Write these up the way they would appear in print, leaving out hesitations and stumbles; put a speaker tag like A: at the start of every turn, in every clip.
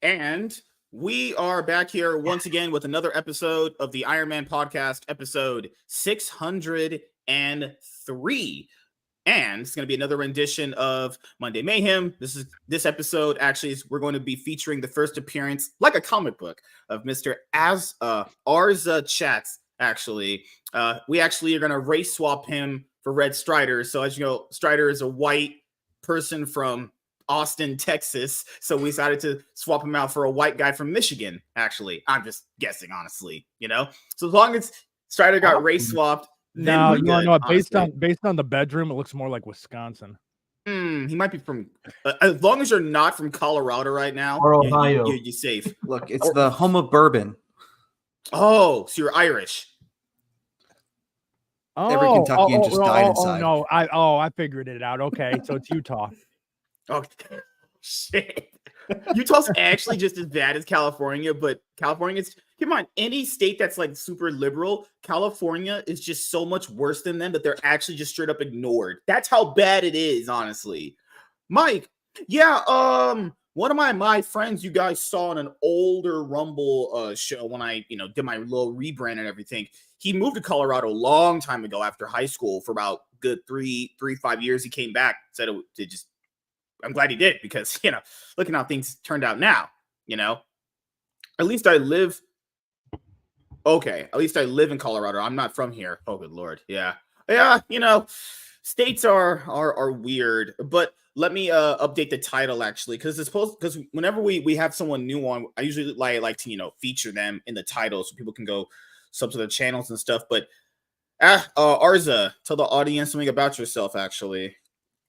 A: And we are back here once again with another episode of the Iron Man podcast, episode 603. And it's going to be another rendition of Monday Mayhem. This episode actually is we're going to be featuring the first appearance, like a comic book, of Mr. Arza Chats. Actually, we actually are going to race swap him for Red Strider. So as you know, Strider is a white person from Austin, Texas. So we decided to swap him out for a white guy from Michigan. Actually, I'm just guessing, honestly. So as long as Strider got race swapped.
B: No, you want to know based on the bedroom, it looks more like Wisconsin.
A: He might be from. As long as you're not from Colorado right now,
C: or Ohio,
A: you're safe.
C: Look, it's the home of bourbon.
A: Oh, so you're Irish.
C: Every Kentuckian just died inside.
B: I figured it out. Okay, so it's Utah.
A: Oh shit! Utah's actually just as bad as California, but California's. Come on, any state that's like super liberal, California is just so much worse than them that they're actually just straight up ignored. That's how bad it is, honestly. Mike, yeah, one of my friends you guys saw on an older Rumble show when I, did my little rebrand and everything. He moved to Colorado a long time ago after high school for about good 5 years. He came back, said it just, I'm glad he did because, looking how things turned out now, at least I live. Okay, at least I live in Colorado. I'm not from here. Oh, good Lord. Yeah. States are weird. But let me update the title, actually, because whenever we have someone new on, I usually like to, feature them in the title so people can go sub to their channels and stuff. But Arza, tell the audience something about yourself, actually.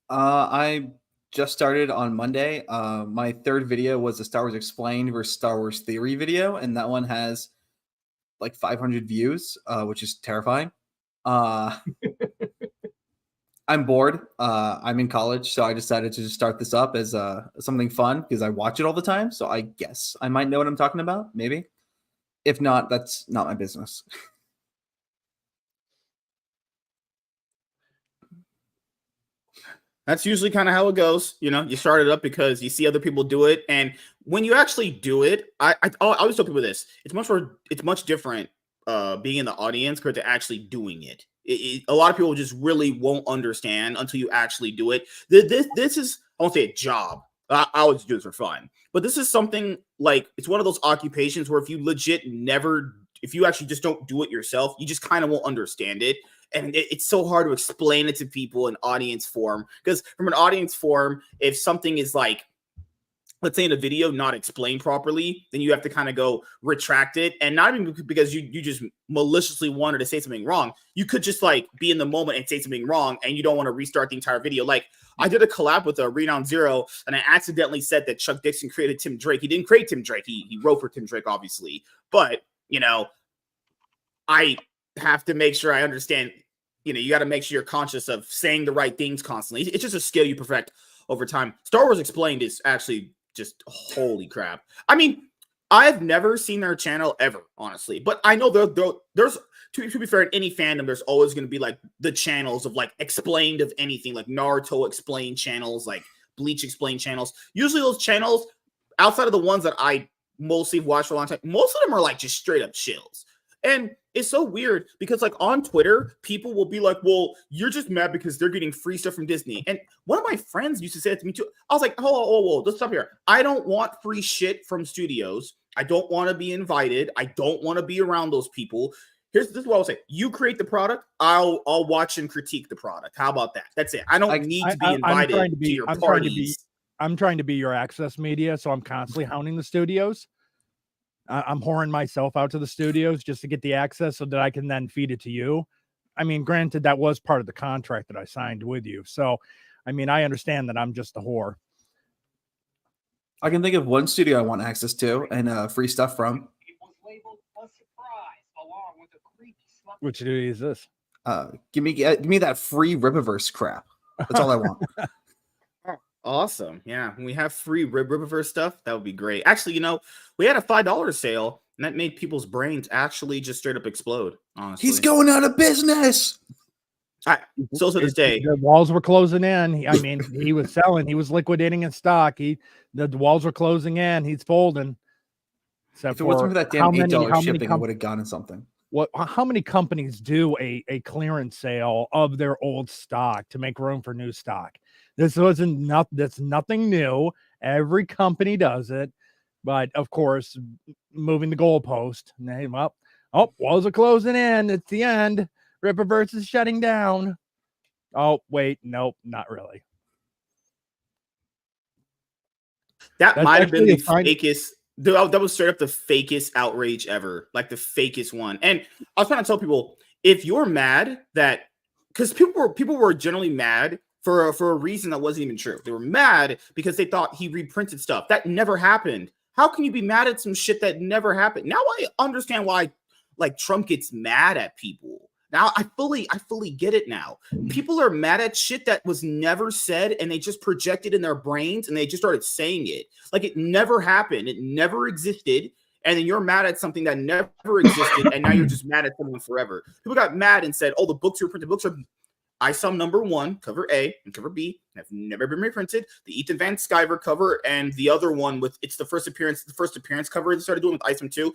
C: I just started on Monday. My third video was the Star Wars Explained versus Star Wars Theory video, and that one has like 500 views, which is terrifying. I'm bored. I'm in college, so I decided to just start this up as something fun because I watch it all the time. So I guess I might know what I'm talking about, maybe. If not, that's not my business.
A: That's usually kind of how it goes. You start it up because you see other people do it. And when you actually do it, I always tell people this. It's much different being in the audience compared to actually doing it. A lot of people just really won't understand until you actually do it. This is, I won't say a job. I always do this for fun. But this is something like, it's one of those occupations where if you actually just don't do it yourself, you just kind of won't understand it. And it's so hard to explain it to people in audience form, because from an audience form, if something is like, let's say in a video, not explained properly, then you have to kind of go retract it. And not even because you just maliciously wanted to say something wrong. You could just like be in the moment and say something wrong, and you don't want to restart the entire video. Like I did a collab with a Renowned Zero, and I accidentally said that Chuck Dixon created Tim Drake. He didn't create Tim Drake. He wrote for Tim Drake, obviously. But, I have to make sure I understand, you got to make sure you're conscious of saying the right things constantly. It's just a skill you perfect over time. Star Wars Explained is actually just holy crap. I mean, I've never seen their channel ever, honestly, but I know there's to be fair, in any fandom, there's always going to be like the channels of like explained of anything, like Naruto explained channels, like Bleach explained channels. Usually those channels, outside of the ones that I mostly watched for a long time, most of them are like just straight up chills. And it's so weird because like on Twitter, people will be like, well, you're just mad because they're getting free stuff from Disney. And one of my friends used to say it to me too. I was like, whoa, let's stop here. I don't want free shit from studios. I don't want to be invited. I don't want to be around those people. This is what I'll say. You create the product. I'll watch and critique the product. How about that? That's it. I don't need to be invited to your parties.
B: I'm trying to be your access media, so I'm constantly hounding the studios. I'm whoring myself out to the studios just to get the access so that I can then feed it to you. I mean, granted, that was part of the contract that I signed with you. So, I mean, I understand that I'm just a whore.
C: I can think of one studio I want access to and free stuff from.
B: Which studio is this?
C: Give me that free Rippaverse crap. That's all I want.
A: Awesome. Yeah. When we have free Rippaverse stuff, that would be great. Actually, we had a $5 sale, and that made people's brains actually just straight up explode. Honestly.
C: He's going out of business.
A: Still to this day,
B: The walls were closing in. He was selling. He was liquidating in stock. The walls were closing in. He's folding.
C: If it wasn't for that damn $8 shipping, I would have gotten something.
B: How many companies do a clearance sale of their old stock to make room for new stock? That's nothing new. Every company does it, but of course, moving the goalpost. Walls are closing in. It's the end. Rippaverse is shutting down. Oh wait, nope, not really.
A: That might have been the fakest. That was straight up the fakest outrage ever, like the fakest one. And I was trying to tell people, if you're mad that, because people were generally mad for a reason that wasn't even true. They were mad because they thought he reprinted stuff that never happened. How can you be mad at some shit that never happened? Now I understand why, like, Trump gets mad at people. Now I fully get it now. People are mad at shit that was never said, and they just projected in their brains and they just started saying it. Like it never happened. It never existed. And then you're mad at something that never existed, and now you're just mad at someone forever. People got mad and said, oh, the books are printed. Books are I saw number 1, cover A, and cover B have never been reprinted. The Ethan Van Sciver cover and the other one with it's the first appearance cover they started doing with Iceman 2.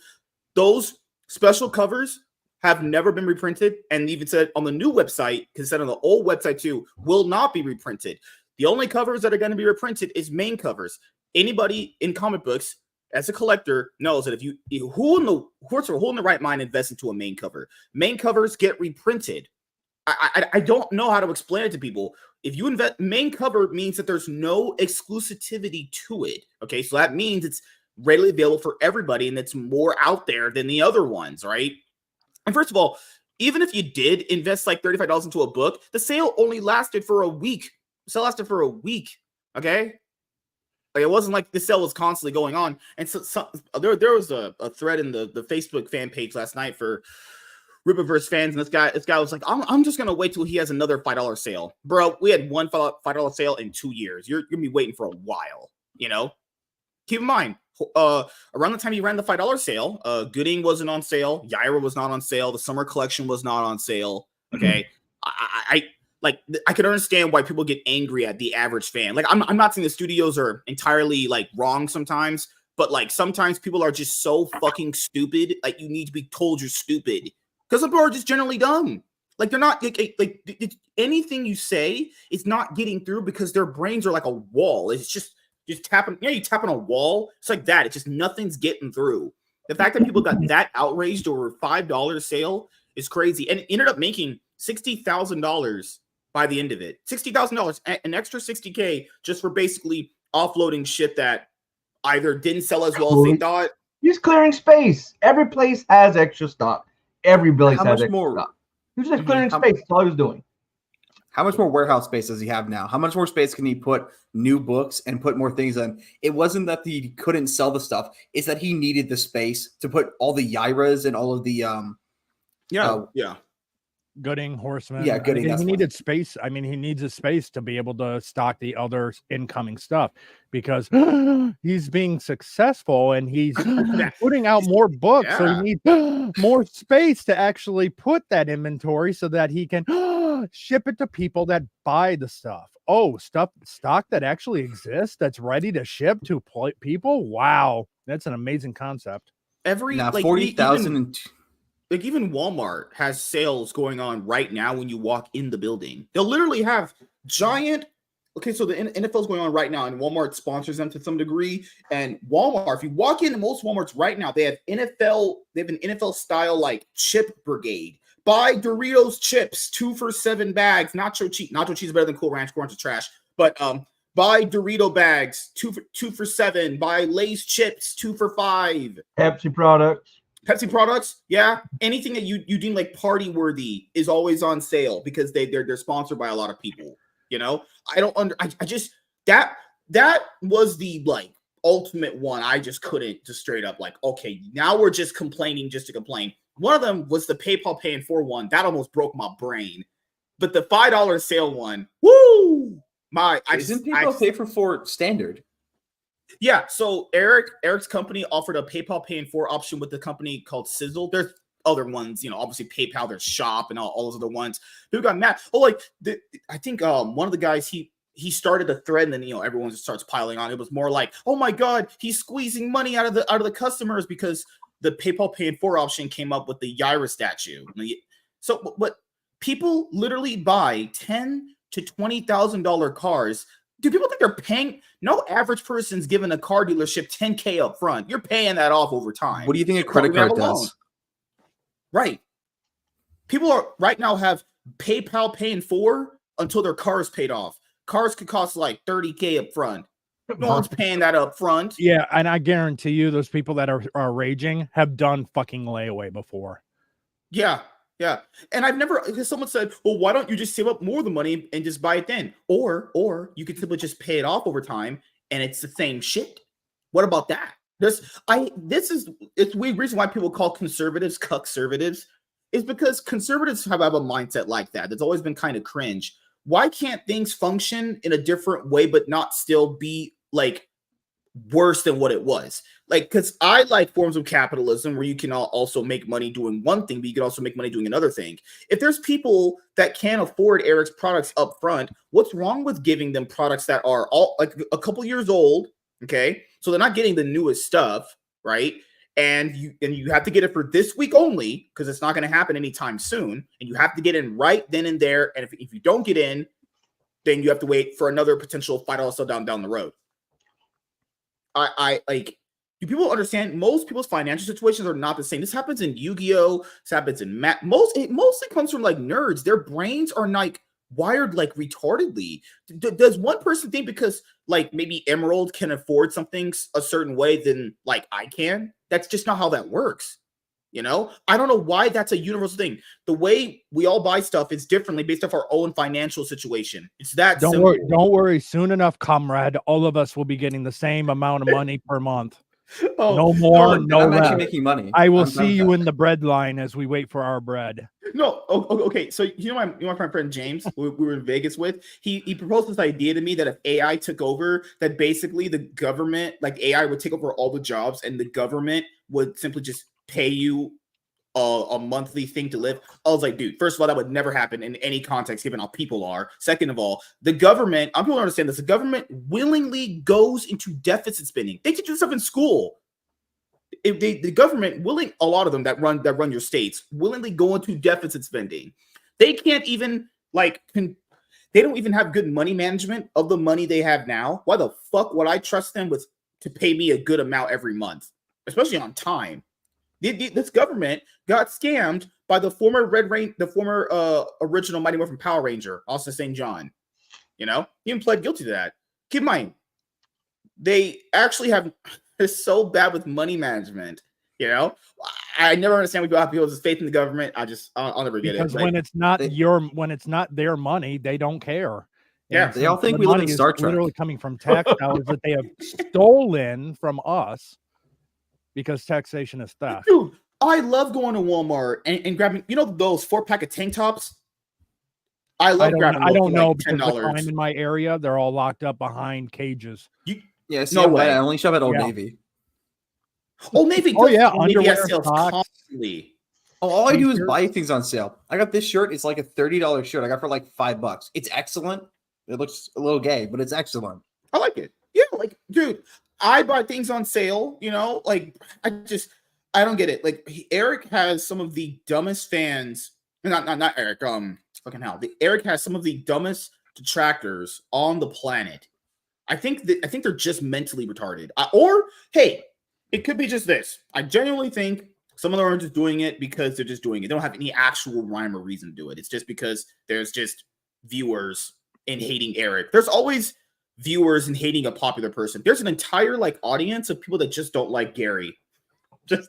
A: Those special covers have never been reprinted, and even said on the new website, because said on the old website too, will not be reprinted. The only covers that are going to be reprinted is main covers. Anybody in comic books as a collector knows that who in the right mind invests into a main cover? Main covers get reprinted. I don't know how to explain it to people. If you invest, main cover means that there's no exclusivity to it. Okay, so that means it's readily available for everybody, and it's more out there than the other ones, right? And first of all, even if you did invest like $35 into a book, the sale only lasted for a week. The sale lasted for a week. Okay, like it wasn't like the sale was constantly going on. And so there was a thread in the Facebook fan page last night for Rippaverse fans, and this guy was like, I'm just gonna wait till he has another $5 sale, bro. We had one $5 sale in 2 years. You're gonna be waiting for a while, you know. Keep in mind, around the time he ran the $5 sale, Gooding wasn't on sale, Yaira was not on sale, the summer collection was not on sale. Okay, I could understand why people get angry at the average fan. Like, I'm not saying the studios are entirely like wrong sometimes, but like sometimes people are just so fucking stupid. Like, you need to be told you're stupid. Because people are just generally dumb. Like, they're not like anything you say is not getting through because their brains are like a wall. It's just tapping. You tap on a wall. It's like that. It's just nothing's getting through. The fact that people got that outraged over a $5 sale is crazy, and it ended up making $60,000 by the end of it. $60,000, an extra $60K just for basically offloading shit that either didn't sell as well as they thought.
D: He's clearing space. Every place has extra stock. Every place has extra stock. He was just clearing space. That's all he was doing.
C: How much more warehouse space does he have now? How much more space can he put new books and put more things in? It wasn't that he couldn't sell the stuff. It's that he needed the space to put all the Yairas and all of the
B: Gooding, Horseman.
C: Yeah, Gooding.
B: He needed space. I mean, he needs a space to be able to stock the other incoming stuff because he's being successful and he's putting out more books. Yeah. So he needs more space to actually put that inventory so that he can ship it to people that buy the stuff. Oh, stock that actually exists that's ready to ship to people. Wow, that's an amazing concept.
A: Every
C: 40,000.
A: Like, even Walmart has sales going on right now when you walk in the building. They'll literally have giant. Okay, so the NFL's going on right now, and Walmart sponsors them to some degree. And Walmart, if you walk into most Walmarts right now, they have an NFL style like chip brigade. Buy Doritos chips, 2 for $7 bags. Nacho cheese. Nacho cheese is better than Cool Ranch. Cool Ranch is trash. But buy Dorito bags, 2 for $7. Buy Lay's chips, 2 for $5. Pepsi products, yeah. Anything that you deem like party worthy is always on sale because they're sponsored by a lot of people. You know, I just that was the like ultimate one. I just couldn't just straight up like, okay, now we're just complaining just to complain. One of them was the PayPal Pay in 4 one. That almost broke my brain. But the $5 sale one, woo!
C: Isn't PayPal Pay for 4 standard?
A: Yeah, so Eric's company offered a PayPal Pay in 4 option with the company called Sizzle. other ones, obviously PayPal, their shop, and all those other ones. People got mad. Oh, like I think one of the guys he started a thread, and then everyone just starts piling on. It was more like, oh my god, he's squeezing money out of the customers because the PayPal Pay in 4 option came up with the Yaira statue. So, but people literally buy $10,000 to $20,000 cars. Do people think they're paying? No average person's giving a car dealership $10K up front. You're paying that off over time.
C: What do you think a credit card does?
A: Right. People are right now have PayPal Pay in 4 until their car is paid off. Cars could cost like $30K up front. No one's paying that up front.
B: Yeah, and I guarantee you those people that are raging have done fucking layaway before.
A: Yeah. And I've never, because someone said, well, why don't you just save up more of the money and just buy it then? Or you could simply just pay it off over time and it's the same shit. What about that? It's weird reason why people call conservatives cuck-servatives is because conservatives have a mindset like that. That's always been kind of cringe. Why can't things function in a different way, but not still be like worse than what it was? Like, because I like forms of capitalism where you can also make money doing one thing, but you can also make money doing another thing. If there's people that can't afford Eric's products up front, what's wrong with giving them products that are all like a couple years old? Okay, so they're not getting the newest stuff, right? And you have to get it for this week only because it's not going to happen anytime soon. And you have to get in right then and there. And if you don't get in, then you have to wait for another potential $5 sell down the road. I like, do people understand? Most people's financial situations are not the same. This happens in Yu-Gi-Oh! This happens in math. It mostly comes from like nerds. Their brains are like wired like retardedly. Does one person think because like maybe Emerald can afford something a certain way than like I can? That's just not how that works. I don't know why that's a universal thing. The way we all buy stuff is differently based off our own financial situation. It's that simple.
B: Don't worry. Soon enough, comrade, all of us will be getting the same amount of money per month. No more, no less.
C: I'm actually making money.
B: I will see you in the bread line as we wait for our bread.
A: No, okay. So my friend James, we were in Vegas with. He proposed this idea to me that if AI took over, that basically the government, like AI, would take over all the jobs, and the government would simply just pay you a monthly thing to live. I was like, dude, first of all, that would never happen in any context, given how people are. Second of all, the government, people don't understand this. The government willingly goes into deficit spending. They teach you stuff in school. The government a lot of them that run your states willingly go into deficit spending. They can't even they don't even have good money management of the money they have now. Why the fuck would I trust them to pay me a good amount every month, especially on time? This government got scammed by the former original Mighty Morphin Power Ranger, Austin St. John. He even pled guilty to that. Keep in mind, they actually they're so bad with money management. I never understand why people have faith in the government. I'll never get it.
B: Because when it's not their money, they don't care.
A: Yeah,
C: they all think we live in Star Trek.
B: Literally coming from tax dollars that they have stolen from us. Because taxation is theft.
A: Dude, I love going to Walmart and grabbing, those 4-pack of tank tops? I grabbing those.
B: I don't know
A: like
B: because the crime in my area, they're all locked up behind cages.
C: No way. I only shop at Old Navy.
A: Old Navy.
B: Oh, yeah.
A: Navy has sales constantly.
C: All I do is buy things on sale. I got this shirt. It's like a $30 shirt. I got for like $5. It's excellent. It looks a little gay, but it's excellent.
A: I like it. Yeah, like, dude, I buy things on sale, like I don't get it. Like Eric has some of the dumbest fans. Not Eric. Fucking hell. Eric has some of the dumbest detractors on the planet. I think they're just mentally retarded. Or hey, it could be just this. I genuinely think some of them are just doing it because they're just doing it. They don't have any actual rhyme or reason to do it. It's just because there's just viewers in hating Eric. There's always viewers and hating a popular person. There's an entire audience of people that just don't like Gary. It's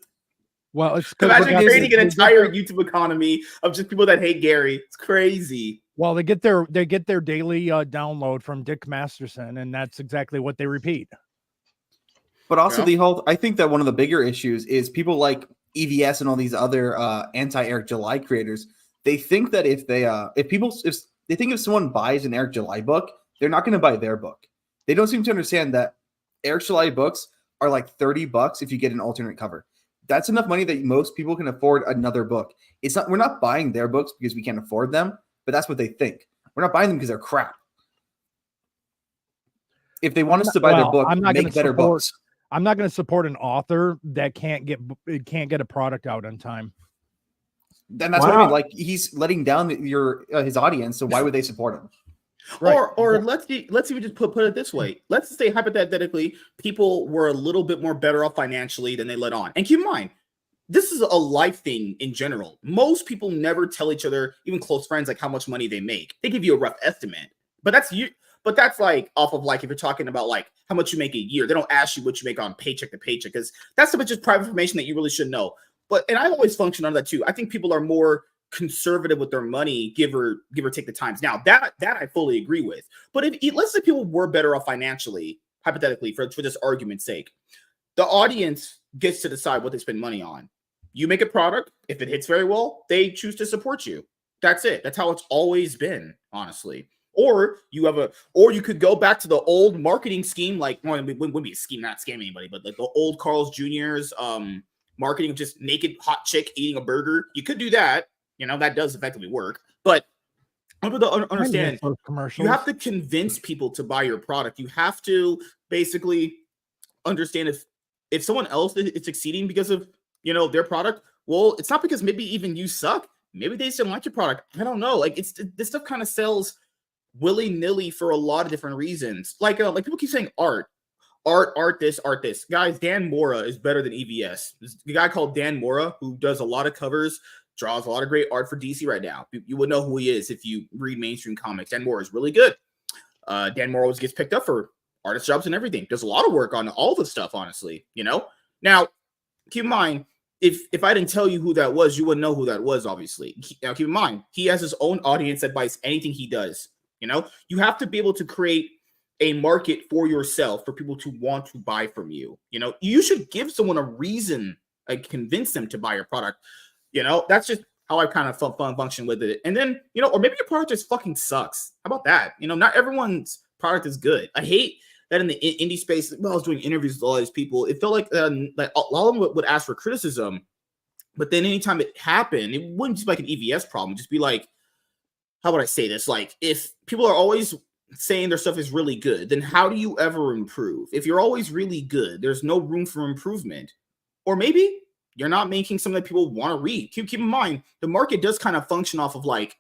A: imagine creating an entire YouTube economy of just people that hate Gary. It's crazy.
B: Well, they get their daily download from Dick Masterson, and that's exactly what they repeat.
C: But also I think that one of the bigger issues is people like EVS and all these other anti-Eric July creators. They think that if someone buys an Eric July book, they're not going to buy their book. They don't seem to understand that Eric July books are like $30 if you get an alternate cover. That's enough money that most people can afford another book. We're not buying their books because we can't afford them, but that's what they think. We're not buying them because they're crap. If they want us to buy their book, make better books.
B: I'm not going to support an author that can't get a product out on time.
C: Then that's what I mean. Like, he's letting down his audience. So why would they support him?
A: Right. Or let's even just put it this way. Let's say hypothetically, people were a little bit more better off financially than they let on. And keep in mind, this is a life thing in general. Most people never tell each other, even close friends, like how much money they make. They give you a rough estimate, but that's like off of like if you're talking about like how much you make a year. They don't ask you what you make on paycheck to paycheck because that's just private information that you really should know. And I've always functioned on that too. I think people are more conservative with their money, give or take the times. Now that I fully agree with. But if let's say people were better off financially, hypothetically, for this argument's sake, the audience gets to decide what they spend money on. You make a product. If it hits very well, they choose to support you. That's it. That's how it's always been, honestly. Or you could go back to the old marketing scheme, like it wouldn't be a scheme, not scamming anybody, but like the old Carl's Jr.'s marketing of just naked hot chick eating a burger. You could do that. That does effectively work. But understand, you have to convince people to buy your product. You have to basically understand if someone else is succeeding because of their product. Well, it's not because maybe even you suck. Maybe they just didn't like your product. I don't know. Like this stuff kind of sells willy-nilly for a lot of different reasons. Like people keep saying art this. Guys, Dan Mora is better than EVS. There's a guy called Dan Mora who does a lot of covers, draws a lot of great art for DC right now. You would know who he is if you read mainstream comics. Dan Mora is really good. Dan Mora always gets picked up for artist jobs and everything. Does a lot of work on all the stuff, honestly. Now keep in mind, if I didn't tell you who that was, you wouldn't know who that was, obviously. Now keep in mind, he has his own audience that buys anything he does. You have to be able to create a market for yourself for people to want to buy from you. You should give someone a reason, convince them to buy your product. That's just how I kind of function with it. And then, or maybe your product just fucking sucks. How about that? Not everyone's product is good. I hate that in the indie space. When I was doing interviews with all these people, it felt like a lot of them would ask for criticism, but then anytime it happened, it wouldn't just be like an EVS problem. Just be like, how would I say this? Like, if people are always saying their stuff is really good, then how do you ever improve? If you're always really good, there's no room for improvement. Or maybe you're not making something that people want to read. Keep in mind, the market does kind of function off of like,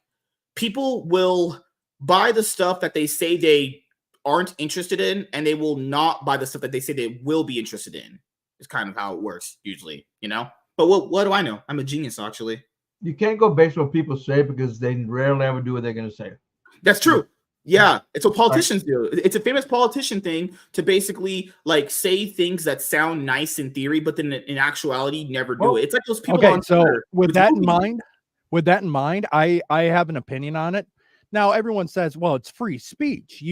A: people will buy the stuff that they say they aren't interested in, and they will not buy the stuff that they say they will be interested in. It's kind of how it works usually, But what do I know? I'm a genius, actually.
D: You can't go based on what people say because they rarely ever do what they're going to say.
A: That's true. Yeah, it's what politicians do. It's a famous politician thing to basically like say things that sound nice in theory, but then in actuality never do it. It's like those people.
B: Okay, so with that in mind, I have an opinion on it. Now everyone says, well, it's free speech.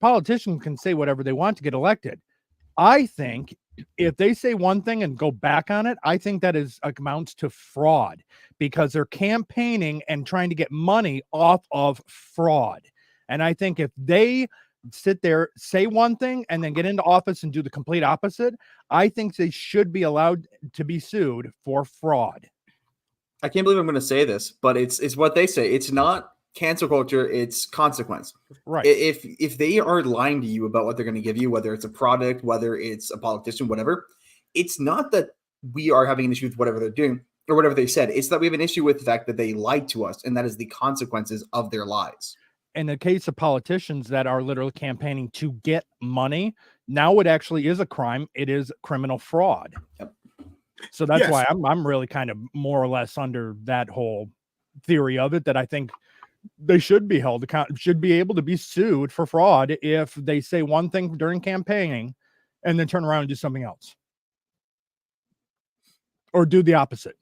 B: Politicians can say whatever they want to get elected. I think if they say one thing and go back on it, I think that amounts to fraud because they're campaigning and trying to get money off of fraud. And I think if they sit there, say one thing, and then get into office and do the complete opposite, I think they should be allowed to be sued for fraud.
C: I can't believe I'm going to say this, but it's what they say. It's not cancel culture, it's consequence.
B: Right.
C: If they are lying to you about what they're going to give you, whether it's a product, whether it's a politician, whatever, it's not that we are having an issue with whatever they're doing or whatever they said. It's that we have an issue with the fact that they lied to us, and that is the consequences of their lies.
B: In the case of politicians that are literally campaigning to get money, now it actually is a crime. It is criminal fraud.
C: Yep.
B: So that's why I'm really kind of more or less under that whole theory of it, that I think they should be held accountable, should be able to be sued for fraud if they say one thing during campaigning and then turn around and do something else. Or do the opposite.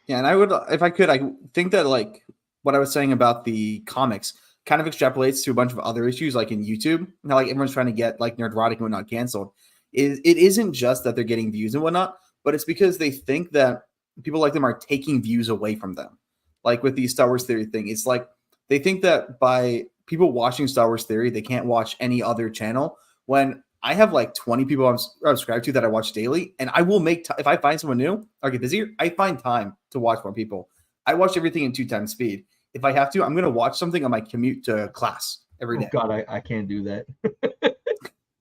C: Yeah, and I would, if I could, I think that like what I was saying about the comics kind of extrapolates to a bunch of other issues, like in YouTube. Now, like everyone's trying to get like Nerdrotic and whatnot canceled. It isn't just that they're getting views and whatnot, but it's because they think that people like them are taking views away from them. Like with the Star Wars Theory thing, it's like they think that by people watching Star Wars Theory, they can't watch any other channel. When I have like 20 people I'm subscribed to that I watch daily, and I will make if I find someone new or get busier, I find time to watch more people. I watch everything in 2x speed. If I have to, I'm gonna watch something on my commute to class every day.
D: Oh God, I can't do that.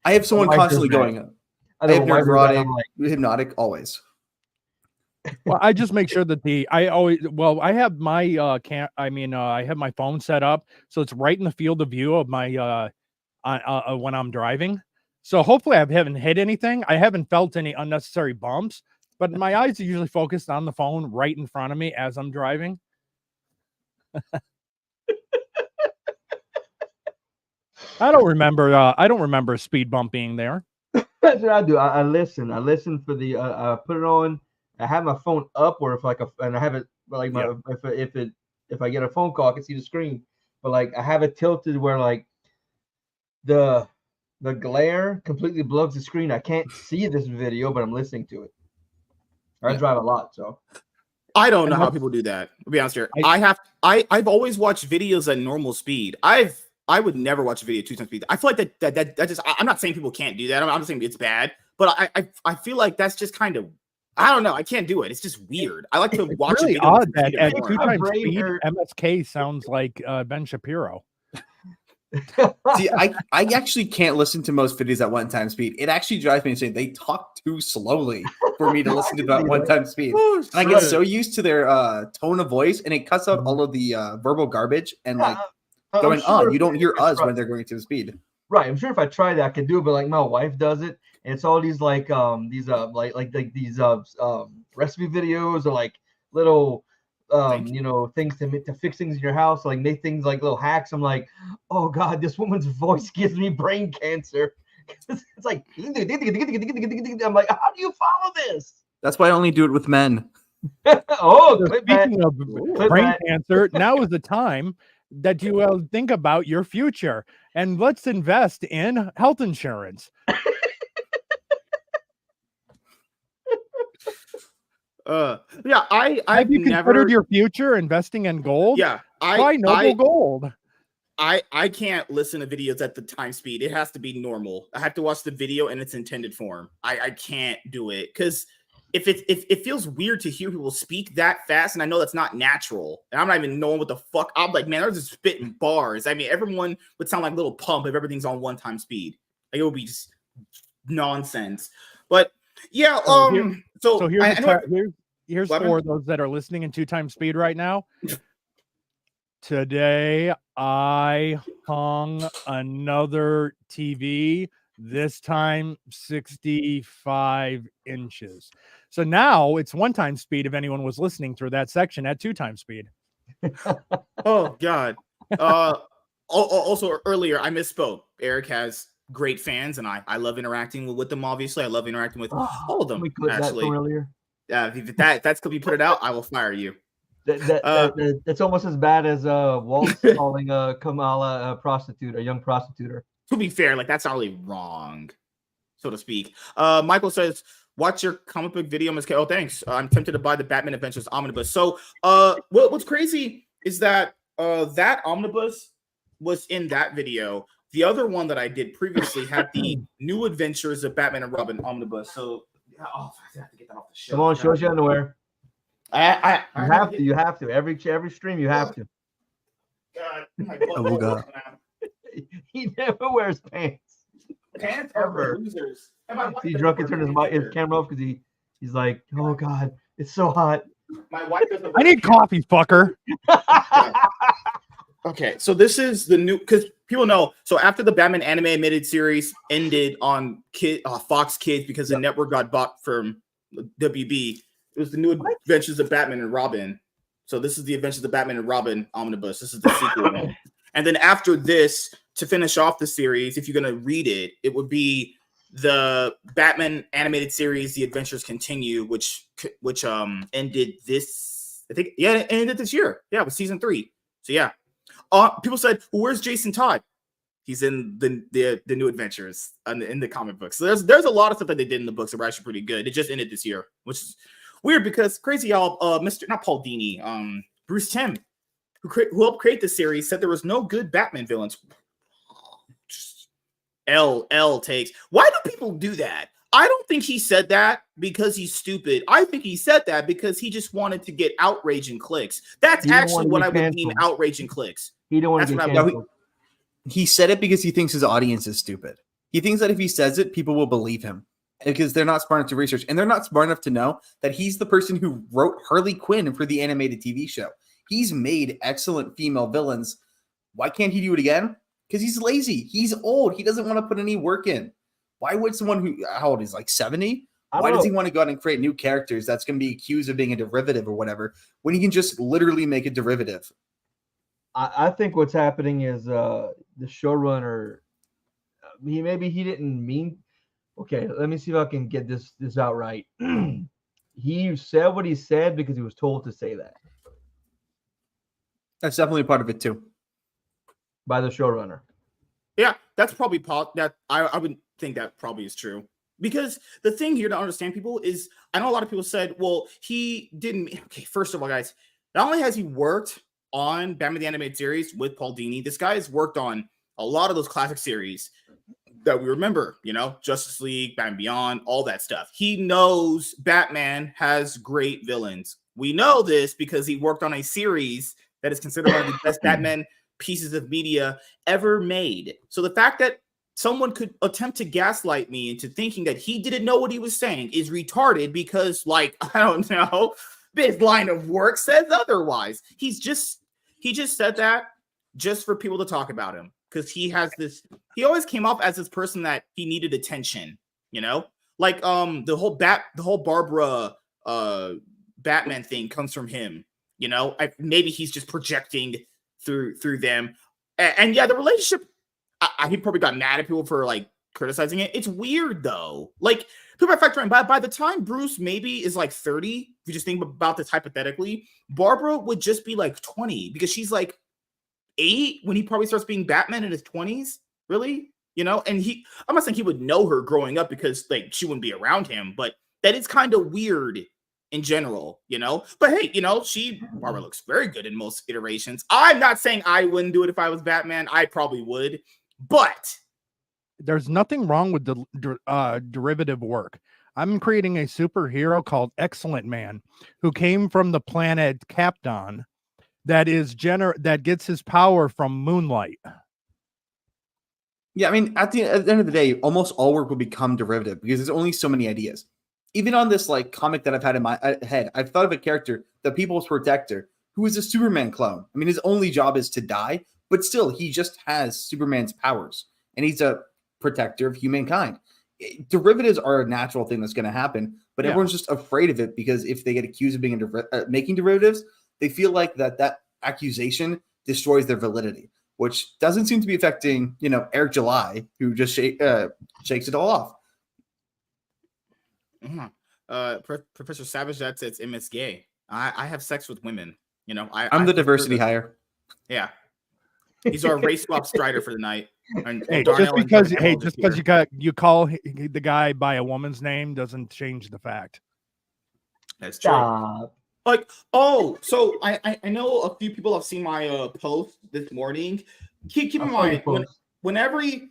C: I have someone constantly going. I have neurotic, hypnotic always.
B: Well, I just make sure that I have my I have my phone set up so it's right in the field of view of my when I'm driving. So hopefully I haven't hit anything. I haven't felt any unnecessary bumps, but my eyes are usually focused on the phone right in front of me as I'm driving. I don't remember a speed bump being there.
D: That's what I do. I listen. I listen for the. I put it on. I have my phone up, or and I have it like if I get a phone call, I can see the screen. But like I have it tilted where like the glare completely blocks the screen. I can't see this video, but I'm listening to it. I drive a lot, so
A: I don't know how people do that. I'll be honest here. I've always watched videos at normal speed. I would never watch a video 2x speed. I feel like that just. I'm not saying people can't do that. I'm not saying it's bad, but I feel like that's just kind of. I don't know. I can't do it. It's just weird. I like to watch.
B: It's really odd that at 2x speed, MSK sounds like Ben Shapiro.
C: See, I actually can't listen to most videos at 1x speed. It actually drives me insane. They talk too slowly for me to listen to that 1x speed. And I get so used to their tone of voice, and it cuts out all of the verbal garbage and like going on. You don't hear us when they're going to the speed.
D: Right. I'm sure if I tried that, I could do it, but like my wife does it, and it's all these like these recipe videos or like little things to fix things in your house, like make things like little hacks. I'm like, oh God, this woman's voice gives me brain cancer. It's like I'm like, how do you follow this?
C: That's why I only do it with men.
B: Speaking of brain cancer, now is the time that you will think about your future, and let's invest in health insurance.
A: I've
B: you considered your future investing in gold?
A: Yeah,
B: Buy Noble Gold.
A: I can't listen to videos at the time speed. It has to be normal. I have to watch the video in its intended form. I can't do it because if it feels weird to hear people speak that fast, and I know that's not natural, and I'm not even knowing what the fuck. I'm like, man, they're just spitting bars. I mean, everyone would sound like Little Pump if everything's on 1x speed. Like it would be just nonsense. But yeah,
B: so here's for those that are listening in 2x speed right now. Today I hung another TV, this time 65 inches. So now it's 1x speed if anyone was listening through that section at 2x speed.
A: Oh God. Also earlier I misspoke. Eric has great fans, and I love interacting with them. Obviously, I love interacting with all of them.
D: We clipped
A: actually,
D: that from earlier.
A: If that's gonna be put it out, I will fire you.
D: That's almost as bad as Walt calling Kamala a prostitute, a young prostitute.
A: To be fair, like that's not really wrong, so to speak. Michael says, "Watch your comic book video, MSK." Oh, thanks. I'm tempted to buy the Batman Adventures omnibus. So, what's crazy is that that omnibus was in that video. The other one that I did previously had the New Adventures of Batman and Robin omnibus. So, I have to get that off the shelf.
D: Come on, show us your underwear. You have to. Every stream, you have to.
A: God,
C: God.
D: He never wears pants.
A: Pants are for losers.
D: He's drunk and turned his camera off because he's like, oh God, it's so hot.
A: My wife doesn't.
B: I need coffee, fucker.
A: Okay, so this is the new, because people know. So after the Batman anime animated series ended on Fox Kids because the network got bought from WB, it was the New Adventures of Batman and Robin. So this is the Adventures of Batman and Robin omnibus. This is the sequel. And then after this, to finish off the series, if you're gonna read it, it would be the Batman animated series, The Adventures Continue, which ended this. I think it ended this year. Yeah, it was season 3. So yeah. People said, well, where's Jason Todd? He's in the New Adventures in the comic books. So there's a lot of stuff that they did in the books that were actually pretty good. It just ended this year, which is weird because crazy y'all. Not Paul Dini, Bruce Timm, who helped create the series, said there was no good Batman villains. L takes. Why do people do that? I don't think he said that because he's stupid. I think he said that because he just wanted to get outrage and clicks. That's
D: He didn't
A: actually
D: wanna
A: what
D: get
A: I would deem
D: canceled.
A: outrage and clicks.
D: He don't want
A: That's
D: to get
A: what I would-
D: canceled.
C: He said it because he thinks his audience is stupid. He thinks that if he says it, people will believe him because they're not smart enough to research, and they're not smart enough to know that he's the person who wrote Harley Quinn for the animated TV show. He's made excellent female villains. Why can't he do it again? Because he's lazy. He's old. He doesn't want to put any work in. Why would someone who, how old is like 70? Why does he want to go out and create new characters that's going to be accused of being a derivative or whatever when he can just literally make a derivative?
D: I think what's happening is the showrunner. Maybe he didn't mean. Okay, let me see if I can get this out right. He said what he said because he was told to say that
C: That's definitely part of it too.
D: by the showrunner.
A: Yeah, that's probably that I would think that probably is true. Because the thing here to understand people is, I know a lot of people said, well, he didn't. Okay, first of all, guys, not only has he worked on Batman the Animated Series with Paul Dini, this guy has worked on a lot of those classic series that we remember, you know, Justice League, Batman Beyond, all that stuff. He knows Batman has great villains. We know this because he worked on a series that is considered one of the best Batman pieces of media ever made. So the fact that someone could attempt to gaslight me into thinking that he didn't know what he was saying is retarded because, like, I don't know, his line of work says otherwise. He just said that just for people to talk about him because he always came off as this person that he needed attention, you know? Like the whole Barbara Batman thing comes from him, you know? Maybe he's just projecting through them. And yeah, the relationship, he probably got mad at people for like criticizing it. It's weird though. Like people are factoring by the time Bruce maybe is like 30, if you just think about this hypothetically, Barbara would just be like 20 because she's like 8 when he probably starts being Batman in his 20s. Really? You know, and I'm not saying he would know her growing up because like she wouldn't be around him, but that is kind of weird in general, you know. But hey, you know, Barbara looks very good in most iterations. I'm not saying I wouldn't do it if I was Batman. I probably would. But
B: there's nothing wrong with the derivative work. I'm creating a superhero called Excellent Man who came from the planet Kapton that gets his power from moonlight.
C: Yeah, I mean, at the end of the day, almost all work will become derivative because there's only so many ideas. Even on this like comic that I've had in my head, I've thought of a character, the People's Protector, who is a Superman clone. I mean, his only job is to die, but still, he just has Superman's powers, and he's a protector of humankind. Derivatives are a natural thing that's going to happen, but everyone's just afraid of it because if they get accused of being making derivatives, they feel like that accusation destroys their validity, which doesn't seem to be affecting, you know, Eric July, who just shakes it all off.
A: Professor Savage, that says MS gay. I have sex with women. You know,
C: I'm the diversity hire.
A: Yeah, he's our race swap strider for the night. And
B: Hey, just because you call the guy by a woman's name doesn't change the fact.
A: That's true.
D: Stop.
A: Like, oh, so I know a few people have seen my post this morning. Keep in mind when every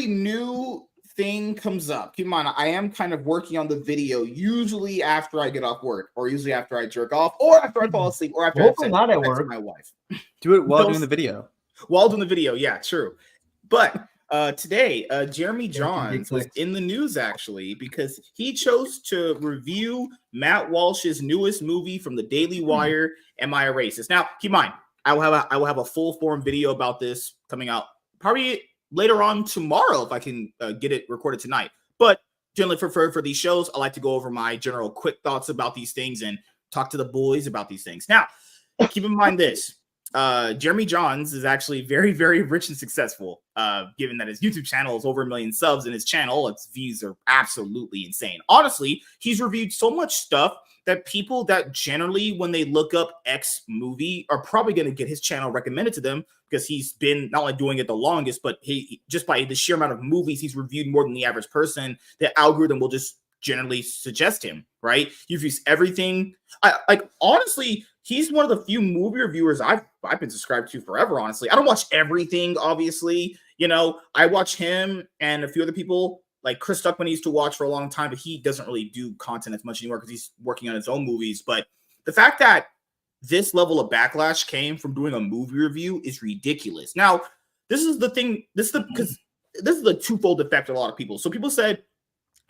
A: new thing comes up, keep in mind I am kind of working on the video usually after I get off work, or usually after I jerk off, or after I fall asleep, or after I
D: not at work.
A: my wife.
C: Do it while doing the video.
A: While doing the video, yeah, true. But today, Jeremy Johns was in the news actually because he chose to review Matt Walsh's newest movie from the Daily Wire, Am I a Racist? Now, keep in mind, I will have a full form video about this coming out probably later on tomorrow if I can get it recorded tonight. But generally for these shows, I like to go over my general quick thoughts about these things and talk to the boys about these things. Now, keep in mind this. Jeremy Johns is actually very, very rich and successful, given that his YouTube channel is over 1 million subs, and his channel, its views are absolutely insane. Honestly, he's reviewed so much stuff that people that generally, when they look up X movie, are probably going to get his channel recommended to them because he's been not only doing it the longest, but he just by the sheer amount of movies he's reviewed more than the average person, the algorithm will just generally suggest him, right? You've used everything. Honestly, he's one of the few movie reviewers I've been subscribed to forever, honestly. I don't watch everything, obviously. You know, I watch him and a few other people. Like Chris Stuckman used to watch for a long time, but he doesn't really do content as much anymore because he's working on his own movies. But the fact that this level of backlash came from doing a movie review is ridiculous. Now, this is the thing. This is the twofold effect of a lot of people. So people said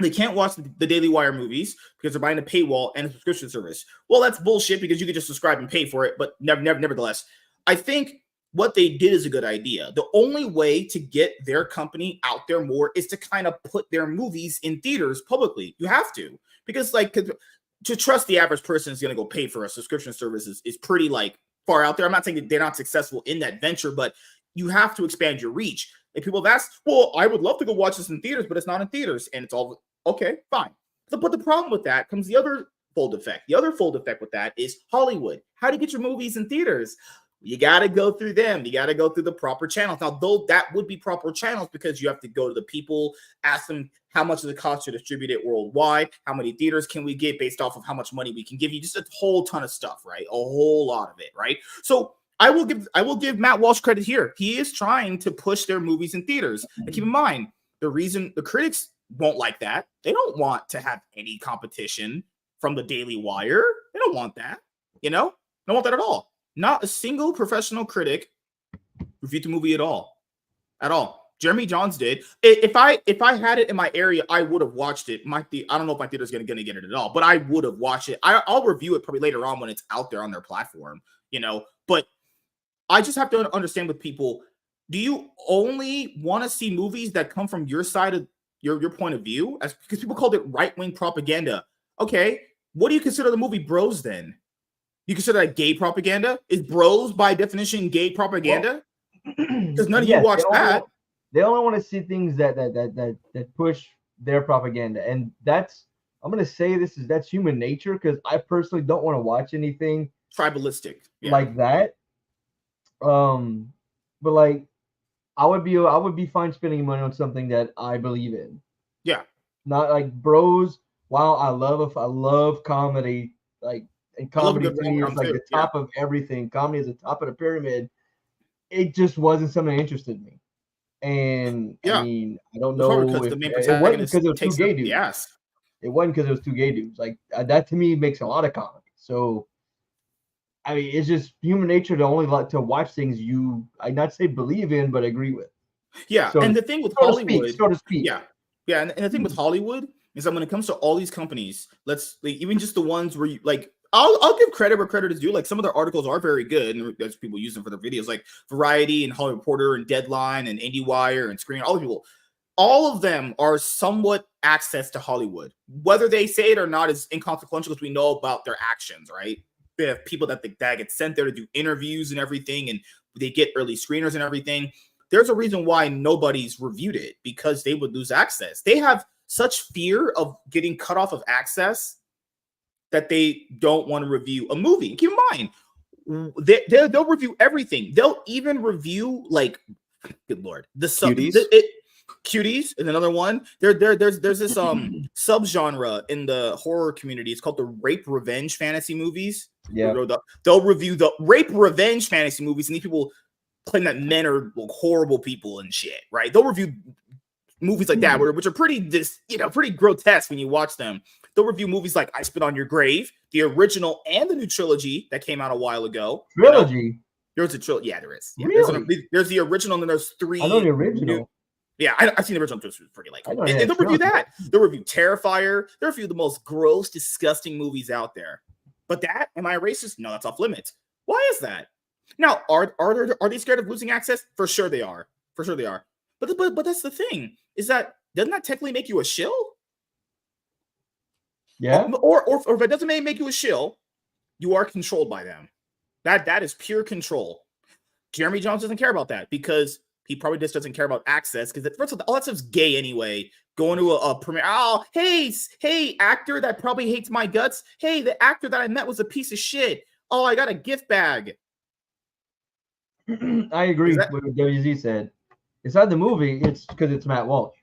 A: they can't watch the Daily Wire movies because they're buying a paywall and a subscription service. Well, that's bullshit because you could just subscribe and pay for it. But nevertheless, I think what they did is a good idea. The only way to get their company out there more is to kind of put their movies in theaters publicly. You have to, because like to trust the average person is going to go pay for a subscription service is pretty like far out there. I'm not saying that they're not successful in that venture, but you have to expand your reach. Like people have asked, well, I would love to go watch this in theaters, but it's not in theaters. And it's all okay, fine. But the problem with that comes the other fold effect. The other fold effect with that is Hollywood. How do you get your movies in theaters? You got to go through them. You got to go through the proper channels. Now, though that would be proper channels because you have to go to the people, ask them how much does it cost to distribute it worldwide? How many theaters can we get based off of how much money we can give you? Just a whole ton of stuff, right? A whole lot of it, right? So I will give Matt Walsh credit here. He is trying to push their movies in theaters. And keep in mind, the reason the critics won't like that, they don't want to have any competition from the Daily Wire. They don't want that, you know? They don't want that at all. Not a single professional critic reviewed the movie at all. At all. Jeremy Johns did. If I had it in my area, I would have watched it. I don't know if my theater's gonna get it at all, but I would have watched it. I'll review it probably later on when it's out there on their platform, you know. But I just have to understand with people, do you only want to see movies that come from your side of your point of view? Because people called it right-wing propaganda. Okay, what do you consider the movie Bros then? You consider that gay propaganda? Is Bros by definition gay propaganda? Because none of you watch that.
D: They only want to see things that push their propaganda, and that's, I'm gonna say that's human nature, because I personally don't want to watch anything
A: tribalistic
D: like that. But like I would be fine spending money on something that I believe in.
A: Yeah.
D: Not like Bros. While I love comedy, like, and comedy is like the top of everything. Comedy is the top of the pyramid. It just wasn't something that interested me. And I mean, I don't know if it wasn't because it was two gay dudes.
A: Yes.
D: It wasn't because it was two gay dudes. Like that to me makes a lot of comedy. So I mean, it's just human nature to only like to watch things I not say believe in, but agree with.
A: Yeah. So, and the thing with Hollywood,
D: so to speak.
A: Yeah. Yeah. And the thing with Hollywood is that when it comes to all these companies, even just the ones where you like, I'll give credit where credit is due. Like some of their articles are very good, and there's people use them for their videos, like Variety and Hollywood Reporter and Deadline and IndieWire and Screen. All the people, all of them are somewhat access to Hollywood. Whether they say it or not is inconsequential because we know about their actions, right? They have people that get sent there to do interviews and everything, and they get early screeners and everything. There's a reason why nobody's reviewed it, because they would lose access. They have such fear of getting cut off of access that they don't want to review a movie. Keep in mind, they'll review everything. They'll even review, like, good Lord, Cuties. Cuties is another one. There's this subgenre in the horror community. It's called the rape revenge fantasy movies.
D: Yeah,
A: they'll review the rape revenge fantasy movies, and these people claim that men are horrible people and shit, right? They'll review movies like that, which are pretty grotesque when you watch them. They'll review movies like I Spit on Your Grave, the original and the new trilogy that came out a while ago.
D: Trilogy?
A: You know? There's a trilogy. Yeah, there is. Yeah,
D: really?
A: There's the original, and then there's three.
D: I know the original.
A: I've seen the original. It was pretty like. And they'll review that. They'll review Terrifier. They'll review the most gross, disgusting movies out there. But that, am I racist? No, that's off limits. Why is that? Now, are they scared of losing access? For sure they are. For sure they are. But that's the thing, is that doesn't that technically make you a shill?
D: Yeah.
A: Or if it doesn't make you a shill, you are controlled by them. That is pure control. Jeremy Johns doesn't care about that because he probably just doesn't care about access, because first of all that stuff's gay anyway. Going to a premiere, hey, actor that probably hates my guts. Hey, the actor that I met was a piece of shit. Oh, I got a gift bag.
D: I agree with what WZ said. It's not the movie, it's because it's Matt Walsh.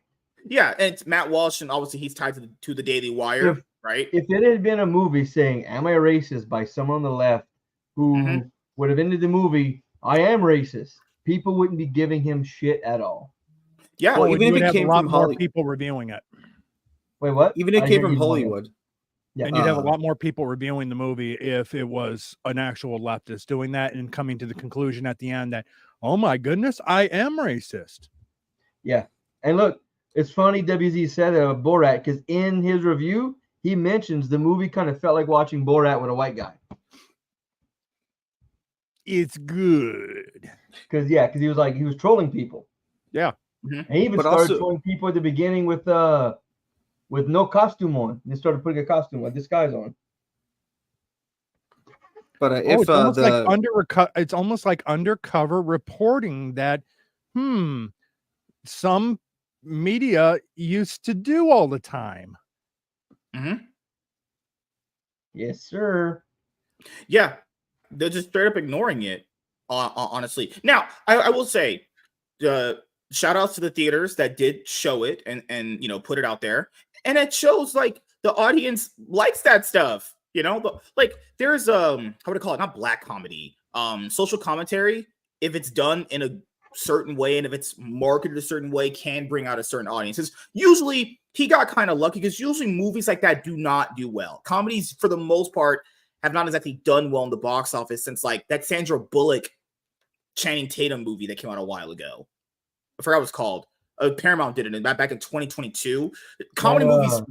A: Yeah, and it's Matt Walsh, and obviously he's tied to the Daily Wire, right?
D: If it had been a movie saying, "Am I racist?" by someone on the left who would have ended the movie, "I am racist," people wouldn't be giving him shit at all.
A: Yeah.
C: Well,
B: Well,
C: even
B: you
C: if
B: would
C: it
B: have
C: came
B: a lot
C: from
B: more
C: Holly-
B: people reviewing it.
D: Wait, what?
C: Even if
D: I
C: it came
D: hear
C: from
D: you more.
C: Hollywood.
D: Yeah.
B: And you'd have a
C: Uh,
B: lot more people reviewing the movie if it was an actual leftist doing that and coming to the conclusion at the end that, oh my goodness, I am racist.
D: Yeah. And look, it's funny WZ said Borat, because in his review, he mentions the movie kind of felt like watching Borat with a white guy.
B: It's good.
D: Because he was like, he was trolling people.
B: Yeah.
D: And he even
C: But
D: started
C: also-
D: trolling people at the beginning with no costume on. They started putting a costume, a disguise on.
C: But
B: Oh,
C: if
B: it's almost
C: the
B: it's almost like undercover reporting that, some media used to do all the time.
A: Mhm.
D: Yes, sir.
A: Yeah, they're just straight up ignoring it. Honestly, now I will say, shout outs to the theaters that did show it and put it out there, and it shows like the audience likes that stuff. Like there's how would I call it? Not black comedy, social commentary. If it's done in a certain way and if it's marketed a certain way, can bring out a certain audiences. Usually, he got kind of lucky because usually movies like that do not do well. Comedies, for the most part, have not exactly done well in the box office since like that Sandra Bullock Channing Tatum movie that came out a while ago. I forgot what it's called. Paramount did it back in 2022. Comedy movies.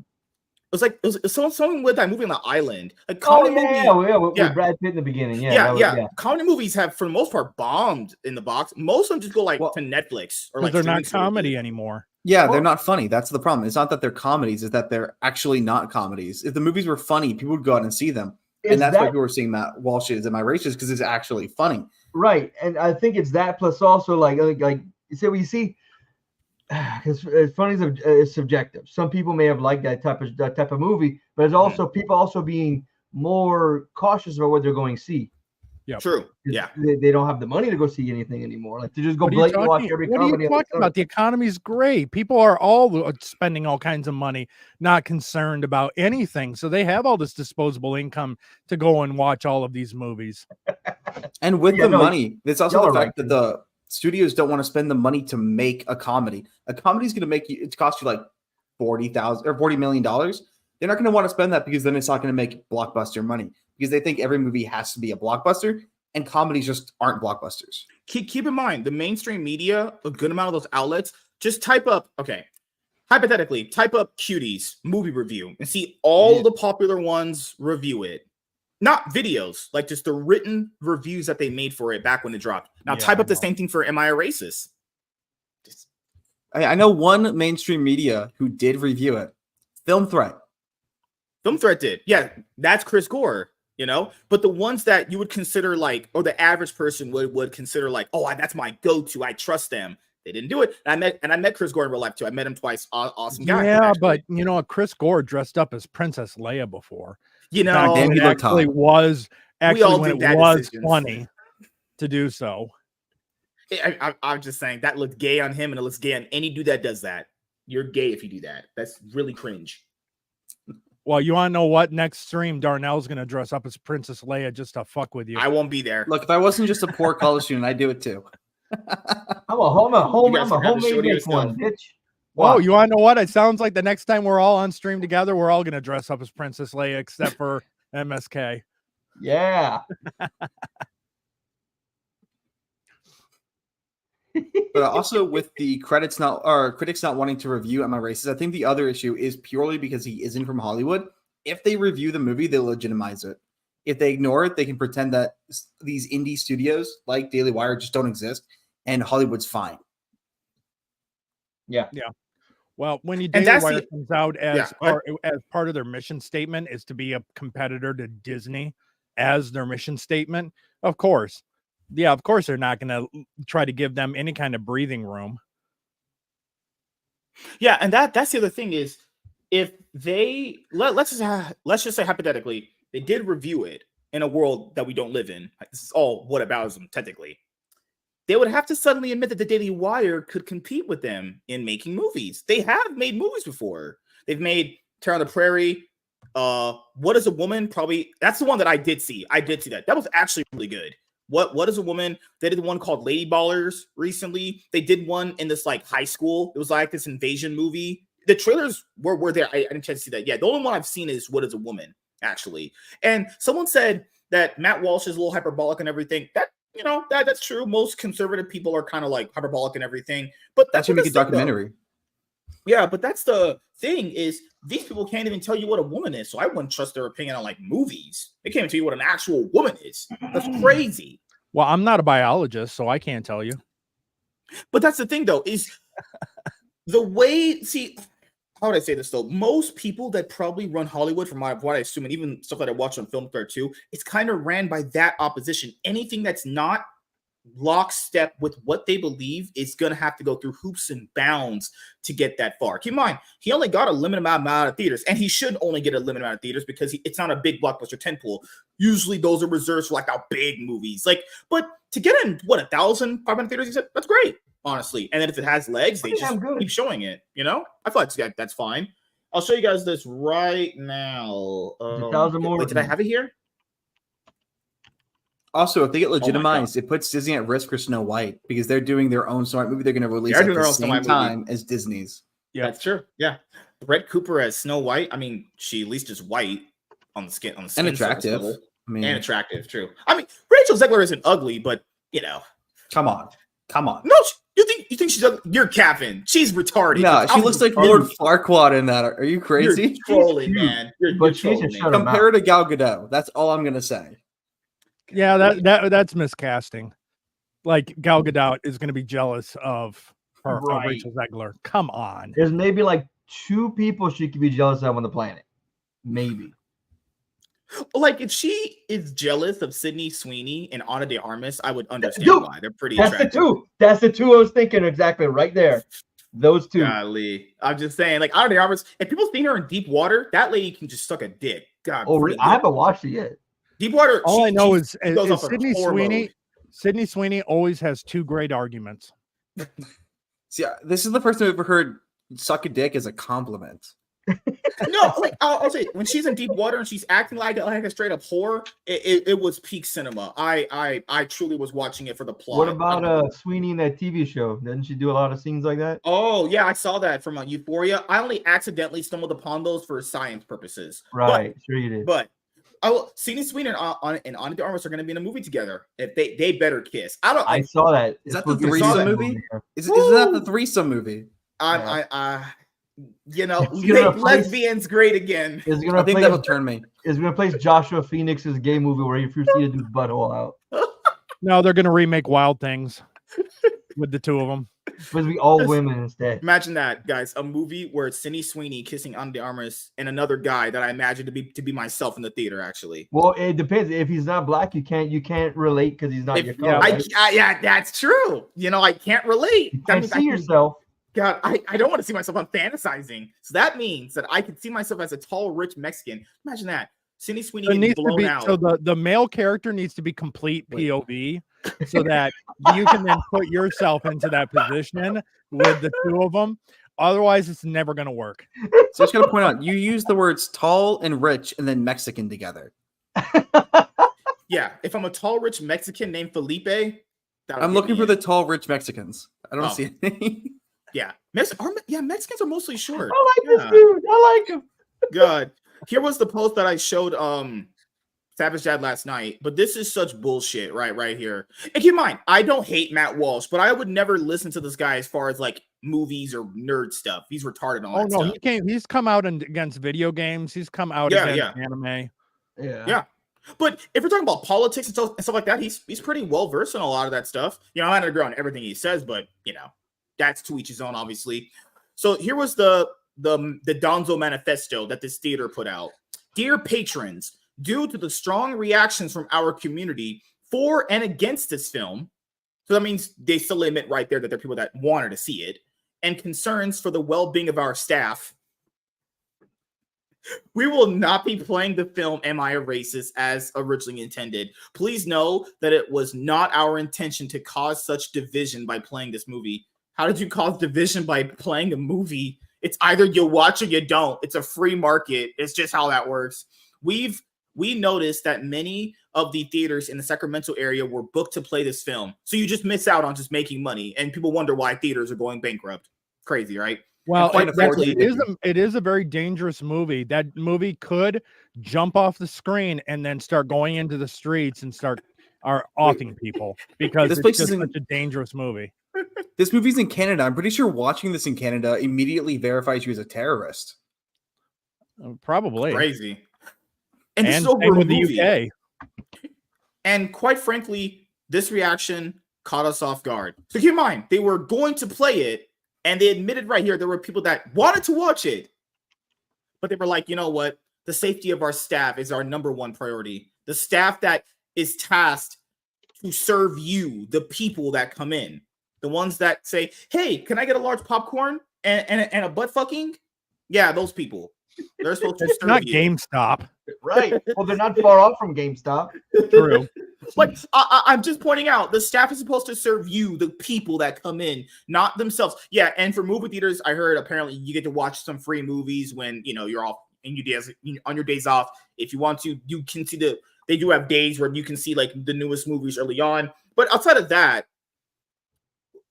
A: It was someone with that movie on the island. Like comedy
D: with Brad Pitt in the beginning.
A: Yeah. Comedy movies have, for the most part, bombed in the box. Most of them just go to Netflix or like
B: they're not comedy anymore.
C: Yeah, they're not funny. That's the problem. It's not that they're comedies; it's that they're actually not comedies. If the movies were funny, people would go out and see them, and that's why people were seeing Matt Walsh is Am I Racist, because it's actually funny.
D: Right, and I think it's that plus also like you say, we see. Because funny is subjective. Some people may have liked that type of movie, but it's also people also being more cautious about what they're going to see.
B: Yeah,
A: true. Yeah,
D: they don't have the money to go see anything anymore. Like to just go blatantly watch every
B: comedy. What are you talking about? The economy's great. People are all spending all kinds of money, not concerned about anything. So they have all this disposable income to go and watch all of these movies.
C: And with money, there's also the fact that the studios don't want to spend the money to make a comedy. A comedy is going to make you, it costs you like $40 million. They're not going to want to spend that because then it's not going to make blockbuster money, because they think every movie has to be a blockbuster, and comedies just aren't blockbusters.
A: Keep in mind, the mainstream media, a good amount of those outlets, just type up, hypothetically, type up Cuties movie review and see all the popular ones review it. Not videos, like just the written reviews that they made for it back when it dropped. Now type up the same thing for Am I a Racist?
C: I know one mainstream media who did review it. Film Threat.
A: Film Threat did. Yeah, that's Chris Gore, But the ones that you would consider like, or the average person would consider like, oh, that's my go-to, I trust them. They didn't do it. And I met Chris Gore in real life too. I met him twice. Awesome guy.
B: Yeah, but Chris Gore dressed up as Princess Leia before.
A: And
B: he actually was when it was funny to do so.
A: I'm just saying that looked gay on him, and it looks gay on any dude that does that. You're gay if you do that. That's really cringe.
B: Well, you want to know what? Next stream, Darnell's going to dress up as Princess Leia just to fuck with you.
A: I won't be there.
C: Look, if I wasn't just a poor college student, I'd do it too.
D: I'm a homemade one, bitch.
B: Wow. Oh, you want to know what? It sounds like the next time we're all on stream together, we're all going to dress up as Princess Leia, except for MSK.
D: Yeah.
C: But also with the critics not wanting to review Am I Racist, I think the other issue is purely because he isn't from Hollywood. If they review the movie, they legitimize it. If they ignore it, they can pretend that these indie studios like Daily Wire just don't exist, and Hollywood's fine.
D: Yeah.
B: Well, when Daily Wire comes out as part of their mission statement is to be a competitor to Disney as their mission statement, of course. Yeah, of course they're not going to try to give them any kind of breathing room.
A: Yeah, and that's the other thing is, if they let's just say hypothetically they did review it in a world that we don't live in. This is all whataboutism technically. They would have to suddenly admit that the Daily Wire could compete with them in making movies. They have made movies before. They've made Terror on the Prairie. What is a Woman? Probably that's the one that I did see. I did see that. That was actually really good. What is a woman? They did one called Lady Ballers recently. They did one in this like high school. It was like this invasion movie. The trailers were there. I didn't chance to see that. Yeah, the only one I've seen is What is a Woman, actually. And someone said that Matt Walsh is a little hyperbolic and everything. That, you know, that's true. Most conservative people are kind of like hyperbolic and everything. But
C: That should make a documentary.
A: Yeah, but that's the thing is these people can't even tell you what a woman is. So I wouldn't trust their opinion on like movies. They can't even tell you what an actual woman is. That's crazy.
B: Well, I'm not a biologist, so I can't tell you.
A: But that's the thing, though, is the way, see, how would I say this, though? Most people that probably run Hollywood, from what I assume, and even stuff that I watch on Film Fair too, it's kind of ran by that opposition. Anything that's not lockstep with what they believe is going to have to go through hoops and bounds to get that far. Keep in mind, he only got a limited amount of theaters, and he should only get a limited amount of theaters because it's not a big blockbuster tentpole. Usually those are reserved for like our big movies. Like, but to get in, 1,500 theaters, he said, that's great, honestly. And then if it has legs, they just keep showing it, you know? I feel like that's fine. I'll show you guys this right now.
D: 1,000 more.
A: Wait, did I have it here?
C: Also, if they get legitimized, it puts Disney at risk for Snow White because they're doing their own Snow White movie. They're going to release at the same time as Disney's.
A: Yeah, that's true. Yeah, Brett Cooper as Snow White. I mean, she at least is white on the skin, and
C: attractive.
A: I mean, and attractive. True. I mean, Rachel Zegler isn't ugly, but you know,
C: come on.
A: No, you think she's ugly? You're capping. She's retarded.
C: No, she looks like Lord Farquaad in that. Are you crazy?
A: You're trolling, man. You're trolling.
C: Compare her to Gal Gadot. That's all I'm gonna say.
B: Yeah, that's miscasting. Like Gal Gadot is going to be jealous of her Rachel Zegler. Come on.
D: There's maybe like 2 people she could be jealous of on the planet. Maybe.
A: Like if she is jealous of Sydney Sweeney and Ana de Armas, I would understand why. They're pretty attractive.
D: That's the two I was thinking exactly right there. Those 2.
A: Golly. I'm just saying, like Ana de Armas, if people seen her in Deep Water, that lady can just suck a dick. God.
D: Oh, really? I haven't watched it yet.
A: Deepwater.
B: All I know is Sydney Sweeney. Sydney Sweeney always has 2 great arguments.
C: See, this is the first time I've ever heard "suck a dick" as a compliment.
A: No, like I'll say, when she's in Deep Water and she's acting like a straight up whore, it was peak cinema. I truly was watching it for the plot.
D: What about Sweeney in that TV show? Doesn't she do a lot of scenes like that?
A: Oh yeah, I saw that from Euphoria. I only accidentally stumbled upon those for science purposes.
D: Right, sure you did.
A: But Sydney Sweeney and Ana de Armas are going to be in a movie together. If they better kiss. I
D: saw that.
C: Is that the threesome movie? Is that the threesome movie?
A: You know, make lesbians great again.
C: I think that'll turn me.
D: Is going to place Joshua Phoenix's gay movie where you first see a dude's butthole out.
B: No, they're going to remake Wild Things with the 2 of them.
D: It's supposed to be all women instead.
A: Imagine that, guys. A movie where it's Sydney Sweeney kissing Ana de Armas and another guy that I imagine to be myself in the theater. Actually,
D: well, it depends. If he's not black, you can't relate because he's not your color.
A: Yeah, that's true. You know, I can't relate.
D: You can't see yourself.
A: God, I don't want to see myself. I'm fantasizing. So that means that I can see myself as a tall, rich Mexican. Imagine that. Sydney Sweeney getting blown out.
B: So the male character needs to be complete POV so that you can then put yourself into that position with the 2 of them. Otherwise, it's never going to work.
C: So I just got to point out, you use the words tall and rich and then Mexican together.
A: Yeah, if I'm a tall, rich Mexican named Felipe,
C: I'm looking for the tall, rich Mexicans. I don't see any.
A: Yeah. Mexicans are mostly short.
D: I like this dude. I like him.
A: God. Here was the post that I showed Savage Dad last night, but this is such bullshit right here. And keep in mind, I don't hate Matt Walsh, but I would never listen to this guy as far as like movies or nerd stuff. He's retarded on that stuff.
B: He's come out against video games. He's come out against anime.
A: Yeah. But if we're talking about politics and stuff like that, he's pretty well versed in a lot of that stuff. You know, I'm not gonna agree on everything he says, but you know, that's to each his own, obviously. So here was the Donzo manifesto that this theater put out. Dear patrons, due to the strong reactions from our community for and against this film, so that means they still admit right there that there are people that wanted to see it, and concerns for the well-being of our staff, we will not be playing the film Am I a Racist as originally intended. Please know that it was not our intention to cause such division by playing this movie. How did you cause division by playing a movie? It's either you watch or you don't. It's a free market. It's just how that works. We've we noticed that many of the theaters in the Sacramento area were booked to play this film. So you just miss out on just making money, and people wonder why theaters are going bankrupt. Crazy, right?
B: Well,
A: quite unfortunately,
B: it is a very dangerous movie. That movie could jump off the screen and then start going into the streets and start offing people because
C: This
B: it's
C: place
B: just
C: is in-
B: such a dangerous movie.
C: This movie's in Canada. I'm pretty sure watching this in Canada immediately verifies you as a terrorist.
B: Probably.
A: Crazy. And this is
B: same
A: over a
B: with the
A: movie.
B: UK.
A: And quite frankly, this reaction caught us off guard. So keep in mind, they were going to play it, and they admitted right here there were people that wanted to watch it, but they were like, you know what? The safety of our staff is our number one priority. The staff that is tasked to serve you, the people that come in, the ones that say, hey, can I get a large popcorn and a butt fucking? Yeah, those people. They're supposed to
B: It's
A: serve
B: not
A: you.
B: GameStop.
D: Right. Well, they're not far off from GameStop.
B: True.
A: Like I'm just pointing out, the staff is supposed to serve you, the people that come in, not themselves. Yeah, and for movie theaters, I heard apparently you get to watch some free movies when you're off in your days on your days off. If you want to, you can see they do have days where you can see like the newest movies early on. But outside of that,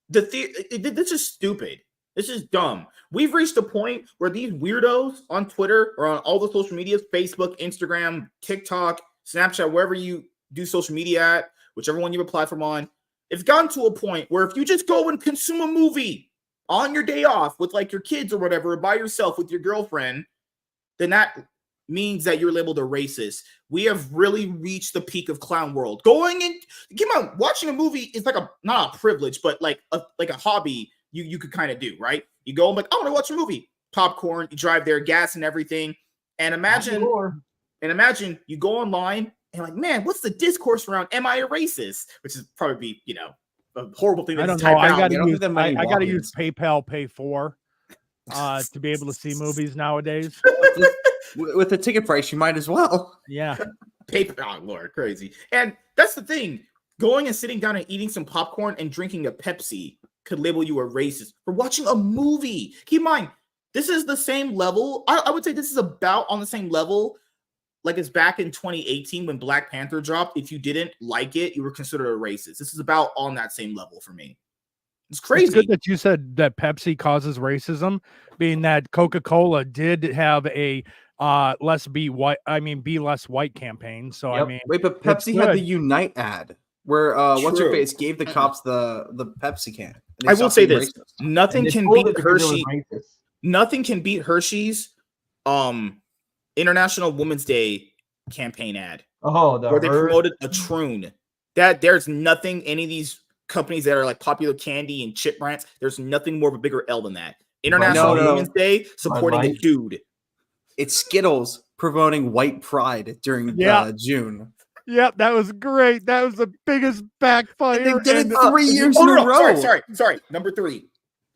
A: this is stupid. This is dumb. We've reached a point where these weirdos on Twitter or on all the social medias, Facebook, Instagram, TikTok, Snapchat, wherever you do social media at, whichever one you have a platform on, it's gotten to a point where if you just go and consume a movie on your day off with like your kids or whatever, or by yourself with your girlfriend, then that means that you're labeled a racist. We have really reached the peak of clown world. Going in, watching a movie is like not a privilege, but like a hobby you could kind of do, right? You go, I'm like, I want to watch a movie. Popcorn, you drive there, gas and everything. And imagine you go online and like, man, what's the discourse around am I a racist? Which is probably a horrible thing to
B: I don't
A: type
B: know.
A: out.
B: I got to use PayPal Pay 4 to be able to see movies nowadays.
C: With the ticket price, you might as well.
B: Yeah.
A: PayPal, oh, Lord, crazy. And that's the thing. Going and sitting down and eating some popcorn and drinking a Pepsi could label you a racist for watching a movie. Keep in mind, this is the same level. I would say this is about on the same level like it's back in 2018 when Black Panther dropped. If you didn't like it, you were considered a racist. This is about on that same level for me. It's crazy.
B: It's good that you said that Pepsi causes racism, being that Coca-Cola did have a be less white campaign. So
D: Yep.
B: I mean,
C: Wait, but Pepsi had the Unite ad where what's her
A: True.
C: face gave the cops the Pepsi can.
A: I will say this: nothing
D: And they
A: can
D: told
A: beat
D: it because it was
A: Hershey.
D: racist.
A: Nothing can beat Hershey's International Women's Day campaign ad
D: Oh,
A: where they promoted a troon. That there's nothing any of these companies that are like popular candy and chip brands. There's nothing more of a bigger L than that. International Women's Day supporting a dude.
C: It's Skittles promoting white pride during June.
B: Yeah, that was great. That was the biggest backfire.
C: They did it 3 years
A: in
C: a row.
A: Sorry. Number 3.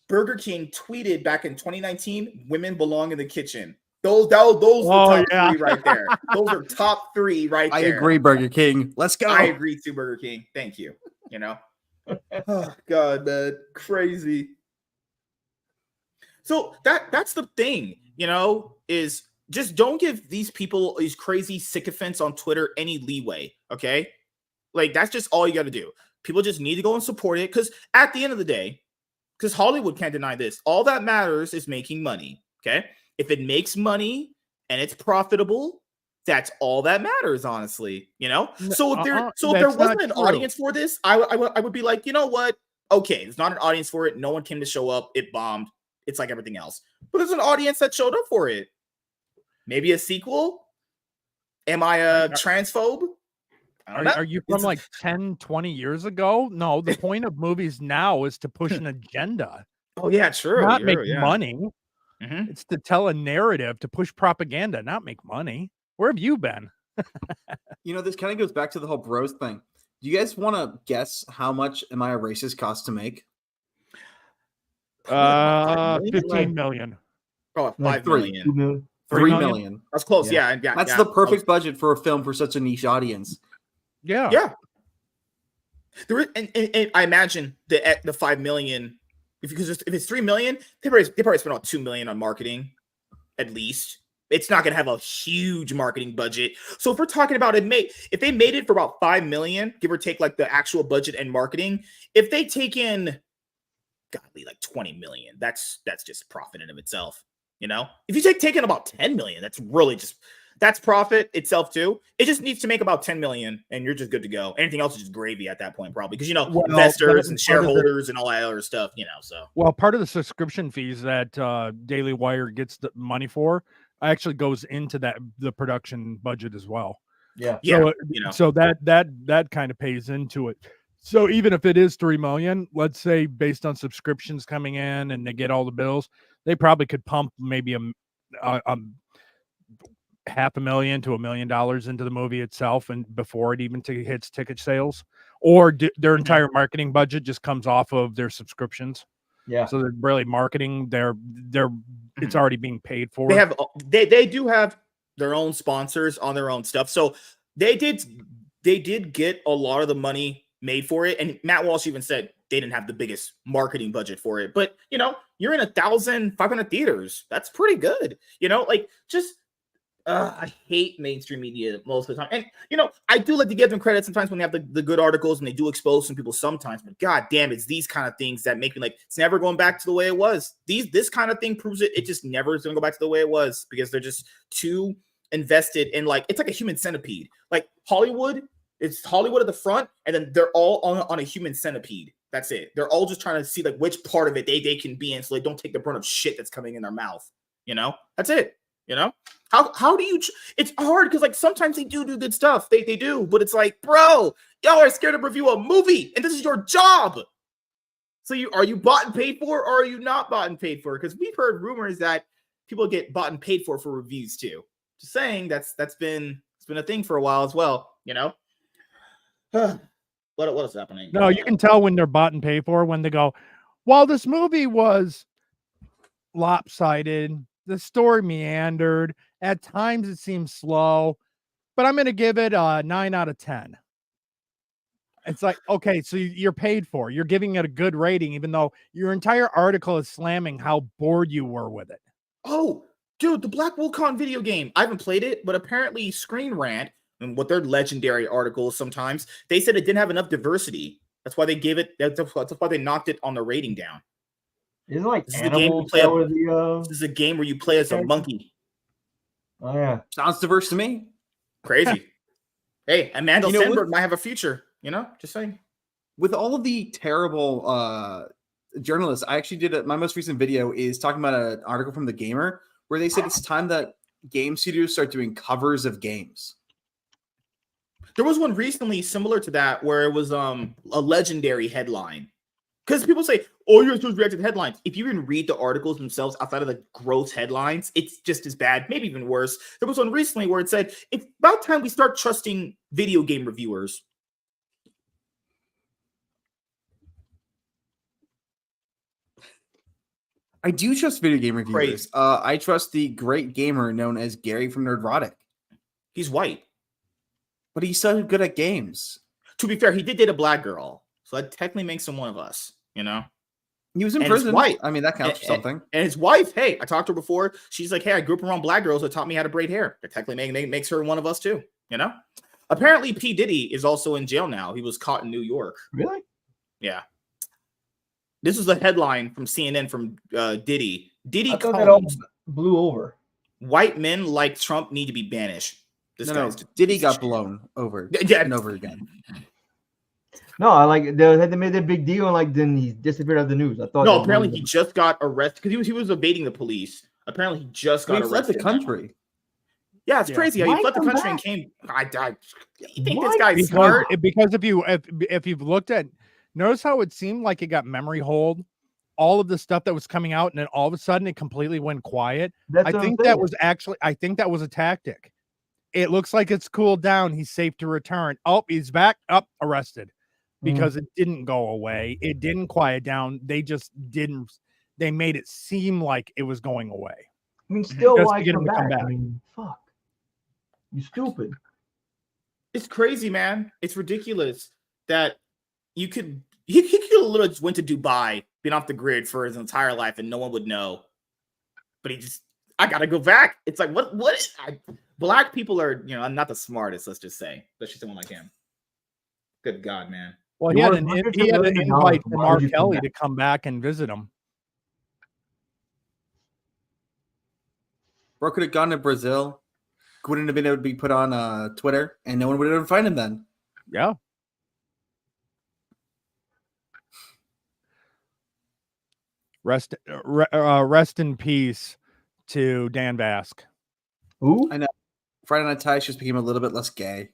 A: Burger King tweeted back in 2019, women belong in the kitchen. Those are top 3 right there. Those are top 3 right there.
C: I agree, Burger King. Let's go.
A: I agree too, Burger King. Thank you. Oh God, man. Crazy. So that's the thing, is just don't give these people, these crazy sycophants on Twitter any leeway, okay? Like, that's just all you got to do. People just need to go and support it because at the end of the day, because Hollywood can't deny this, all that matters is making money, okay? If it makes money and it's profitable, that's all that matters, honestly, So if there wasn't an audience for this, I would be like, you know what? Okay, there's not an audience for it. No one came to show up. It bombed. It's like everything else. But there's an audience that showed up for it. Maybe a sequel? Am I a transphobe?
B: Are you from like 10, 20 years ago? No, the point of movies now is to push an agenda.
A: Oh, yeah, true.
B: Not make money.
A: Mm-hmm.
B: It's to tell a narrative, to push propaganda, not make money. Where have you been?
C: This kind of goes back to the whole bros thing. Do you guys want to guess how much Am I a Racist cost to make?
B: 15 million.
A: Oh, 5 million.
C: 3 million.
A: That's close. Yeah.
C: That's the perfect budget for a film for such a niche audience.
B: Yeah.
A: There is, and I imagine the 5 million. If it's 3 million, they probably spent about 2 million on marketing, at least. It's not going to have a huge marketing budget. So if we're talking about if they made it for about 5 million, give or take like the actual budget and marketing, if they take in godly like 20 million, that's just profit in of itself. You know, if you take in about 10 million, that's profit itself too. It just needs to make about 10 million and you're just good to go. Anything else is just gravy at that point, probably, because investors and shareholders and all that other stuff, so.
B: Well, part of the subscription fees that Daily Wire gets the money for actually goes into the production budget as well.
D: Yeah.
B: So that kind of pays into it. So even if it is 3 million, let's say based on subscriptions coming in and they get all the bills, they probably could pump maybe a $500,000 to $1 million into the movie itself, and before it even hits ticket sales, or their entire marketing budget just comes off of their subscriptions.
D: Yeah.
B: So they're really marketing. It's already being paid for.
A: They do have their own sponsors on their own stuff. So they did get a lot of the money made for it. And Matt Walsh even said they didn't have the biggest marketing budget for it. But you're in 1,500 theaters. That's pretty good. I hate mainstream media most of the time. And, I do like to give them credit sometimes when they have the good articles and they do expose some people sometimes. But God damn, it's these kind of things that make me like, it's never going back to the way it was. This kind of thing proves it. It just never is going to go back to the way it was because they're just too invested in it's like a human centipede. Like Hollywood, it's Hollywood at the front and then they're all on a human centipede. That's it. They're all just trying to see which part of it they can be in so they don't take the brunt of shit that's coming in their mouth. That's it. How do you it's hard because sometimes they do good stuff, they do, but it's like, bro, y'all are scared to review a movie and this is your job. So are you bought and paid for, or are you not bought and paid for? Because we've heard rumors that people get bought and paid for reviews too. Just saying, it's been a thing for a while as well. What is happening?
B: No, you can tell when they're bought and paid for when they go, well, this movie was lopsided. The story meandered. At times it seems slow, but I'm going to give it a 9 out of 10. It's like, okay, so you're paid for. You're giving it a good rating, even though your entire article is slamming how bored you were with it.
A: Oh, dude, the Black Wukong video game. I haven't played it, but apparently Screen Rant, and what their legendary articles sometimes, they said it didn't have enough diversity. That's why they gave it, that's why they knocked it on the rating down.
D: Isn't like
A: this is this is a game where you play as a monkey.
D: Oh yeah,
C: sounds diverse to me.
A: Crazy. Hey, Amanda Sandberg might have a future. Just saying.
C: With all of the terrible journalists, I actually did my most recent video is talking about an article from The Gamer where they said it's time that game studios start doing covers of games.
A: There was one recently similar to that where it was a legendary headline. Because people say, oh, you're supposed to react to the headlines. If you even read the articles themselves outside of the gross headlines, it's just as bad, maybe even worse. There was one recently where it said, it's about time we start trusting video game reviewers.
C: I do trust video game reviewers. I trust the great gamer known as Gary from Nerdrotic.
A: He's white.
C: But he's so good at games.
A: To be fair, he did date a black girl. So that technically makes him one of us,
C: He was in prison. White. I mean, that counts for something.
A: And his wife, hey, I talked to her before. She's like, hey, I grew up around black girls that taught me how to braid hair. That technically makes her one of us too, Apparently, P. Diddy is also in jail now. He was caught in New York.
D: Really?
A: Yeah. This was a headline from CNN from Diddy.
D: I thought that all blew over.
A: White men like Trump need to be banished.
C: Diddy got blown over and over again.
D: No, they made a big deal and then he disappeared out of the news. I thought.
A: No, apparently he just got arrested because he was evading the police. Apparently he just got arrested.
C: He fled the country.
A: Yeah, it's crazy how he fled the country and came. I died. You think this guy's smart?
B: Because if you've looked at, notice how it seemed like it got memory hold. All of the stuff that was coming out, and then all of a sudden it completely went quiet. I think that was a tactic. It looks like it's cooled down. He's safe to return. Oh, he's back. Up, arrested. Because it didn't go away. It didn't quiet down. They just didn't. They made it seem like it was going away.
D: I mean, still
B: just
D: why
B: to get
D: come
B: him to come
D: back?
B: back.
D: I mean, fuck. You stupid.
A: It's crazy, man. It's ridiculous that he could literally just went to Dubai, been off the grid for his entire life, and no one would know. But he just I gotta go back. It's like black people are, not the smartest, let's just say, especially someone like him. Good God, man.
B: Well,
D: You
B: he had
D: want
B: an
D: hundreds
B: he
D: of
B: had an
D: millions of
B: invite
D: dollars,
B: from
D: why would
B: R.
D: you come
B: Kelly
D: back?
B: to come back and visit him.
C: Bro could have gone to Brazil. Wouldn't have been able to be put on Twitter, and no one would ever find him then.
B: Yeah. Rest in peace to Dan Vasc.
D: Who?
C: I know. Friday Night Ties just became a little bit less gay.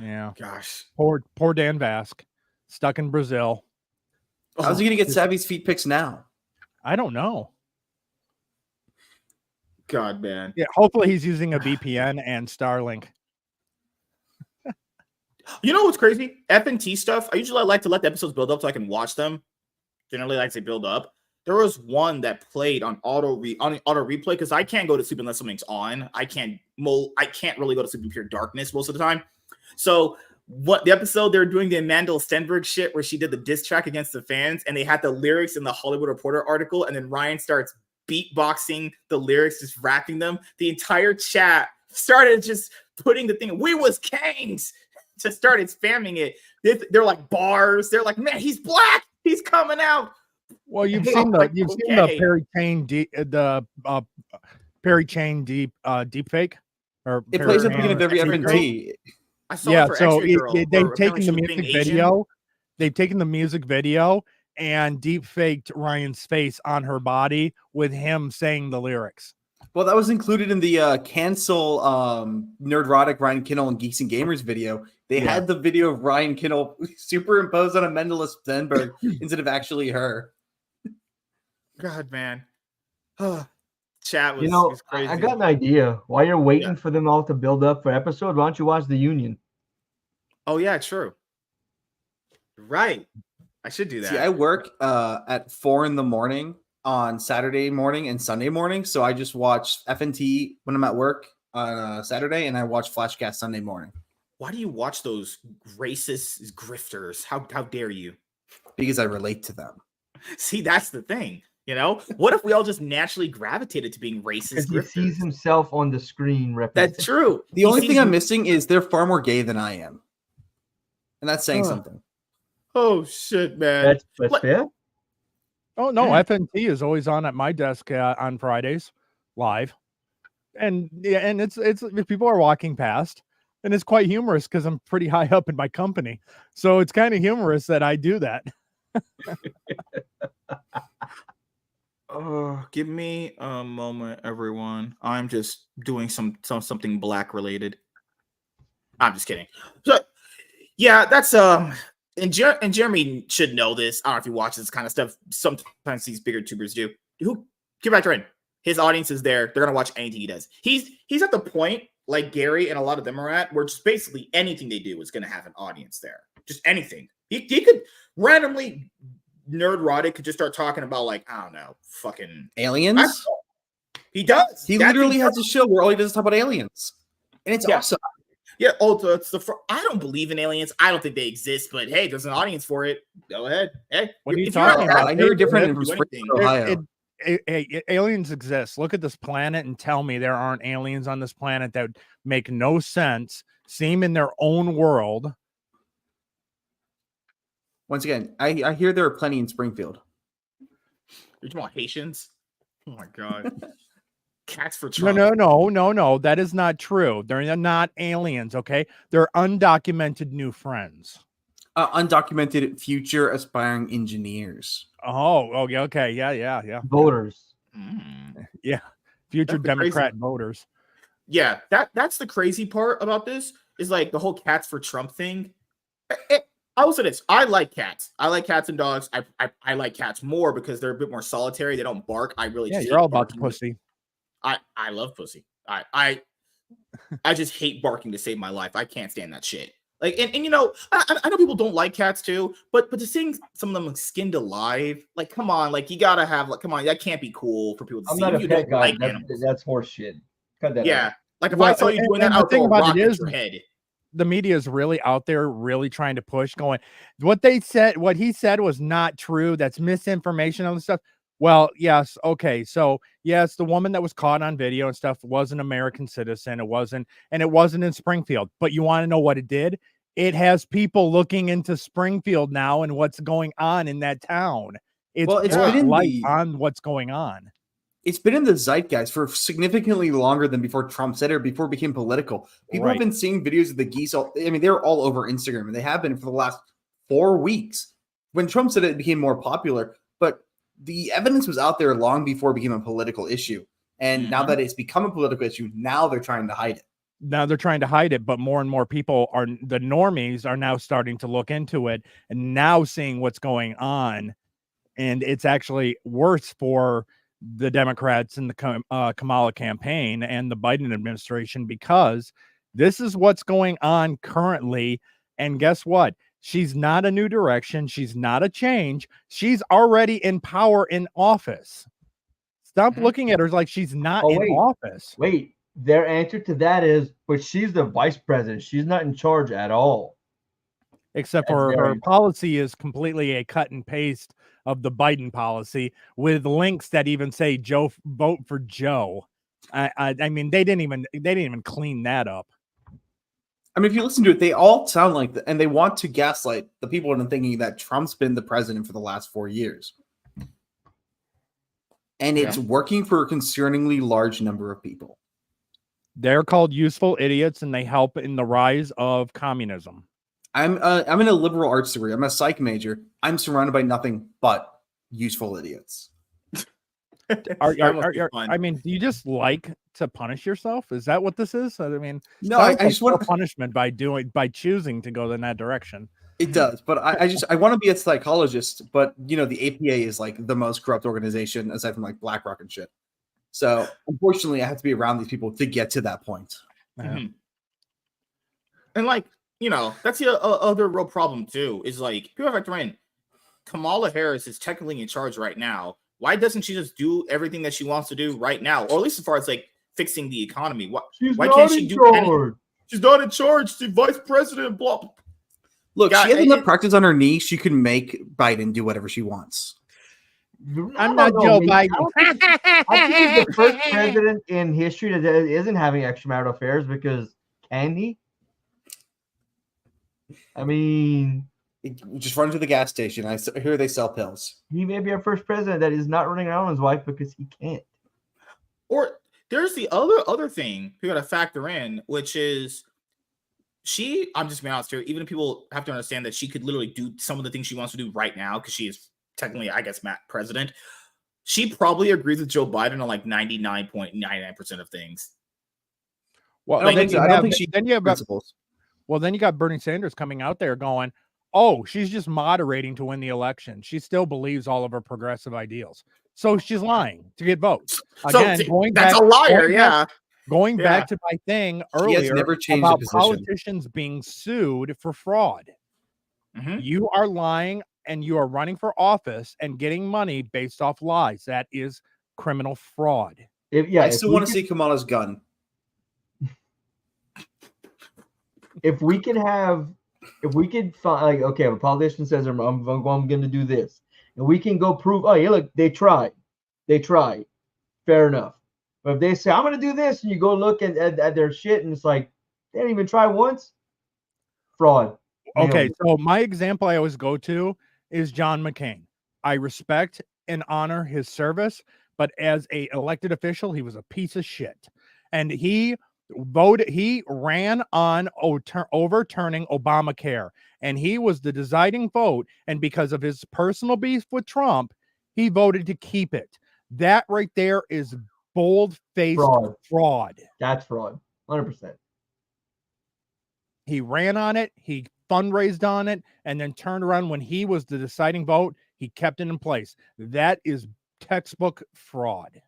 B: Yeah.
A: Gosh.
B: Poor Dan Vasc, stuck in Brazil.
C: How's he gonna get Savvy's feet pics now?
B: I don't know.
A: God, man.
B: Yeah, hopefully he's using a VPN and Starlink.
A: You know what's crazy? F&T stuff. I usually like to let the episodes build up so I can watch them. Generally, like to build up. There was one that played on auto replay because I can't go to sleep unless something's on. I can't really go to sleep in pure darkness most of the time. So what the episode they're doing the Amanda Stenberg shit where she did the diss track against the fans and they had the lyrics in the Hollywood Reporter article and then Ryan starts beatboxing the lyrics, just rapping them. The entire chat started just putting the thing, "We was kings," just started spamming it. They're like bars. They're like, "Man, he's black. He's coming out."
B: Well, you've
A: Hey,
B: seen the
A: like,
B: you've seen the
A: okay.
B: Perry Chain deep fake, or
C: It
B: Perry
C: plays at the
B: Chain
C: beginning of every
A: X-Ray Girl?
C: FNT.
A: I saw
B: Yeah,
A: it for
B: so
A: X-Ray Girl.
B: they've
A: where
B: taken
A: apparently
B: the
A: she was
B: music
A: being Asian.
B: video. They've taken the music video and deep faked Ryan's face on her body with him saying the lyrics.
C: Well, that was included in the cancel Nerdrotic Ryan Kinnell and Geeks and Gamers video. They
B: Yeah.
C: had the video of Ryan Kinnell superimposed on Amanda Stenberg instead of actually her.
A: God, man. Chat was,
D: You know,
A: was crazy.
D: I got an idea. While you're waiting
A: Yeah.
D: for them all to build up for episode, why don't you watch The Union?
A: Oh yeah, true. Right. I should do that.
C: See, I work at 4 a.m. on Saturday morning and Sunday morning, so I just watch FNT when I'm at work on Saturday, and I watch Flashcast Sunday morning.
A: Why do you watch those racist grifters? How dare you?
C: Because I relate to them.
A: See, that's the thing. What if we all just naturally gravitated to being racist
D: Because he sees
A: grifters?
D: himself on the screen.
A: That's true.
C: The only thing I'm missing is they're far more gay than I am. And that's saying
D: Huh.
C: something.
A: Oh shit, man.
D: That's
A: What-
D: fair.
B: Oh no,
A: Yeah.
B: FNT is always on at my desk on Fridays, live, and it's if people are walking past, and it's quite humorous because I'm pretty high up in my company, so it's kind of humorous that I do that.
A: Give me a moment, everyone. I'm just doing something black related. I'm just kidding. So, yeah, that's and Jeremy should know this. I don't know if he watches this kind of stuff. Sometimes these bigger tubers do. Get back to Ryan. His audience is there. They're gonna watch anything he does. He's at the point like Gary and a lot of them are at, where just basically anything they do is gonna have an audience there. Just anything. He could randomly. Nerdrotic could just start talking about like, I don't know, fucking
C: Aliens?
A: he does.
C: He
A: That
C: literally
A: thing-
C: has a show where all he does is talk about aliens. And it's
A: Yeah.
C: awesome.
A: Yeah. Oh, it's I don't believe in aliens. I don't think they exist. But hey, there's an audience for it. Go ahead. Hey,
B: What are you
A: if you're
B: talking
A: not-
B: about?
C: I hear different
A: Do
C: from
A: anything.
C: Springfield, Ohio.
B: Aliens exist. Look at this planet and tell me there aren't aliens on this planet that make no sense, seem in their own world.
C: Once again, I hear there are plenty in Springfield.
A: You're talking about Haitians? Oh my god. Cats for
B: No,
A: Trump.
B: no. That is not true. They're not aliens, okay? They're undocumented new friends.
C: Undocumented future aspiring engineers.
B: Oh, okay. Yeah.
D: Voters.
B: Future
A: That's the crazy-
B: Democrat voters.
A: Yeah, that's the crazy part about this is like the whole cats for Trump thing. I will say this: I like cats. I like cats and dogs. I like cats more because they're a bit more solitary. They don't bark. I really
B: Yeah,
A: just
B: you're
A: hate
B: all about the
A: barking.
B: pussy.
A: I love pussy. I just hate barking to save my life. I can't stand that shit. Like and I know people don't like cats too, but to seeing some of them like skinned alive, like come on, like you gotta have like come on, that can't be cool for people to
D: I'm
A: see.
D: not a
A: You
D: pet
A: don't
D: guy.
A: like
D: That's,
A: animals.
D: that's horse shit. Cut that
A: Yeah,
D: out.
A: like if
B: Well,
A: I saw you doing
B: and
A: that,
B: the
A: I'll
B: thing
A: throw a
B: about it
A: rock at
B: is-
A: your head.
B: The media is really out there, really trying to push. Going, what he said was not true. That's misinformation on the stuff. Well, yes. Okay. So, yes, the woman that was caught on video and stuff was an American citizen. It wasn't in Springfield. But you want to know what it did? It has people looking into Springfield now and what's going on in that town. It's
C: Well, it's
B: brought
C: been in
B: light
C: the
B: on what's going on.
C: it's been in the zeitgeist for significantly longer than before Trump said it or before it became political. People have
B: Right.
C: been seeing videos of the geese. I mean, they're all over Instagram, and they have been for the last 4 weeks. When Trump said it, it became more popular, but the evidence was out there long before it became a political issue. And now that it's become a political issue, now they're trying to hide it.
B: Now they're trying to hide it, but more and more people are the normies are now starting to look into it and now seeing what's going on. And it's actually worse for the Democrats and the Kamala campaign and the Biden administration because this is what's going on currently. And guess what? She's not a new direction. She's not a change. She's already in power in office. Stop looking at her like she's not in office.
D: Wait, their answer to that is, but she's the vice president. She's not in charge at all.
B: Except
D: That's
B: for her
D: very-
B: policy is completely a cut and paste of the Biden policy with links that even say Joe vote for Joe. I mean they didn't even clean that up.
C: I mean, if you listen to it, they all sound like that, and they want to gaslight the people into thinking that Trump's been the president for the last 4 years. And it's working for a concerningly large number of people.
B: They're called useful idiots and they help in the rise of communism.
C: I'm in a liberal arts degree. I'm a psych major. I'm surrounded by nothing but useful idiots.
B: I mean, do you just like to punish yourself? Is that what this is? I mean,
C: No, I just want
B: punishment by choosing to go in that direction.
C: It does, but I want to be a psychologist, but the APA is like the most corrupt organization aside from like BlackRock and shit. So unfortunately, I have to be around these people to get to that point.
A: And like that's the other real problem too. Is like people factor in Kamala Harris is technically in charge right now. Why doesn't she just do everything that she wants to do right now, or at least as far as like fixing the economy? Why can't she do anything? She's not in charge. She's vice president. Blah.
C: Look, she has enough practice on her knee. She can make Biden do whatever she wants.
B: I'm not Joe Biden.
D: I think he's the first president in history that isn't having extramarital affairs because can he? I mean,
C: just run to the gas station. I hear they sell pills.
D: He may be our first president that is not running around with his wife because he can't.
A: Or there's the other thing we got to factor in, which is I'm just being honest here, even if people have to understand that she could literally do some of the things she wants to do right now because she is technically, I guess, president. She probably agrees with Joe Biden on like 99.99% of things.
B: Well,
C: I don't think she principles.
B: Well, then you got Bernie Sanders coming out there going, oh, she's just moderating to win the election. She still believes all of her progressive ideals. So she's lying to get votes. Again,
A: that's a liar,
B: Going back to my thing earlier about politicians being sued for fraud. You are lying and you are running for office and getting money based off lies. That is criminal fraud.
C: I still want to see Kamala's gun.
D: If we could find like, okay, a politician says I'm going to do this, and we can go prove, oh yeah, look, they tried, fair enough. But if they say I'm going to do this, and you go look at their shit, and it's like they didn't even try once, fraud.
B: Okay, so my example I always go to is John McCain. I respect and honor his service, but as a elected official, he was a piece of shit, and he ran on overturning Obamacare, and he was the deciding vote, and because of his personal beef with he voted to keep it. That right there is bold-faced fraud.
D: That's fraud, 100%.
B: He ran on it, he fundraised on it, and then turned around when he was the deciding vote, he kept it in place. That is textbook fraud.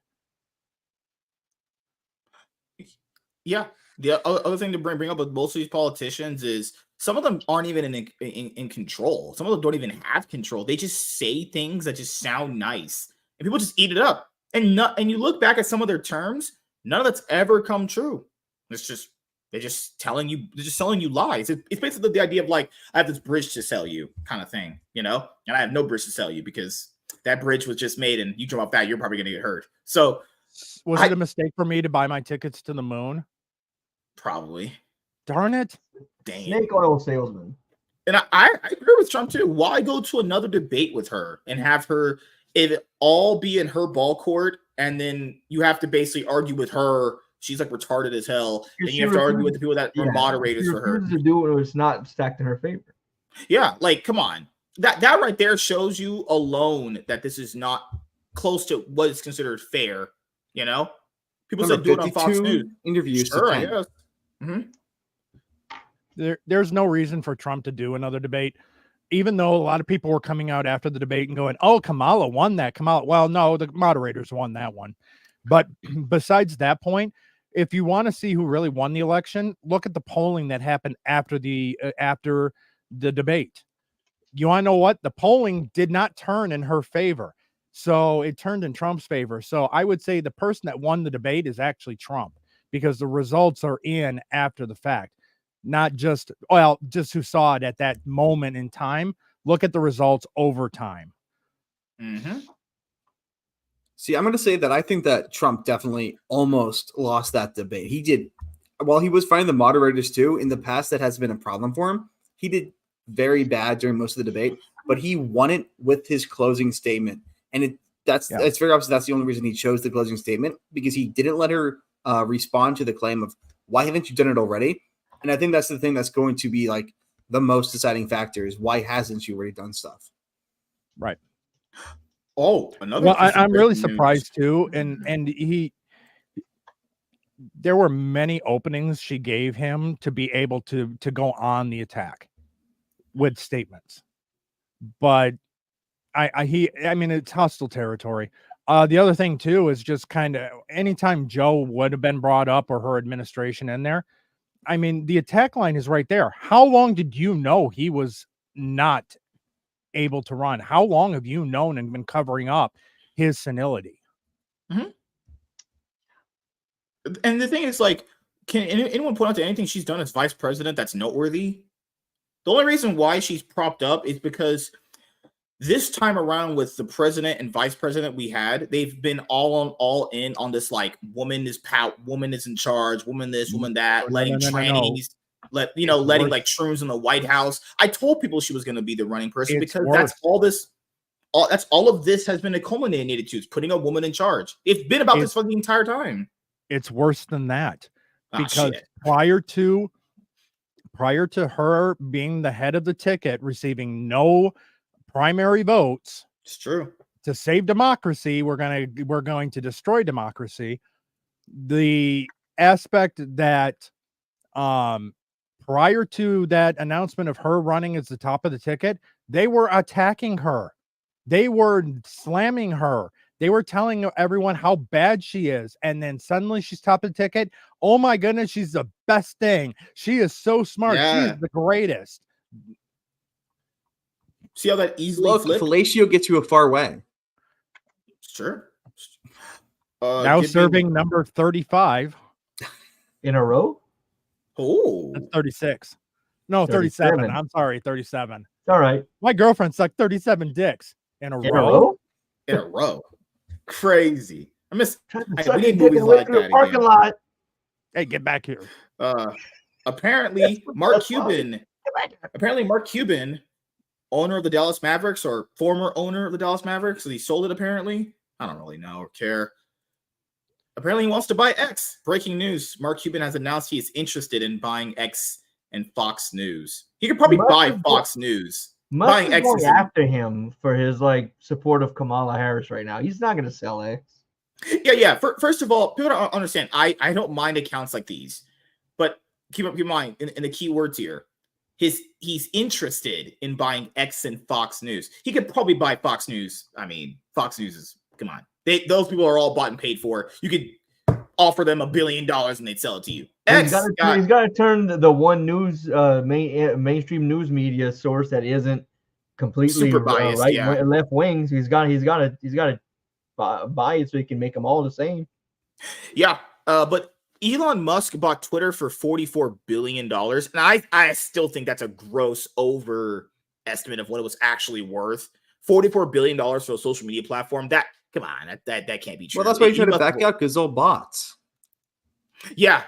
A: Yeah. The other thing to bring up with most of these politicians is some of them aren't even in control. Some of them don't even have control. They just say things that just sound nice, and people just eat it up. And you look back at some of their terms, none of that's ever come true. They're just telling you lies. It's basically the idea of like, I have this bridge to sell you kind of thing, and I have no bridge to sell you because that bridge was just made and you jump off that, you're probably gonna get hurt. So
B: Was it a mistake for me to buy my tickets to the moon?
A: probably.
B: Darn it.
A: Dang.
D: Snake oil salesman.
A: And I agree with Trump too. Why go to another debate with her and have her it all be in her ball court, and then you have to basically argue with her? She's like retarded as hell, and you have to argue with the people that are moderators for her.
D: To do it, it's not stacked in her favor.
A: Yeah, like come on, that right there shows you alone that this is not close to what is considered fair. You know, people said do it on Fox News
C: interviews.
A: Sure, I guess.
B: There's no reason for Trump to do another debate, even though a lot of people were coming out after the debate and going, "Oh, Kamala won that." Well, no, the moderators won that one. But besides that point, if you want to see who really won the election, look at the polling that happened after the debate. You want to know what? The polling did not turn in her favor. So it turned in Trump's favor. So I would say the person that won the debate is actually Trump, because the results are in after the fact, not just who saw it at that moment in time. Look at the results over time.
C: See, I'm going to say that I think that Trump definitely almost lost that debate. He did, while he was fighting the moderators too, in the past that has been a problem for him. He did very bad during most of the debate, but he won it with his closing statement. And it's very obvious that's the only reason he chose the closing statement, because he didn't let her respond to the claim of, why haven't you done it already? And I think that's the thing that's going to be like the most deciding factor is, why hasn't she already done stuff?
B: Right.
A: Oh, another.
B: Well, I'm really surprised too. And there were many openings she gave him to be able to go on the attack with statements. But I mean, it's hostile territory. The other thing too is just kind of anytime Joe would have been brought up, or her administration in there, I mean, the attack line is right there. How long did you know he was not able to run? How long have you known and been covering up his senility?
A: And the thing is, like, can anyone point out to anything she's done as vice president that's noteworthy? The only reason why she's propped up is because this time around with the president and vice president we had, they've been all in on this, like, woman is in charge, woman this, woman that, letting trannies, letting like shrooms in the White House. I told people she was going to be the running person because that's all of this has been culminated to, is putting a woman in charge. It's been about this for the entire time.
B: It's worse than that, because prior to her being the head of the ticket, receiving no primary votes,
A: it's true,
B: to save democracy, we're going to destroy democracy. The aspect that prior to that announcement of her running as the top of the ticket, they were attacking her, they were slamming her, they were telling everyone how bad she is, and then suddenly she's top of the ticket. Oh my goodness, she's the best thing, she is so smart, she is the greatest.
A: See how that easily flipped?
C: Fellatio gets you a far way.
A: Sure.
B: Now serving number 35
D: in a row.
A: Oh,
B: that's 36. No, 37. I'm sorry, 37.
D: It's all right.
B: My girlfriend sucked 37 dicks in a
D: row.
A: In a row. Crazy. I miss.
D: We need movies like that parking lot.
B: Hey, get back here.
A: Apparently, Mark Cuban. Owner of the Dallas Mavericks, or former owner of the Dallas Mavericks, so he sold it apparently. I don't really know or care. Apparently, he wants to buy X. Breaking news: Mark Cuban has announced he is interested in buying X and Fox News. He could probably buy Fox News.
D: Buying X is after him for his support of Kamala Harris right now. He's not going to sell X.
A: Yeah. First of all, people don't understand. I don't mind accounts like these, but keep in mind in the key words here. He's interested in buying X and Fox News. He could probably buy Fox News. I mean, Fox News is, come on. Those people are all bought and paid for. You could offer them $1 billion and they'd sell it to you.
D: He's got to turn the one news mainstream news media source that isn't completely
A: super biased,
D: left wings. He's got to buy it so he can make them all the same.
A: Yeah, but Elon Musk bought Twitter for $44 billion. And I still think that's a gross overestimate of what it was actually worth. $44 billion for a social media platform. That come on, that can't be true.
C: Well, that's why he tried to
A: must-
C: back out because all bots.
A: Yeah.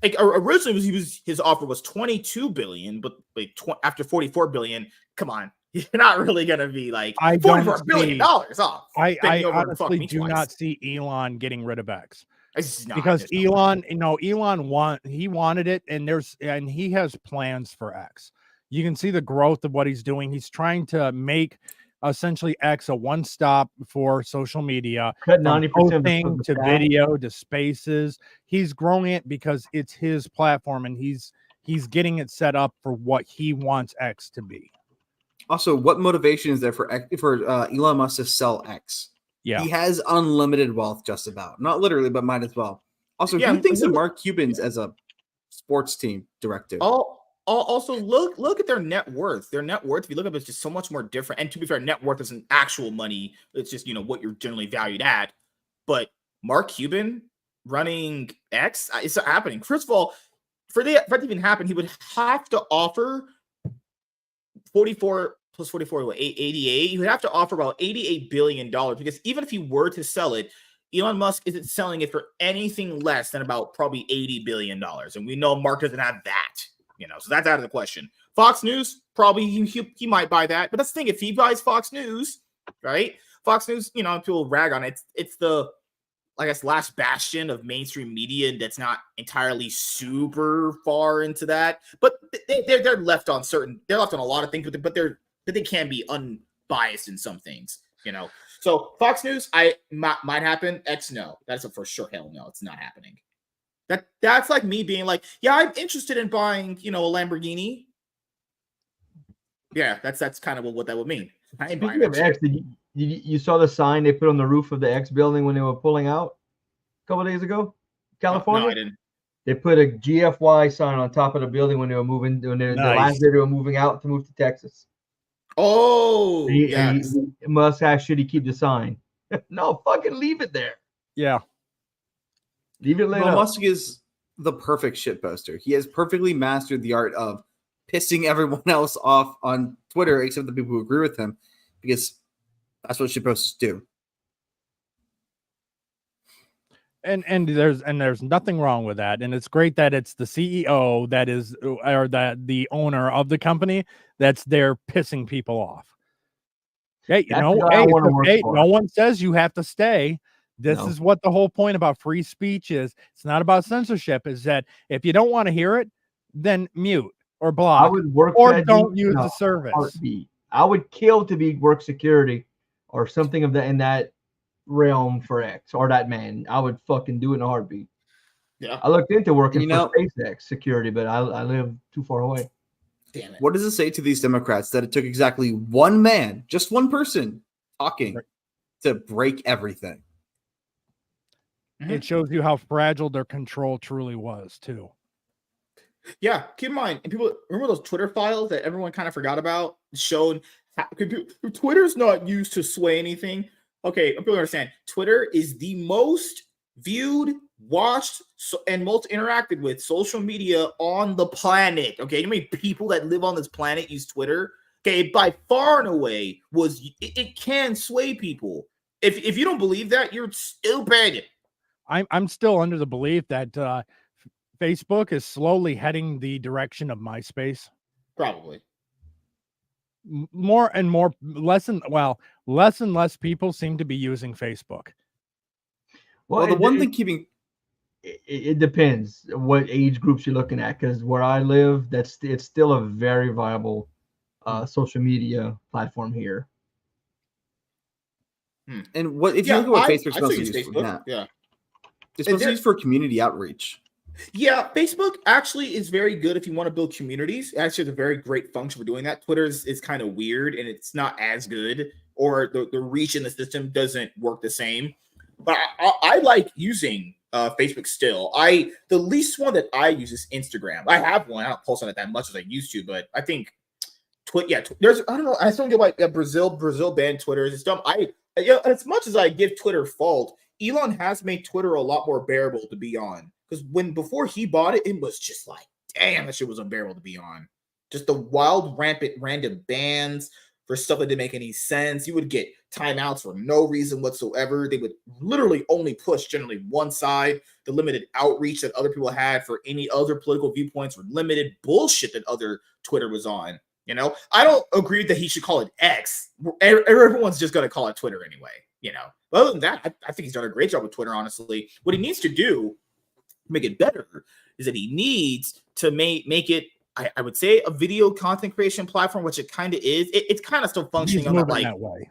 A: Like originally, his offer was 22 billion, but like after 44 billion, come on, you're not really gonna be like
B: I don't
A: $44 billion off.
B: I
A: Bend me over and fuck
B: honestly
A: me
B: do
A: twice.
B: not see Elon getting rid of X.
A: It's not,
B: Because
A: there's no way.
B: Elon, Elon wanted it, and he has plans for X. You can see the growth of what he's doing. He's trying to make essentially X a one-stop for social media,
D: Cut
B: from
D: 90%
B: posting to video to spaces. He's growing it because it's his platform, and he's getting it set up for what he wants X to be.
C: Also, what motivation is there for Elon Musk to sell X?
B: Yeah.
C: He has unlimited wealth, just about. Not literally, but might as well. Also,
A: Yeah,
C: who thinks of
A: look-
C: Mark Cuban's as a sports team director?
A: Also, look at their net worth. Their net worth, if you look up, it's just so much more different. And to be fair, net worth isn't actual money. It's just what you're generally valued at. But Mark Cuban running X, it's not happening. First of all, for that to even happen, he would have to offer 44 plus 44, what, 88? He would have to offer about $88 billion, because even if he were to sell it, Elon Musk isn't selling it for anything less than about probably $80 billion. And we know Mark doesn't have that, so that's out of the question. Fox News, probably he might buy that. But that's the thing, if he buys Fox News, right? Fox News, people rag on it. It's the, I guess, last bastion of mainstream media that's not entirely super far into that. But they're left on they're left on a lot of things, but they can be unbiased in some things, So Fox News, might happen. X, no. That's a for sure hell no. It's not happening. That's like me being like, yeah, I'm interested in buying, a Lamborghini. Yeah, that's kind of what that would mean. I ain't buying
D: Speaking of
A: that
D: X, you saw the sign they put on the roof of the X building when they were pulling out a couple of days ago, California?
A: No, I didn't.
D: They put a GFY sign on top of the building when they were moving. The last day they were moving out to move to Texas.
A: Oh, yeah.
D: Musk asked, should he keep the sign? No, fucking leave it there.
B: Yeah.
D: Leave it later.
C: Well, Musk is the perfect shit poster. He has perfectly mastered the art of pissing everyone else off on Twitter, except the people who agree with him, because that's what shit posters do.
B: And there's nothing wrong with that, and it's great that it's the CEO that is, or that the owner of the company that's there pissing people off. Hey, no one says you have to stay. This is what the whole point about free speech is. It's not about censorship. Is that if you don't want to hear it, then mute or block.
D: I would work
B: or don't use the service.
D: Heartbeat. I would kill to be work security or something of that in that realm for X or that man. I would fucking do it in a heartbeat.
A: Yeah.
D: I looked into working for SpaceX security, but I live too far away.
A: Damn it.
C: What does it say to these Democrats that it took exactly one man, just one person, talking to break everything?
B: It shows you how fragile their control truly was, too.
A: Yeah, keep in mind, and people remember those Twitter files that everyone kind of forgot about, showing Twitter's not used to sway anything. Okay, people understand. Twitter is the most viewed, watched, and most interacted with social media on the planet. Okay, how many people that live on this planet use Twitter? Okay, by far and away it can sway people. If you don't believe that, you're stupid.
B: I'm still under the belief that Facebook is slowly heading the direction of MySpace.
A: Probably.
B: More and more, less and less people seem to be using Facebook.
C: Well, the one thing keeping
D: it depends what age groups you're looking at, because where I live, it's still a very viable social media platform here.
C: And what if you look at what Facebook's supposed to use for now?
A: Yeah.
C: It's supposed to use for community outreach.
A: Yeah, Facebook actually is very good if you want to build communities. It actually has a very great function for doing that. Twitter is kind of weird and it's not as good, or the reach in the system doesn't work the same. But I like using Facebook still. The least one that I use is Instagram. I have one. I don't post on it that much as I used to, but I think there's I don't know. I still get why Brazil banned Twitter. It's dumb. As much as I give Twitter fault, Elon has made Twitter a lot more bearable to be on. Because before he bought it, it was just like, damn, that shit was unbearable to be on. Just the wild, rampant, random bans, for stuff that didn't make any sense. You would get timeouts for no reason whatsoever. They would literally only push generally one side. The limited outreach that other people had for any other political viewpoints were limited. Bullshit that other Twitter was on. You know, I don't agree that he should call it X. Everyone's just going to call it Twitter anyway. You know, but other than that, I think he's done a great job with Twitter, honestly. What he needs to do to make it better is that he needs to make it, I would say, a video content creation platform, which it kind of is. It's kind of still functioning
B: He's
A: on that,
B: moving
A: like,
B: that way.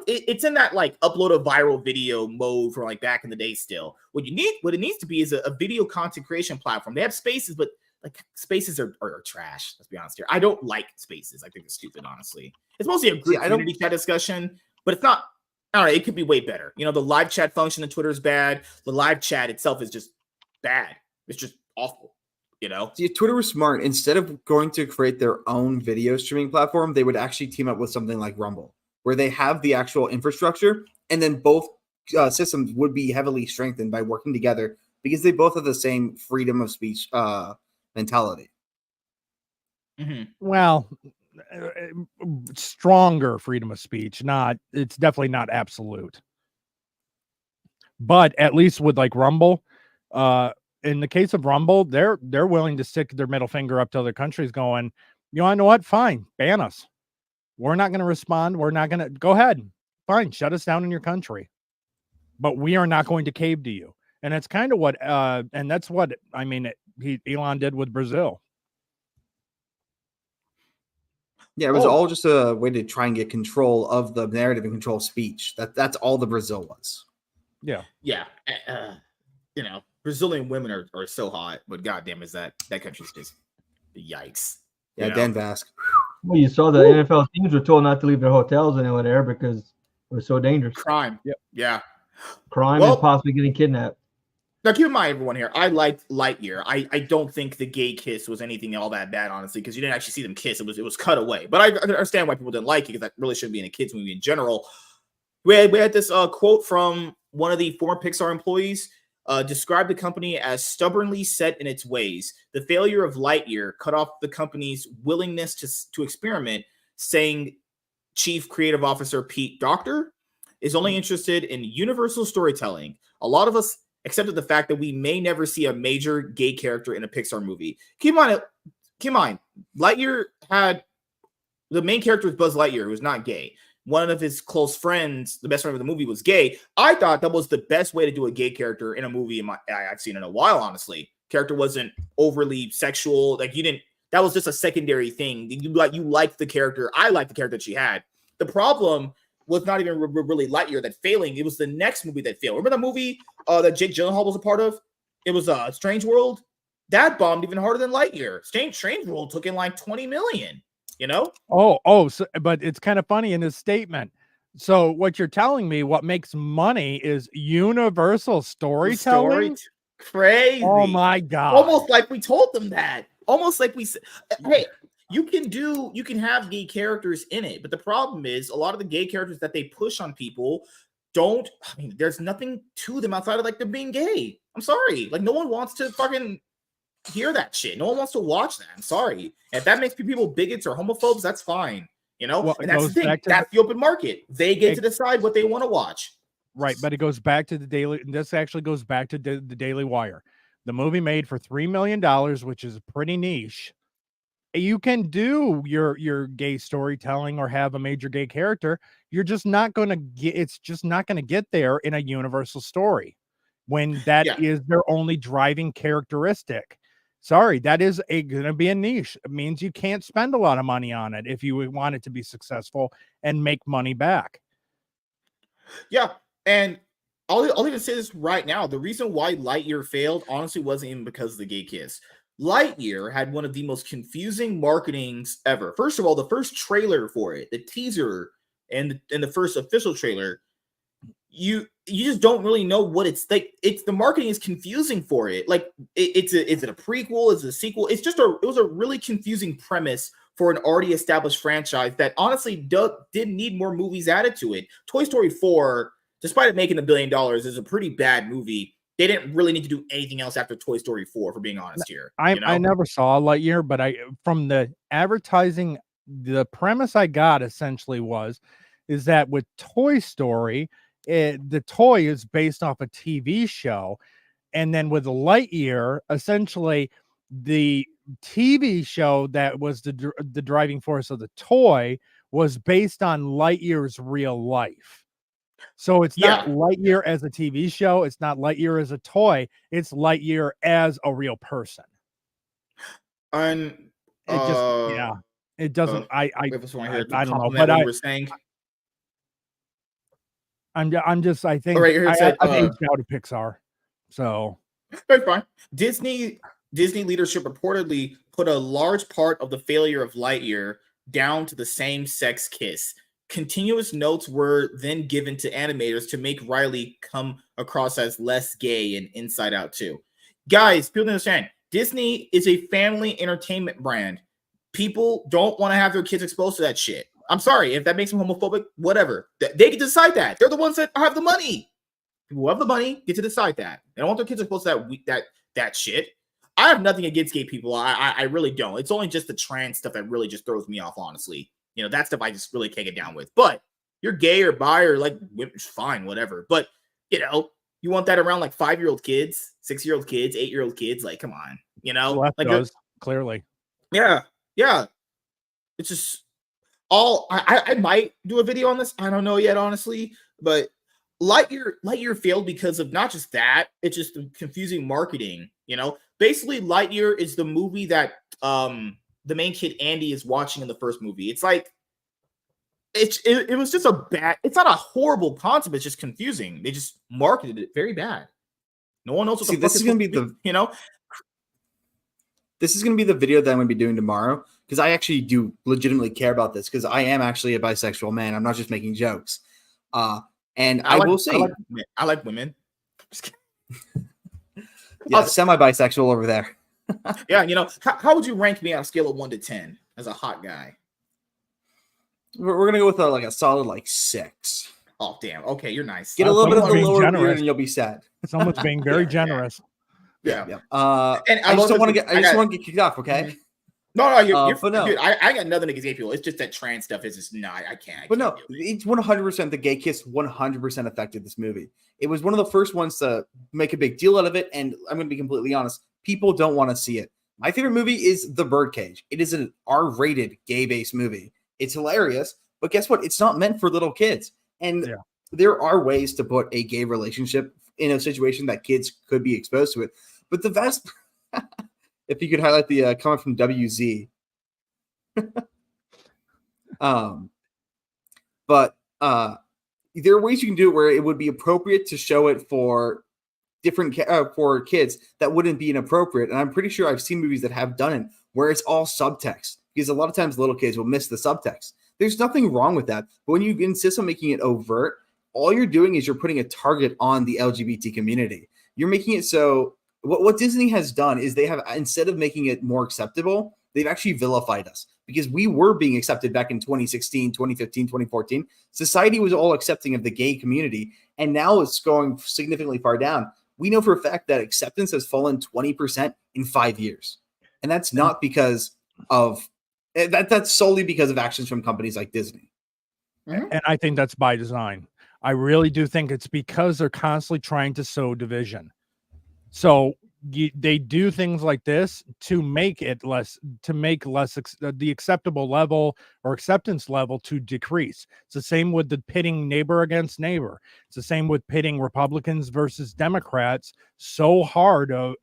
A: It's in that like upload a viral video mode from like back in the day still. What it needs to be is a video content creation platform. They have Spaces, but like Spaces are trash. Let's be honest here. I don't like Spaces. I think it's stupid, honestly. It's mostly a group community chat discussion, but it's not. All right, it could be way better. You know, the live chat function in Twitter is bad. The live chat itself is just bad. It's just awful. You know,
C: see, if Twitter was smart, instead of going to create their own video streaming platform, they would actually team up with something like Rumble, where they have the actual infrastructure, and then both systems would be heavily strengthened by working together because they both have the same freedom of speech mentality.
A: Mm-hmm.
B: Well, stronger freedom of speech. It's definitely not absolute. But at least with like Rumble, in the case of Rumble, they're willing to stick their middle finger up to other countries going, you know what? Fine, ban us. We're not going to respond. We're not going to go ahead. Fine, shut us down in your country. But we are not going to cave to you. And it's kind of what, and that's what, I mean, Elon did with Brazil.
C: Yeah, it was all just a way to try and get control of the narrative and control speech. That's all the Brazil was.
B: Yeah.
A: Yeah. You know, Brazilian women are so hot, but goddamn, is that country's just yikes.
C: Yeah,
A: you know?
C: Dan Vasc.
D: Well, you saw the NFL teams were told not to leave their hotels anywhere there because it was so dangerous.
A: Crime. Yep. Yeah.
D: Crime and possibly getting kidnapped.
A: Now, keep in mind, everyone here, I liked Lightyear. I don't think the gay kiss was anything all that bad, honestly, because you didn't actually see them kiss. It was cut away. But I understand why people didn't like it, because that really shouldn't be in a kids movie in general. We had this quote from one of the former Pixar employees. Described the company as stubbornly set in its ways. The failure of Lightyear cut off the company's willingness to experiment, saying Chief Creative Officer Pete Docter is only interested in universal storytelling. A lot of us accepted the fact that we may never see a major gay character in a Pixar movie. Keep in mind, Lightyear had the main character was Buzz Lightyear, who was not gay. One of his close friends, the best friend of the movie, was gay. I thought that was the best way to do a gay character in a movie I've seen in a while, honestly. Character wasn't overly sexual. Like, you didn't, that was just a secondary thing. You liked the character. I liked the character that she had. The problem was not even really Lightyear that failing. It was the next movie that failed. Remember the movie that Jake Gyllenhaal was a part of? It was Strange World. That bombed even harder than Lightyear. Strange World took in like 20 million. You know?
B: So, but it's kind of funny in this statement. So what you're telling me, what makes money is universal storytelling?
A: Crazy.
B: Oh my God.
A: Almost like we told them that. Almost like we said, hey, you can have gay characters in it, but the problem is a lot of the gay characters that they push on people there's nothing to them outside of like them being gay. I'm sorry. Like, no one wants to fucking hear that shit. No one wants to watch that. I'm sorry. If that makes people bigots or homophobes, that's fine. You know,
B: well,
A: and that's the thing. That's the open market. They get to decide what they want to watch.
B: Right, but it goes back to the Daily. This actually goes back to the Daily Wire. The movie made for $3 million, which is pretty niche. You can do your gay storytelling or have a major gay character. You're just not going to get. It's just not going to get there in a universal story when that is their only driving characteristic. Sorry, that is going to be a niche. It means you can't spend a lot of money on it if you want it to be successful and make money back.
A: Yeah, and I'll even say this right now. The reason why Lightyear failed, honestly, wasn't even because of the gay kiss. Lightyear had one of the most confusing marketings ever. First of all, the first trailer for it, the teaser and the first official trailer, you just don't really know what it's like. It's the marketing is confusing for it. Like, is it a prequel? Is it a sequel? It was a really confusing premise for an already established franchise that honestly didn't need more movies added to it. Toy Story 4, despite it making $1 billion, is a pretty bad movie. They didn't really need to do anything else after Toy Story 4, for being honest here.
B: I never saw Lightyear, but from the advertising the premise I got essentially is that with Toy Story, the toy is based off a TV show, and then with Lightyear, essentially the TV show that was the driving force of the toy was based on Lightyear's real life. So it's not Lightyear as a TV show. It's not Lightyear as a toy. It's Lightyear as a real person.
A: And
B: it just, it doesn't. I don't know, but
A: what we're saying.
B: I'm just. I think
A: right,
B: I've aged out of Pixar, so
A: very fine. Disney leadership reportedly put a large part of the failure of Lightyear down to the same-sex kiss. Continuous notes were then given to animators to make Riley come across as less gay in Inside Out 2. Guys, people understand, Disney is a family entertainment brand. People don't want to have their kids exposed to that shit. I'm sorry, if that makes them homophobic, whatever. They can decide that. They're the ones that have the money. People who have the money get to decide that. They don't want their kids exposed to that shit. I have nothing against gay people. I really don't. It's only just the trans stuff that really just throws me off, honestly. You know, that stuff I just really can't get down with. But you're gay or bi or like, it's fine, whatever. But, you know, you want that around like 5-year-old kids, 6-year-old kids, 8-year-old kids. Like, come on, you know?
B: Left
A: like
B: does, clearly.
A: Yeah. It's just I might do a video on this. I don't know yet, honestly. But Lightyear failed because of not just that, it's just the confusing marketing, you know? Basically, Lightyear is the movie that the main kid Andy is watching in the first movie. It's like it was just it's not a horrible concept, it's just confusing. They just marketed it very bad. No one knows what the fuck
C: this is gonna be
A: you know.
C: This is gonna be the video that I'm gonna be doing tomorrow, because I actually do legitimately care about this, because I am actually a bisexual man. I'm not just making jokes. And I will say
A: I like women.
C: Yeah, semi-bisexual over there.
A: Yeah, you know, how would you rank me on a scale of 1 to 10 as a hot guy?
C: We're gonna go with a solid 6.
A: Oh damn! Okay, you're nice.
C: Get a little bit of the lower beard, and you'll be sad.
B: Someone's being very generous.
A: Yeah.
C: And I just don't want to get kicked off. Okay.
A: No, you're
C: no.
A: Dude, I got nothing against gay people. It's just that trans stuff is just I can't.
C: But no, it's 100% the gay kiss 100% affected this movie. It was one of the first ones to make a big deal out of it, and I'm going to be completely honest, people don't want to see it. My favorite movie is The Birdcage. It is an R-rated gay-based movie. It's hilarious, but guess what? It's not meant for little kids. And there are ways to put a gay relationship in a situation that kids could be exposed to it. But the vast... If you could highlight the comment from WZ. But there are ways you can do it where it would be appropriate to show it for different for kids that wouldn't be inappropriate. And I'm pretty sure I've seen movies that have done it where it's all subtext, because a lot of times little kids will miss the subtext. There's nothing wrong with that. But when you insist on making it overt, all you're doing is you're putting a target on the LGBT community. You're making it so... What Disney has done is they have, instead of making it more acceptable, they've actually vilified us, because we were being accepted back in 2016, 2015, 2014. Society was all accepting of the gay community, and now it's going significantly far down. We know for a fact that acceptance has fallen 20% in 5 years. And that's not because of that's solely because of actions from companies like Disney.
B: And I think that's by design. I really do think it's because they're constantly trying to sow division. So they do things like this to make it less, the acceptable level or acceptance level to decrease. It's the same with the pitting neighbor against neighbor. It's the same with pitting Republicans versus Democrats so hard of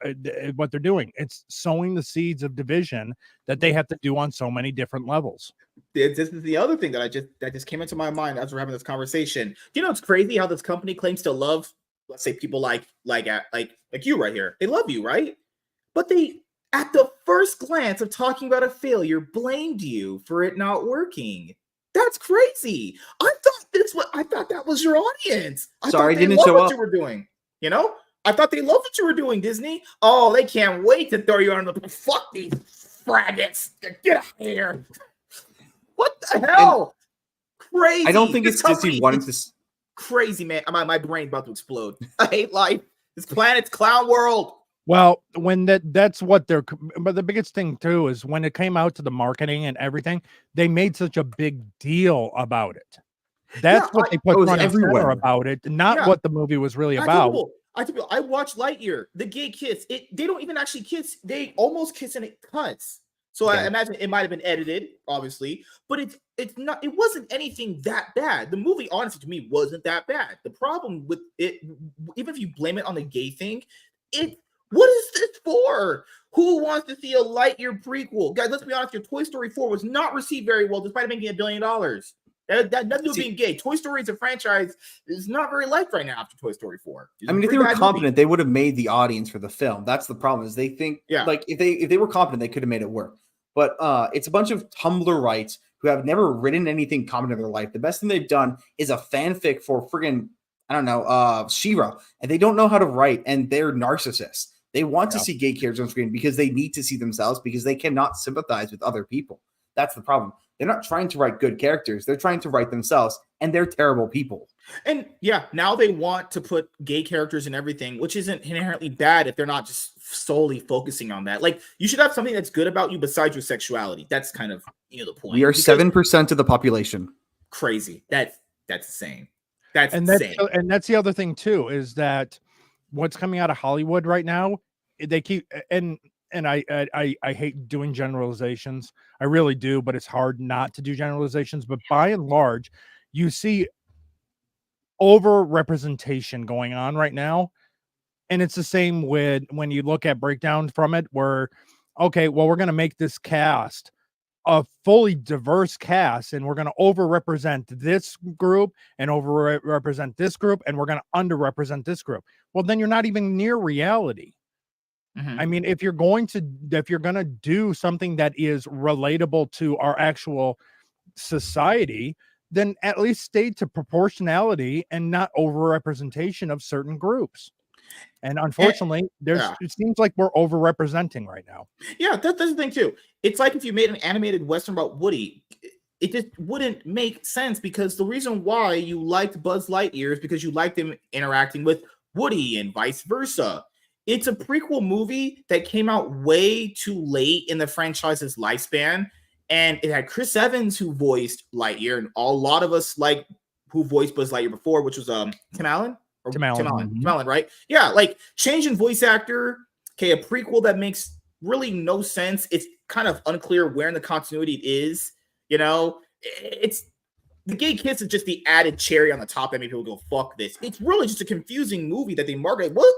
B: what they're doing. It's sowing the seeds of division that they have to do on so many different levels.
A: This is the other thing that just came into my mind as we're having this conversation. You know, it's crazy how this company claims to love, let's say, people like you right here. They love you, right? But they, at the first glance of talking about a failure, blamed you for it not working. That's crazy. I thought that was your audience.
C: Sorry,
A: I thought they
C: didn't
A: loved
C: show
A: what
C: up.
A: you were doing. You know, I thought they loved what you were doing, Disney. Oh, they can't wait to throw you under the fuck these fraggots. Get out of here. What the hell? Crazy.
C: I don't think it's Disney wanting to.
A: Crazy, man. My brain about to explode. I hate life. This planet's clown world.
B: Well, when that's what they're but the biggest thing too is when it came out to the marketing and everything, they made such a big deal about it. That's what they
C: It
B: put
C: was
B: front and center
C: everywhere.
B: about it, not
A: Yeah.
B: what the movie was really
A: I
B: about.
A: tell people, I watched Lightyear. The gay kiss. They don't even actually kiss. They almost kiss and it cuts. So I
C: Okay.
A: imagine it might have been edited, obviously, but it's not. It wasn't anything that bad. The movie, honestly, to me, wasn't that bad. The problem with it, even if you blame it on the gay thing, it what is this for? Who wants to see a Lightyear prequel? Guys, let's be honest. Your Toy Story 4 was not received very well, despite making $1 billion. That nothing to do with being gay. Toy Story as a franchise is not very liked right now after Toy Story 4.
C: I mean, if they were competent, they would have made the audience for the film. That's the problem. Is they think like if they were competent, they could have made it work. But it's a bunch of Tumblrites who have never written anything competent in their life. The best thing they've done is a fanfic for friggin' I don't know, She-Ra, and they don't know how to write, and they're narcissists. They want to see gay characters on screen because they need to see themselves because they cannot sympathize with other people. That's the problem. They're not trying to write good characters. They're trying to write themselves, and they're terrible people.
A: And yeah, now they want to put gay characters in everything, which isn't inherently bad if they're not just solely focusing on that. Like, you should have something that's good about you besides your sexuality. That's kind of, the point.
C: We are 7% of the population.
A: Crazy. That's insane. That's
B: insane.
A: And
B: that's the other thing too, is that what's coming out of Hollywood right now, they keep and I hate doing generalizations. I really do, but it's hard not to do generalizations. But by and large, you see over representation going on right now. And it's the same with when you look at breakdowns from it where, okay, well, we're going to make this cast a fully diverse cast, and we're going to overrepresent this group and overrepresent this group, and we're going to underrepresent this group. Well, then you're not even near reality. I mean, if you're going to do something that is relatable to our actual society, then at least stay to proportionality and not overrepresentation of certain groups. And unfortunately, it seems like we're overrepresenting right now.
A: Yeah, that's the thing too. It's like if you made an animated Western about Woody, it just wouldn't make sense because the reason why you liked Buzz Lightyear is because you liked him interacting with Woody and vice versa. It's a prequel movie that came out way too late in the franchise's lifespan, and it had Chris Evans who voiced Lightyear, and a lot of us like who voiced Buzz Lightyear before, which was Tim Allen. Tim Allen, right? Yeah, like changing voice actor. Okay, a prequel that makes really no sense. It's kind of unclear where in the continuity it is. It's the gay kiss is just the added cherry on the top that made people go, fuck this. It's really just a confusing movie that they marketed. What?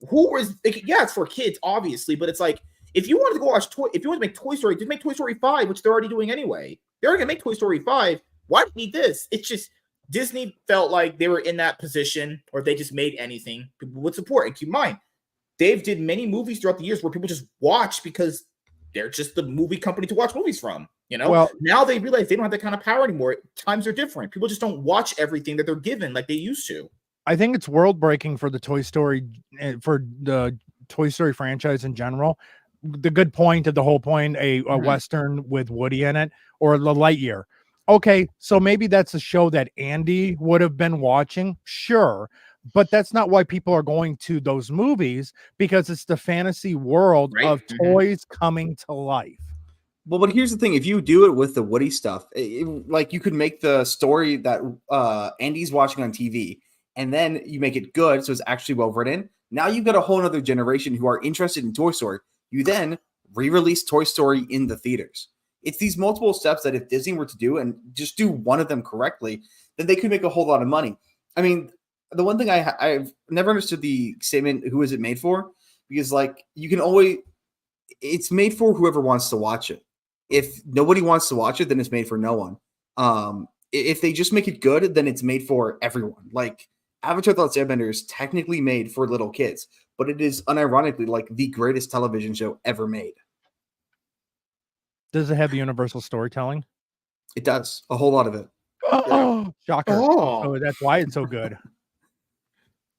A: Who was? Yeah, it's for kids, obviously, but it's like if you wanted to go watch if you want to make Toy Story, just make Toy Story 5, which they're already doing anyway. They're already gonna make Toy Story 5. Why do you need this? It's just Disney felt like they were in that position, or if they just made anything, people would support. And keep in mind, they've did many movies throughout the years where people just watch because they're just the movie company to watch movies from. Well, now they realize they don't have that kind of power anymore. Times are different. People just don't watch everything that they're given like they used to.
B: I think it's world breaking for the Toy Story franchise in general. The good point of the whole point, a Western with Woody in it, or the Lightyear. Okay, so maybe that's a show that Andy would have been watching, sure, but that's not why people are going to those movies, because it's the fantasy world of toys coming to life.
C: Well, but here's the thing: if you do it with the Woody stuff, like you could make the story that Andy's watching on TV, and then you make it good, so it's actually well written. Now you've got a whole other generation who are interested in Toy Story. You then re-release Toy Story in the theaters. It's these multiple steps that if Disney were to do and just do one of them correctly, then they could make a whole lot of money. I mean, the one thing I've never understood the statement, who is it made for? Because like you can always, it's made for whoever wants to watch it. If nobody wants to watch it, then it's made for no one. If they just make it good, then it's made for everyone. Like Avatar: The Last Airbender is technically made for little kids, but it is unironically like the greatest television show ever made.
B: Does it have universal storytelling?
C: It does. A whole lot of it.
B: Oh, shocker. Oh, that's why it's so good.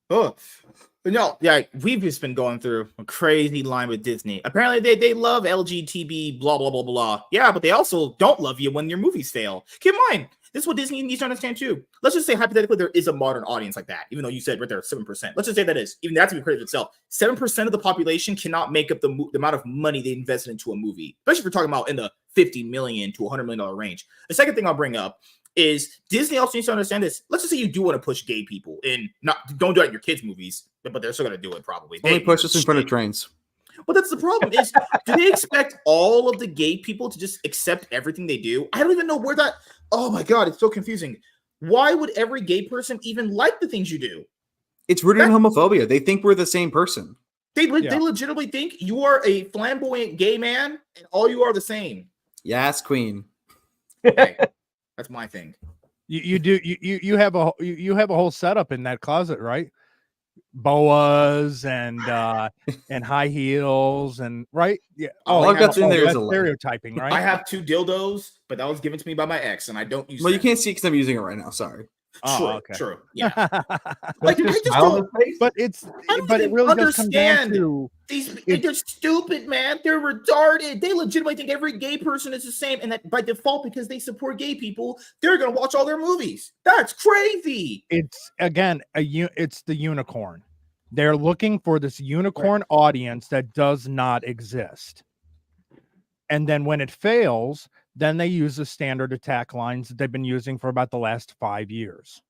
A: Oh, No, yeah, we've just been going through a crazy line with Disney. Apparently, they love LGTB, blah blah blah blah. Yeah, but they also don't love you when your movies fail. Keep in mind, this is what Disney needs to understand too. Let's just say hypothetically there is a modern audience like that, even though you said right there 7%. Let's just say that is even that's to be critical itself. 7% of the population cannot make up the amount of money they invested into a movie, especially if we're talking about in the $50 million to $100 million range. The second thing I'll bring up is Disney also needs to understand this. Let's just say you do want to push gay people in, don't do it in your kids' movies, but they're still going to do it probably.
C: Only push us in front of trains.
A: But that's the problem is, do they expect all of the gay people to just accept everything they do? I don't even know where that, oh my God, it's so confusing. Why would every gay person even like the things you do?
C: It's rooted in homophobia. They think we're the same person.
A: They legitimately think you are a flamboyant gay man and all you are the same.
C: Yes, queen.
A: Hey, that's my thing.
B: You have a whole setup in that closet, right? Boas and high heels and right? Yeah.
C: All I've got in there is a
B: stereotyping, right?
A: I have 2 dildos, but that was given to me by my ex, and I don't use.
C: Well, you can't see because I'm using it right now. Sorry.
A: True,
B: okay.
A: True. Yeah.
D: Like, I just don't,
B: but it really does come down to
A: they're stupid, man. They're retarded. They legitimately think every gay person is the same, and that by default, because they support gay people, they're gonna watch all their movies. That's crazy.
B: It's again it's the unicorn. They're looking for this unicorn audience that does not exist. And then when it fails, then they use the standard attack lines that they've been using for about the last 5 years.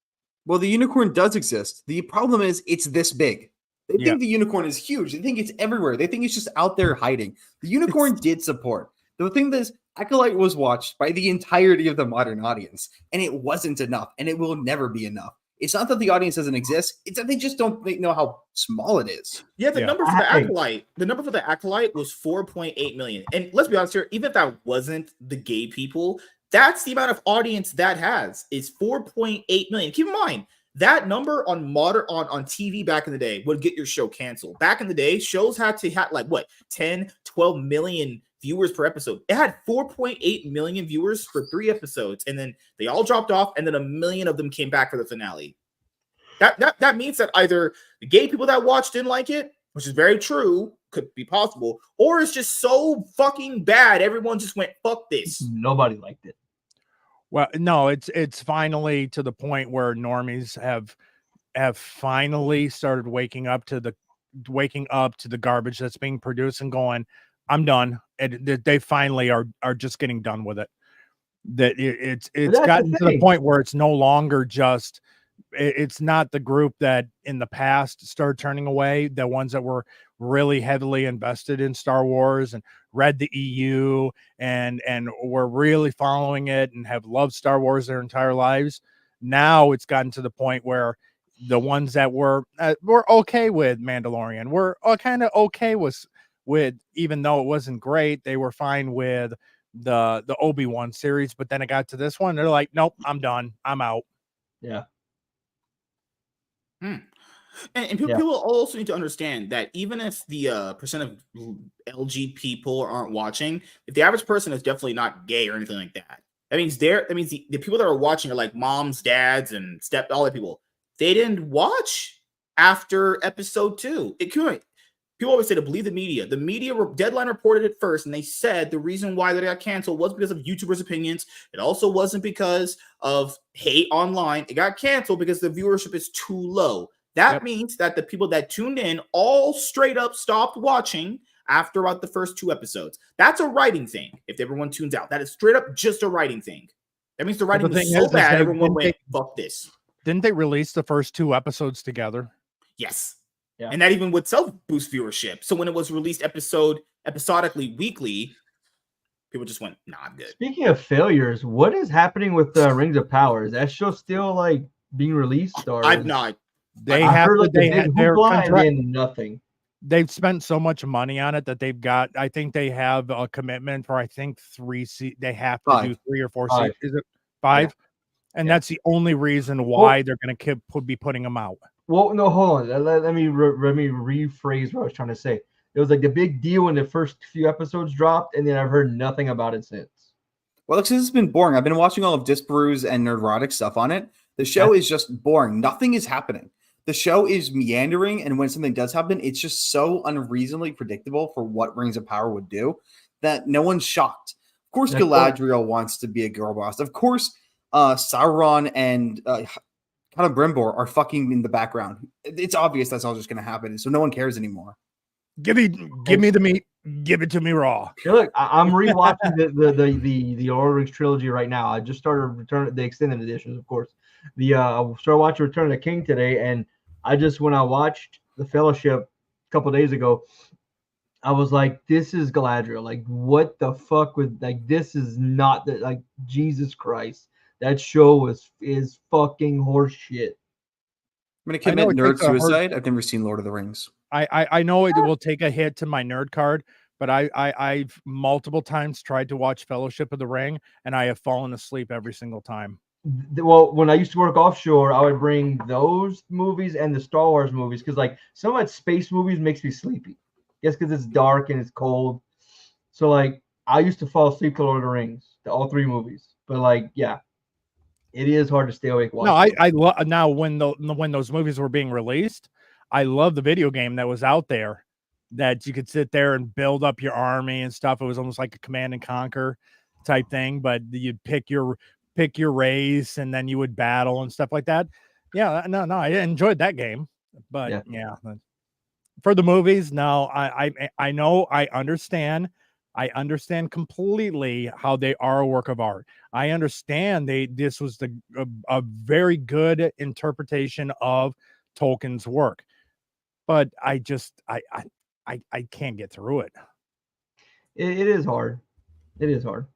C: Well, the unicorn does exist. The problem is it's this big. They think the unicorn is huge. They think it's everywhere. They think it's just out there hiding. The unicorn did support. The thing is, Acolyte was watched by the entirety of the modern audience, and it wasn't enough, and it will never be enough. It's not that the audience doesn't exist. It's that they just don't know how small it is.
A: Yeah, the number for the Acolyte was 4.8 million. And let's be honest here, even if that wasn't the gay people, that's the amount of audience that has is 4.8 million. Keep in mind, that number on TV back in the day would get your show canceled. Back in the day, shows had to have like what 10, 12 million viewers per episode. It had 4.8 million viewers for 3 episodes, and then they all dropped off, and then 1 million of them came back for the finale. That means that either the gay people that watched didn't like it, which is very true, could be possible, or it's just so fucking bad everyone just went fuck this.
D: Nobody liked it.
B: Well, no, it's finally to the point where normies have finally started waking up to the garbage that's being produced and going, I'm done. They finally are just getting done with it. That it's gotten to the point where it's no longer just. It's not the group that in the past started turning away, the ones that were really heavily invested in Star Wars and read the EU and were really following it and have loved Star Wars their entire lives. Now it's gotten to the point where the ones that were okay with Mandalorian were kind of okay with even though it wasn't great, they were fine with the Obi-Wan series, but then it got to this one, they're like, nope, I'm done, I'm out.
D: Yeah.
A: And people also need to understand that even if the percent of LG people aren't watching, if the average person is definitely not gay or anything like that, that means the people that are watching are like moms, dads, and all the people. They didn't watch after episode 2. People always say to believe the media. The media Deadline reported it first, and they said the reason why they got canceled was because of YouTubers' opinions. It also wasn't because of hate online. It got canceled because the viewership is too low. That means that the people that tuned in all straight up stopped watching after about the first 2 episodes. That's a writing thing. If everyone tunes out, that is straight up just a writing thing. That means the writing was so bad, everyone went, fuck this.
B: Didn't they release the first 2 episodes together?
A: Yes.
D: Yeah.
A: And that even would self-boost viewership. So when it was released episodically weekly, people just went, nah, I'm good.
D: Speaking of failures, what is happening with Rings of Power? Is that show still like being released? Or
A: I've not.
D: Nothing.
B: They've spent so much money on it that they've got. I think they have a commitment for 3 they have to do 3 or 4 seasons. Is it 5? Yeah. And that's the only reason why they're going to be putting them out.
D: Well, no, hold on. Let me rephrase what I was trying to say. It was like the big deal when the first few episodes dropped, and then I've heard nothing about it since.
C: Well, this has been boring. I've been watching all of Disparoo's and Nerdrotic stuff on it. The show is just boring. Nothing is happening. the show is meandering, and when something does happen, it's just so unreasonably predictable for what Rings of Power would do that no one's shocked. Of course, Galadriel wants to be a girl boss. Of course, Sauron and kind of Brimbor are fucking in the background. It's obvious that's all just going to happen, so no one cares anymore.
B: Give me the meat. Give it to me raw.
D: Hey, look, I'm rewatching the Lord of the Rings trilogy right now. I just started Return the extended editions, of course. I started watching Return of the King today, and when I watched The Fellowship a couple days ago, I was like, this is Galadriel. Like, what the fuck this is not that, Jesus Christ. That show is fucking horse shit.
C: I'm gonna commit nerd suicide. I've never seen Lord of the Rings.
B: I know it will take a hit to my nerd card, but I've multiple times tried to watch Fellowship of the Ring, and I have fallen asleep every single time.
D: Well, when I used to work offshore, I would bring those movies and the Star Wars movies because, some of that space movies makes me sleepy. Yes, because it's dark and it's cold. So, I used to fall asleep to Lord of the Rings, to all 3 movies. But, yeah, it is hard to stay awake watching.
B: No, I love now when those movies were being released. I love the video game that was out there that you could sit there and build up your army and stuff. It was almost like a Command and Conquer type thing, but you'd pick your race and then you would battle and stuff like that. Yeah, no, I enjoyed that game, but yeah for the movies, no, I know, I understand completely how they are a work of art. I understand this was a very good interpretation of Tolkien's work, but I can't get through it.
D: It is hard. It is hard.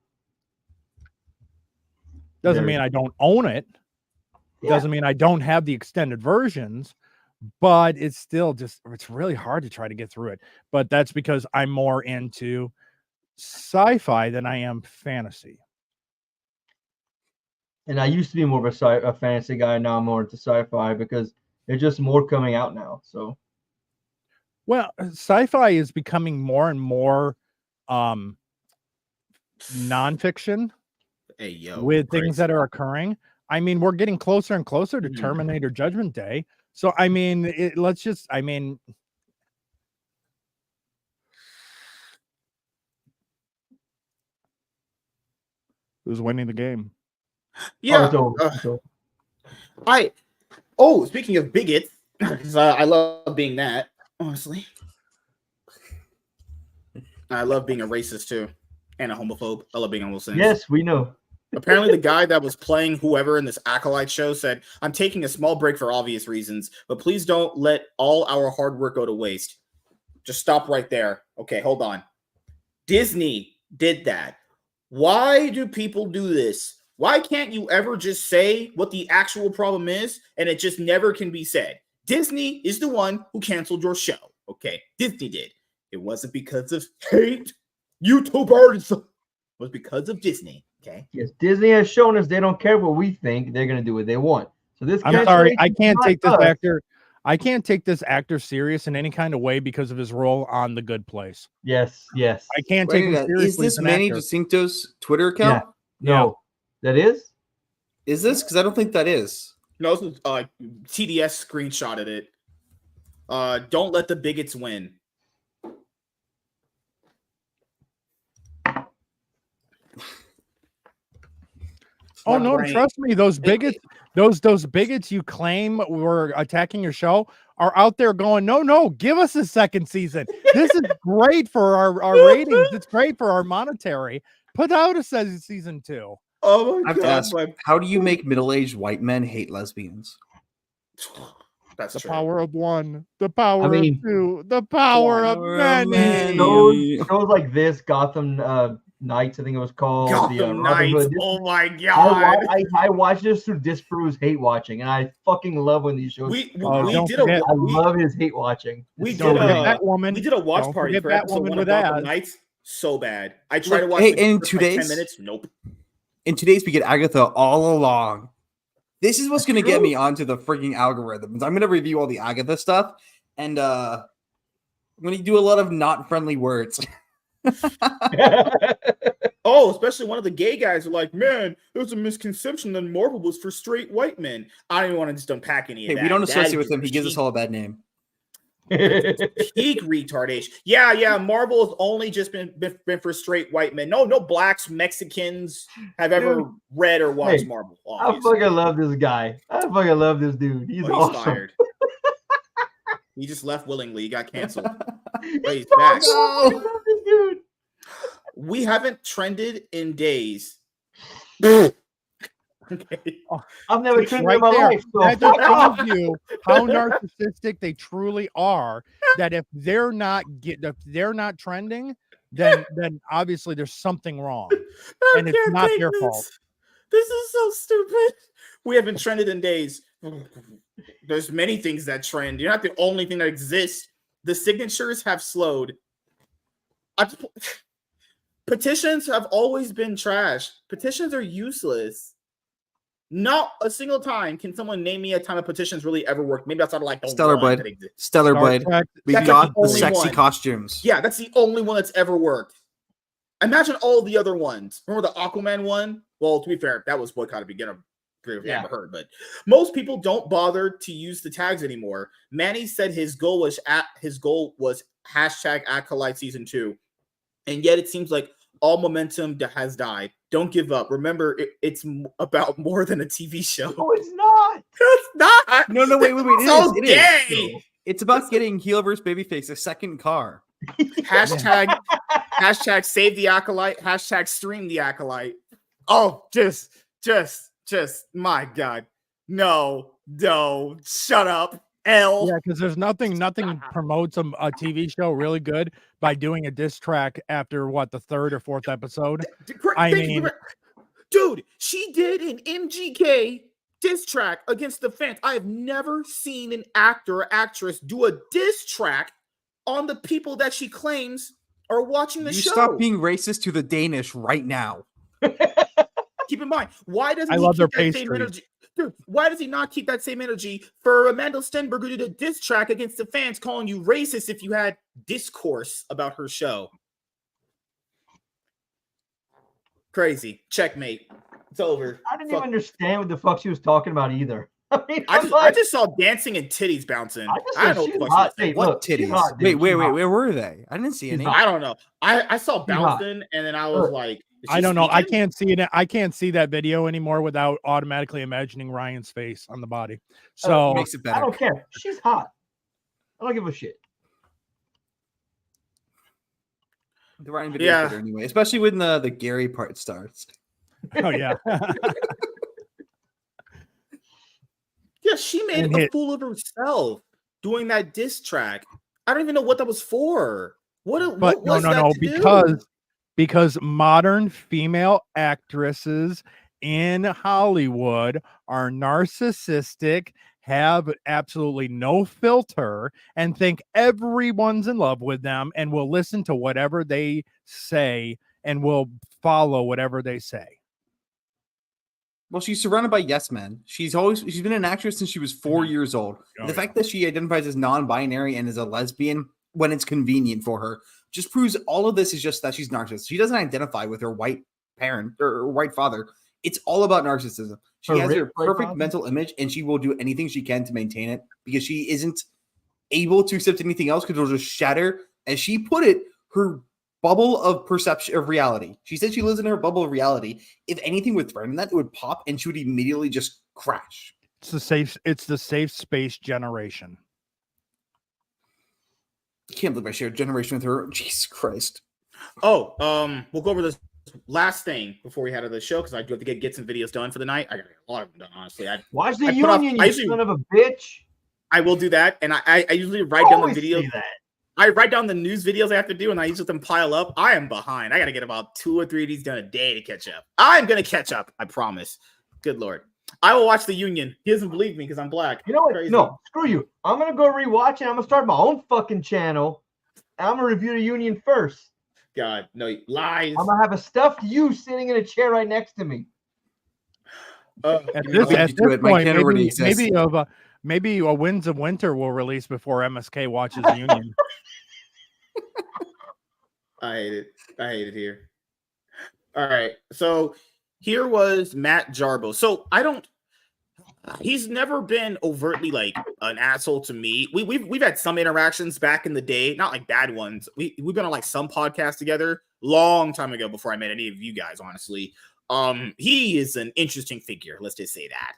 B: Doesn't mean I don't own it. Doesn't mean I don't have the extended versions, but it's still it's really hard to try to get through it. But that's because I'm more into sci-fi than I am fantasy.
D: And I used to be more of a fantasy guy. Now I'm more into sci-fi because there's just more coming out now. So,
B: well, sci-fi is becoming more and more nonfiction with things that are occurring. I mean, we're getting closer and closer to Terminator Judgment Day. So, I mean, who's winning the game?
A: Yeah. Speaking of bigots, because I love being that, honestly. I love being a racist too, and a homophobe. I love being on those things.
D: Yes, we know.
A: Apparently, the guy that was playing whoever in this Acolyte show said, "I'm taking a small break for obvious reasons, but please don't let all our hard work go to waste." Just stop right there. Okay, hold on. Disney did that. Why do people do this? Why can't you ever just say what the actual problem is and it just never can be said? Disney is the one who canceled your show. Okay, Disney did. It wasn't because of hate YouTubers. It was because of Disney. Okay.
D: Yes, Disney has shown us they don't care what we think. They're going to do what they want. So this.
B: I'm sorry, I can't take this actor. I can't take this actor serious in any kind of way because of his role on The Good Place.
D: Yes.
B: I can't take him seriously.
C: Is this Manny Jacinto's Twitter account?
D: Yeah. No, that is.
C: Is this? Because I don't think that is.
A: No, this was, TDS screenshotted it. Don't let the bigots win.
B: Oh no, trust me, those bigots, those bigots you claim were attacking your show are out there going, no, give us a second season. This is great for our ratings. It's great for our monetary. Put out a season 2.
A: Oh my God!
C: Ask, how do you make middle-aged white men hate lesbians?
A: That's
B: the
A: true.
B: Power of one, the power of two, the power of many.
D: Shows like this, Gotham Knights, I think it was called.
A: Gotham Knights. Oh my God!
D: I watched this to disprove hate watching, and I fucking love when these shows. I love his hate watching.
A: We did a watch party for episode 1 of Gotham Knights. So bad. I tried to watch it
C: in 2 days.
A: 10 minutes. Nope.
C: In 2 days, we get Agatha all along. This is what's going to get me onto the freaking algorithms. I'm going to review all the Agatha stuff, and I'm going to do a lot of not friendly words.
A: Oh, especially one of the gay guys are like, man, there's a misconception that Marvel was for straight white men. I don't even want to just unpack any of
C: Hey,
A: that.
C: we don't
A: That
C: associate
A: is
C: with him. He gives us
A: peak-
C: all a bad name.
A: peak retardation. Yeah. Marvel has only just been for straight white men. No blacks, Mexicans have ever read or watched Marvel. Obviously.
D: I fucking love this guy. I fucking love this dude. He's awesome.
A: Fired. He just left willingly. He got canceled. But he's
D: so
A: back.
D: good. I love this dude.
A: We haven't trended in days. Okay.
D: I've never trended
B: Right
D: in my
B: there.
D: life. So
B: That
D: fuck
B: just
D: off.
B: shows you how narcissistic they truly are. That if they're not trending, then obviously there's something wrong, and it's not their fault.
A: This is so stupid. We haven't trended in days. There's many things that trend. You're not the only thing that exists. The signatures have slowed. Petitions have always been trash. Petitions are useless. Not a single time can someone name me a time of petitions really ever worked. Maybe outside of like the
C: Stellar
A: one
C: Blade.
A: that exists.
C: Stellar Blade. We
A: That's
C: got
A: like the
C: the
A: only
C: sexy
A: one.
C: costumes.
A: Yeah, that's the only one that's ever worked. Imagine all the other ones. Remember the Aquaman one? Well, to be fair, that was boycotted beginner. Yeah. Heard, but most people don't bother to use the tags anymore. Manny said his goal was hashtag Acolyte Season 2, and yet it seems like all momentum has died. Don't give up. Remember, it's about more than a TV show.
D: No, it's not.
A: It's not.
C: No, wait. It
A: Gay.
C: is. It's about getting heel versus babyface a second car.
A: Hashtag save the Acolyte. Hashtag stream the Acolyte. Oh, just my God. No, shut up. L.
B: Yeah, because there's nothing promotes a TV show really good by doing a diss track after the third or fourth episode.
A: Dude, she did an MGK diss track against the fans. I have never seen an actor or actress do a diss track on the people that she claims are watching the show.
C: Stop being racist to the Danish right now.
A: Keep in mind, why doesn't
B: I
A: he
B: love
A: keep
B: their
A: that same
B: pastries.
A: energy? Dude, why does he not keep that same energy for Amanda Stenberg who did a diss track against the fans calling you racist if you had discourse about her show? Crazy. Checkmate. It's over.
D: I didn't even understand what the fuck she was talking about either. I mean,
A: I just saw dancing and titties bouncing. I don't know what the fuck she was saying.
C: What titties?
D: hot, dude.
C: Wait, where were they? I didn't see any.
A: I don't know. I saw bouncing and then I was like,
B: I don't know. I can't see it. I can't see that video anymore without automatically imagining Ryan's face on the body. So
C: makes it better.
D: I don't care. She's hot. I don't give a shit.
C: The Ryan video anyway, especially when the Gary part starts.
B: Oh yeah.
A: Yeah, she made a fool of herself doing that diss track. I don't even know what that was for. What was that
B: because modern female actresses in Hollywood are narcissistic, have absolutely no filter, and think everyone's in love with them and will listen to whatever they say and will follow whatever they say.
C: Well, she's surrounded by yes men. She's been an actress since she was 4 years old. The fact that she identifies as non-binary and is a lesbian when it's convenient for her just proves all of this is just that she's narcissist. She doesn't identify with her white parent or white father. It's all about narcissism. She has her perfect mental image and she will do anything she can to maintain it because she isn't able to accept anything else because it'll just shatter, as she put it, her bubble of perception of reality. She said she lives in her bubble of reality. If anything would threaten that, it would pop and she would immediately just crash.
B: It's the safe space generation.
C: I can't believe I shared generation with her. Jesus Christ.
A: Oh, we'll go over this last thing before we head to the show because I do have to get some videos done for the night. I got a lot of them done, honestly.
D: Watch the Union, you son of a bitch.
A: I will do that, and I usually write down the videos. I write down the news videos I have to do, and I usually let them pile up. I am behind. I got to get about 2 or 3 of these done a day to catch up. I'm going to catch up. I promise. Good Lord. I will watch the Union. He doesn't believe me because I'm black.
D: You know what? Crazy. No, screw you. I'm going to go rewatch it. I'm going to start my own fucking channel. And I'm going to review the Union first.
A: God, no, lies.
D: I'm going to have a stuffed you sitting in a chair right next to me.
B: At this point, maybe a Winds of Winter will release before MSK watches Union.
A: I hate it here. All right. So here was Matt Jarbo. So he's never been overtly like an asshole to me. We've had some interactions back in the day, not like bad ones. We've been on like some podcasts together long time ago before I met any of you guys, honestly. He is an interesting figure, let's just say that.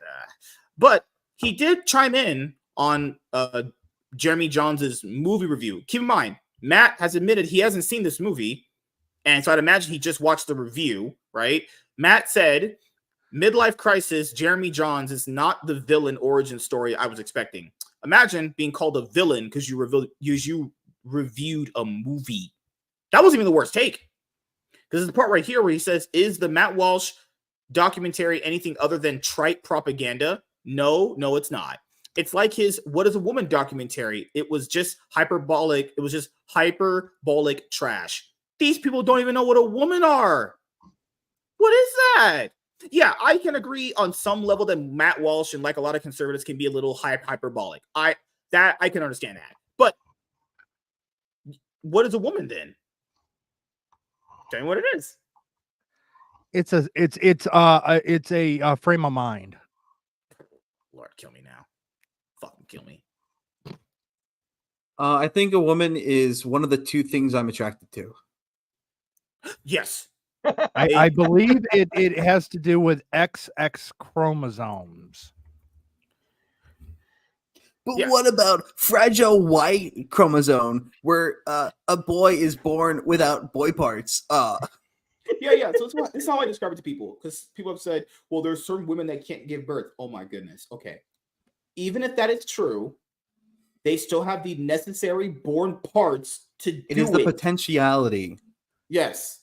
A: But he did chime in on Jeremy Johns' movie review. Keep in mind, Matt has admitted he hasn't seen this movie, and so I'd imagine he just watched the review, right? Matt said, midlife crisis, Jeremy Johns is not the villain origin story I was expecting. Imagine being called a villain because you reviewed a movie. That wasn't even the worst take. Because there's the part right here where he says, is the Matt Walsh documentary anything other than trite propaganda? No, it's not. It's like his What is a Woman documentary. It was just hyperbolic. It was just hyperbolic trash. These people don't even know what a woman are. What is that? Yeah, I can agree on some level that Matt Walsh and like a lot of conservatives can be a little hyperbolic. I can understand that. But what is a woman then? Tell me what it is.
B: It's a frame of mind.
A: Lord, kill me now. Fucking kill me.
C: I think a woman is one of the two things I'm attracted to.
A: Yes.
B: I believe it has to do with XX chromosomes.
C: But
A: Yeah.
C: what about fragile white chromosome, where a boy is born without boy parts?
A: Yeah. So it's not how I describe it to people, because people have said, well, there's certain women that can't give birth. Oh my goodness. Okay. Even if that is true, they still have the necessary born parts to do it.
C: It is the potentiality.
A: Yes.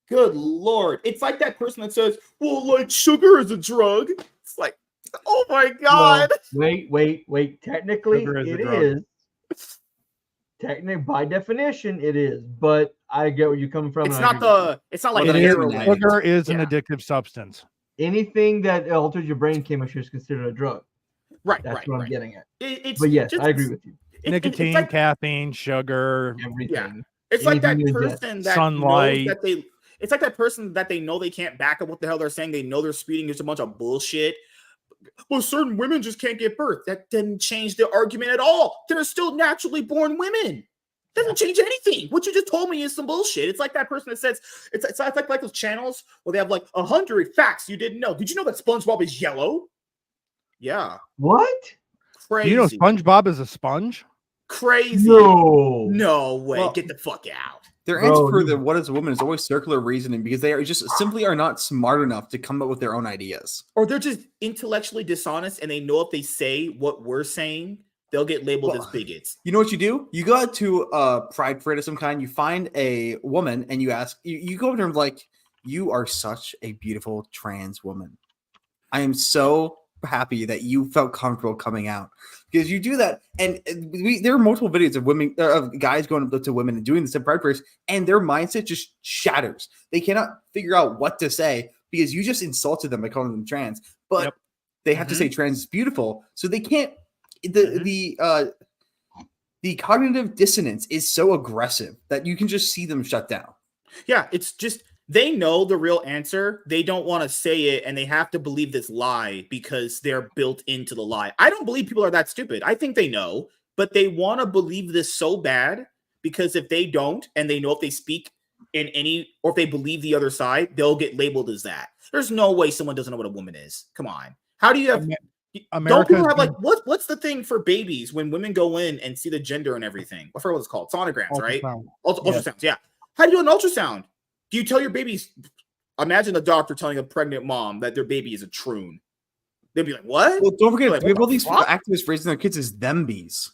A: Good Lord. It's like that person that says, well, like sugar is a drug. It's like, oh my God.
D: Well, wait. Technically,
B: Sugar is a
D: it
B: drug.
D: is. Technically, by definition, it is. But I get where you're coming from.
A: It's
D: and I
A: not
D: agree with
A: it's not like
C: Well,
A: an
C: then
A: heroin.
B: Sugar is an
A: Yeah.
B: addictive substance.
D: you. Anything that alters your brain chemistry is considered a drug.
A: Right.
D: That's what I'm getting at.
A: It's
D: But yes,
A: just-
D: I agree with you.
B: Nicotine,
A: it's like,
B: caffeine, sugar,
D: Everything.
A: it's like that
D: anything you ingest.
A: person that
B: Sunlight.
A: knows that it's like that person that they know they can't back up what the hell they're saying. They know they're speeding just a bunch of bullshit. Well, certain women just can't give birth. That didn't change the argument at all. They're still naturally born women. Doesn't change anything. What you just told me is some bullshit. It's like that person that says it's like those channels where they have like 100 facts you didn't know. Did you know that SpongeBob is yellow? Yeah,
D: What?
A: crazy.
B: You know, SpongeBob is a sponge.
A: Crazy. No way.
C: Well,
A: Get the fuck out.
C: Their
D: Bro,
C: answer for
D: you-
C: the what is a woman is always circular reasoning, because they are just simply are not smart enough to come up with their own ideas.
A: Or they're just intellectually dishonest, and they know if they say what we're saying, they'll get labeled as bigots.
C: You know what you do? You go out to a pride parade of some kind, you find a woman and you ask, you go up to her like, you are such a beautiful trans woman. I am so happy that you felt comfortable coming out, because you do that. And there are multiple videos of women, of guys going up to women and doing this at pride parades, and their mindset just shatters. They cannot figure out what to say because you just insulted them by calling them trans, but they have to say trans is beautiful. So they can't, the cognitive dissonance is so aggressive that you can just see them shut down.
A: Yeah, it's just they know the real answer. They don't want to say it, and they have to believe this lie because they're built into the lie. I don't believe people are that stupid. I think they know, but they want to believe this so bad because if they don't, and they know if they speak in any, or if they believe the other side, they'll get labeled as that. There's no way someone doesn't know what a woman is. Come on. How do you have... Don't people have like what's the thing for babies when women go in and see the gender and everything? I forget what it's called. Sonograms, right? Ultrasounds, yeah. How do you do an ultrasound? Do you tell your babies? Imagine a doctor telling a pregnant mom that their baby is a troon. They'd be like, "What?"
C: Well, don't forget,
A: like,
C: we have all these
A: fuck?
C: activists raising their kids as them bees.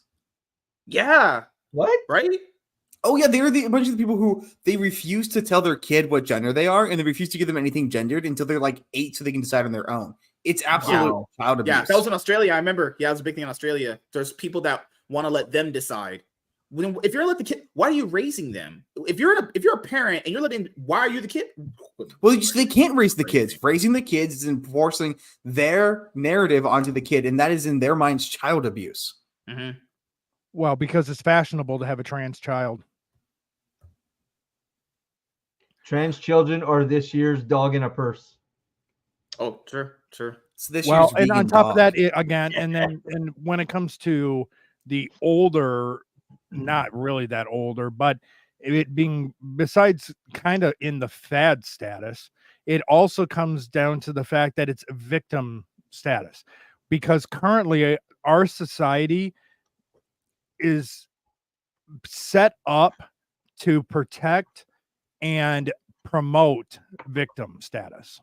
A: Yeah.
D: What?
A: Right?
C: Oh yeah, they're a bunch of the people who they refuse to tell their kid what gender they are, and they refuse to give them anything gendered until they're like 8, so they can decide on their own. It's absolute child abuse.
A: Yeah, that was in Australia. I remember. Yeah, it was a big thing in Australia. There's people that want to let them decide. If you're let the kid, why are you raising them? If you're a parent and you're letting, why are you the kid?
C: Well, they can't raise the kids. Raising the kids is enforcing their narrative onto the kid, and that is in their minds child abuse.
A: Mm-hmm.
B: Well, because it's fashionable to have a trans child.
D: Trans children are this year's dog in a purse.
A: Oh, sure.
C: So this
B: Well,
C: year's
B: and
C: vegan
B: on top
C: dog.
B: of that, again, and when it comes to the older, not really that older, but it being besides kind of in the fad status, it also comes down to the fact that it's victim status, because currently our society is set up to protect and promote victim status.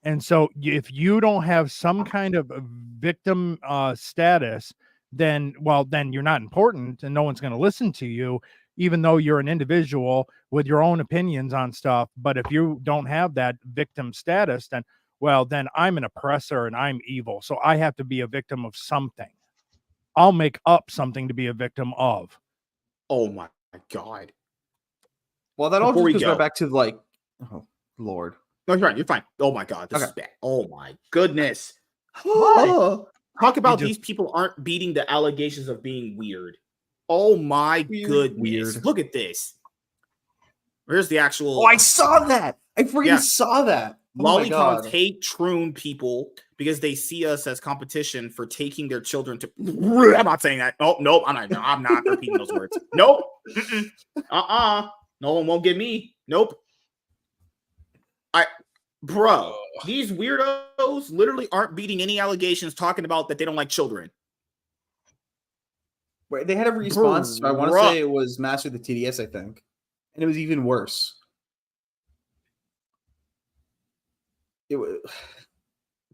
B: And so if you don't have some kind of victim status, then you're not important and no one's going to listen to you, even though you're an individual with your own opinions on stuff. But if you don't have that victim status, then I'm an oppressor and I'm evil. So I have to be a victim of something. I'll make up something to be a victim of.
A: Oh my God.
C: Well, that all
A: Before
C: just
A: we
C: goes
A: go.
C: right back to like, oh Lord.
A: No, you're fine. You're fine. Oh my God, this
C: Okay.
A: is bad. Oh my goodness.
D: What?
A: Talk about
B: just-
A: these people aren't beating the allegations of being weird. Oh my goodness.
C: Weird.
A: Look at this. Where's the actual
C: Oh, I saw that. I freaking
A: Yeah.
C: saw that. Oh my
A: Lollicons
C: God.
A: hate Troon people because they see us as competition for taking their children to. I'm not saying that. Oh, nope. I'm not repeating those words. Nope. No one won't get me. Nope. Bro, these weirdos literally aren't beating any allegations talking about that they don't like children.
C: Wait, they had a response. I want to
A: Bruh.
C: say it was Master of the TDS, I think. And it was even worse. It was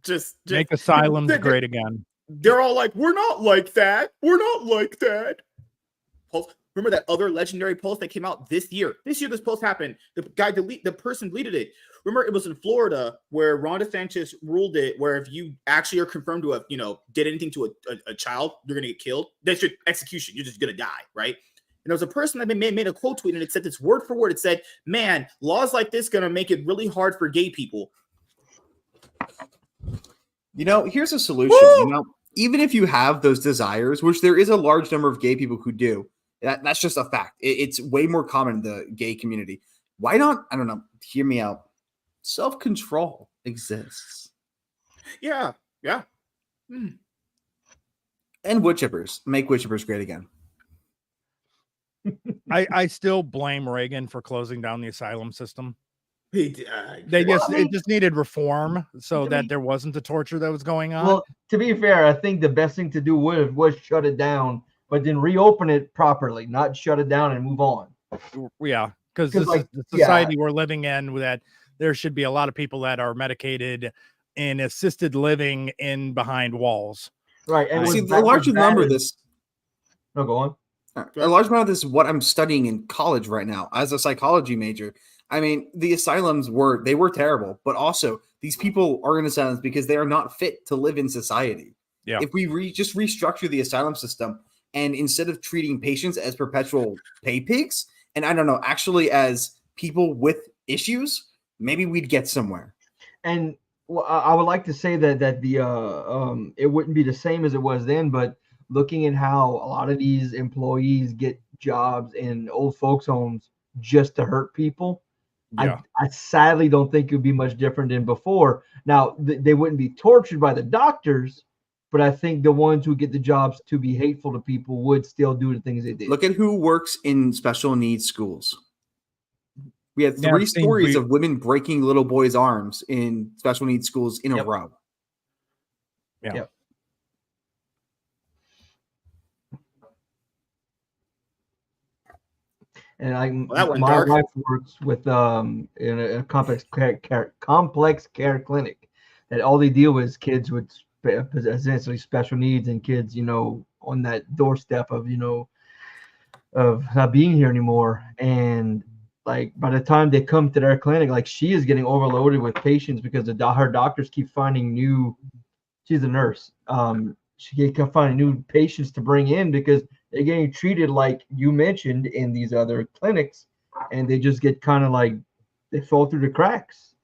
A: Just
B: Make asylums great again.
A: They're all like, we're not like that. We're not like that. Remember that other legendary post that came out this year? This post happened. The person deleted it. Remember, it was in Florida where Ron DeSantis ruled it, where if you actually are confirmed to have, did anything to a child, you're gonna get killed. That's your execution. You're just gonna die, right? And there was a person that made a quote tweet, and it said this word for word. It said, "Man, laws like this gonna make it really hard for gay people."
C: Here's a solution.
A: Woo!
C: Even if you have those desires, which there is a large number of gay people who do, that's just a fact. It's way more common in the gay community. Why not? I don't know. Hear me out. Self-control exists.
A: Yeah.
C: And wood chippers. Make wood chippers great again.
B: I still blame Reagan for closing down the asylum system.
A: It
B: just needed reform so that there wasn't the torture that was going on.
D: Well, to be fair, I think the best thing to do was shut it down, but then reopen it properly, not shut it down and move on.
B: Yeah, because this is the society we're living in, that there should be a lot of people that are medicated in assisted living in behind walls.
D: Right. And
C: see, a large number of this.
D: No, go on.
C: A large amount of this is what I'm studying in college right now as a psychology major. I mean, the asylums were terrible, but also these people are in asylums because they are not fit to live in society.
B: Yeah.
C: If we just restructure the asylum system, and instead of treating patients as perpetual pay pigs, and I don't know, actually as people with issues, maybe we'd get somewhere.
D: And I would like to say that the it wouldn't be the same as it was then, but looking at how a lot of these employees get jobs in old folks' homes just to hurt people,
B: Yeah.
D: I sadly don't think it would be much different than before. Now, they wouldn't be tortured by the doctors, but I think the ones who get the jobs to be hateful to people would still do the things they did.
C: Look at who works in special needs schools. We had 3 stories of women breaking little boys' arms in special needs schools in a row.
B: Yeah.
D: Yep. And my wife works with in a complex care clinic that all they deal with is kids with essentially special needs and kids, on that doorstep of of not being here anymore. And like by the time they come to their clinic, like she is getting overloaded with patients because her doctors keep finding new. She's a nurse. She kept finding new patients to bring in because they're getting treated like you mentioned in these other clinics, and they just get kind of like they fall through the cracks.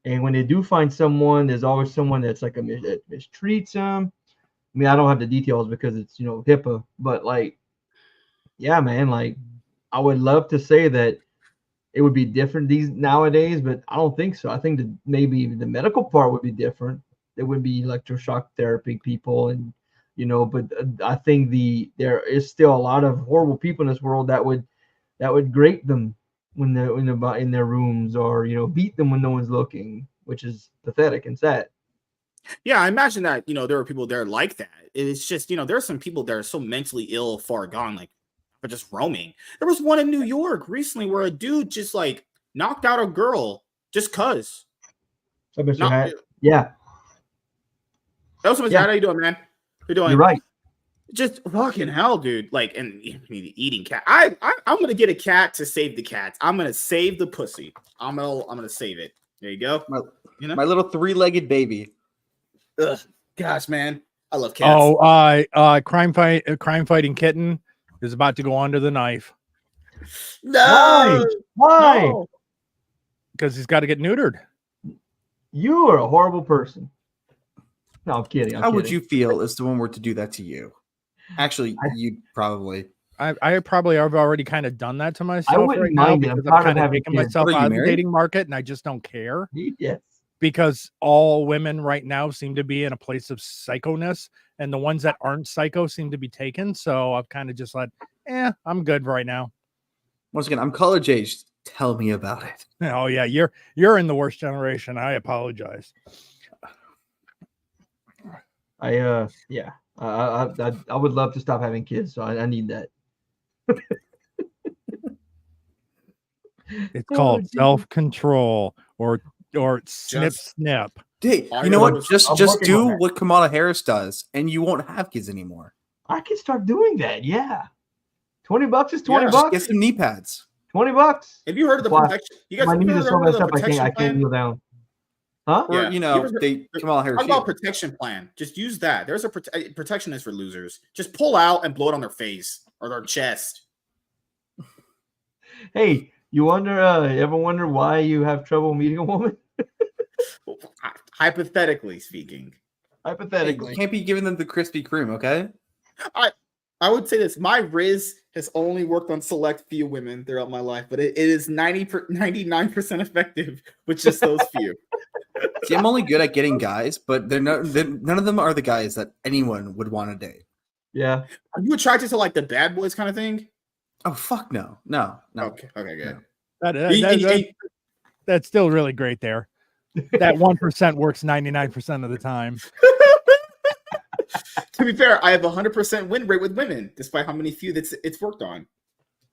D: And when they do find someone, there's always someone that's like that mistreats them. I mean, I don't have the details because it's HIPAA, but like, yeah, man, like I would love to say that it would be different these nowadays, but I don't think so. I think that maybe the medical part would be different. There would be electroshock therapy people, and but I think there is still a lot of horrible people in this world that would grate them when they're in their rooms, or beat them when no one's looking, which is pathetic and sad.
A: Yeah, I imagine that, there are people there like that. It's just, there are some people that are so mentally ill, far gone, like, for just roaming. There was one in New York recently where a dude just, like, knocked out a girl just cuz.
D: So, Mr. Hat, yeah.
A: That was Mr. Hat. How you doing, man? How you doing?
D: You're right.
A: Just fucking hell, dude. Like, and eating cat. I'm gonna get a cat to save the cats. I'm gonna save the pussy. I'm gonna save it. There you go.
C: My little 3-legged baby.
A: Ugh, gosh, man, I love cats.
B: Oh, crime fighting kitten is about to go under the knife.
A: No,
D: why?
A: No.
B: Because he's got to get neutered.
D: You are a horrible person. No, I'm kidding.
C: How would you feel if someone were to do that to you? Actually, you'd probably.
B: I probably have already kind of done that to myself
D: wouldn't
B: right now
D: mind it.
B: because
D: I'm
B: I'm
D: proud of
B: kind of
D: having
B: taking
D: kids.
B: myself
C: What, are you
B: out of the
C: married?
B: dating market, and I just don't care.
D: Yes.
B: Because all women right now seem to be in a place of psychoness, and the ones that aren't psycho seem to be taken. So I've kind of just like, I'm good right now.
C: Once again, I'm college age. Tell me about it.
B: Oh yeah, you're in the worst generation. I apologize.
D: I would love to stop having kids, so I need that.
B: It's called self-control or snip.
C: Hey,
A: I
C: you know
A: know
C: what? Just
D: working on
C: do
D: that.
C: what Kamala Harris does, and you won't have kids anymore.
D: I can start doing that. Yeah. $20 is $20
A: Yeah,
C: Just
D: bucks.
C: get some knee pads.
D: $20.
A: Have you heard of the
D: Why?
A: protection? You guys
D: My
A: have
D: knees
A: you
D: are so
A: heard of
D: messed
A: the
D: up. I
A: protection
D: can't kneel
A: plan?
D: down. Huh?
C: Or,
A: Yeah.
C: you know,
A: ever-
C: Kamala Harris.
A: Talk about
C: shield.
A: protection plan. Just use that. There's a protection is for losers. Just pull out and blow it on their face or their chest.
D: Hey, you ever wonder why you have trouble meeting a woman?
A: Hypothetically speaking,
C: Hey,
D: Hypothetically.
C: you can't be giving them the Krispy Kreme, okay?
A: I would say this: my Riz has only worked on select few women throughout my life, but it is 99% effective with just those few.
C: See, I'm only good at getting guys, but none of them are the guys that anyone would want to date.
D: Yeah.
A: Are you attracted to like the bad boys kind of thing?
C: Oh fuck no.
A: Okay, good.
B: That's still really great there. That 1% works 99% of the time.
A: To be fair, I have 100% win rate with women, despite how many few it's worked on.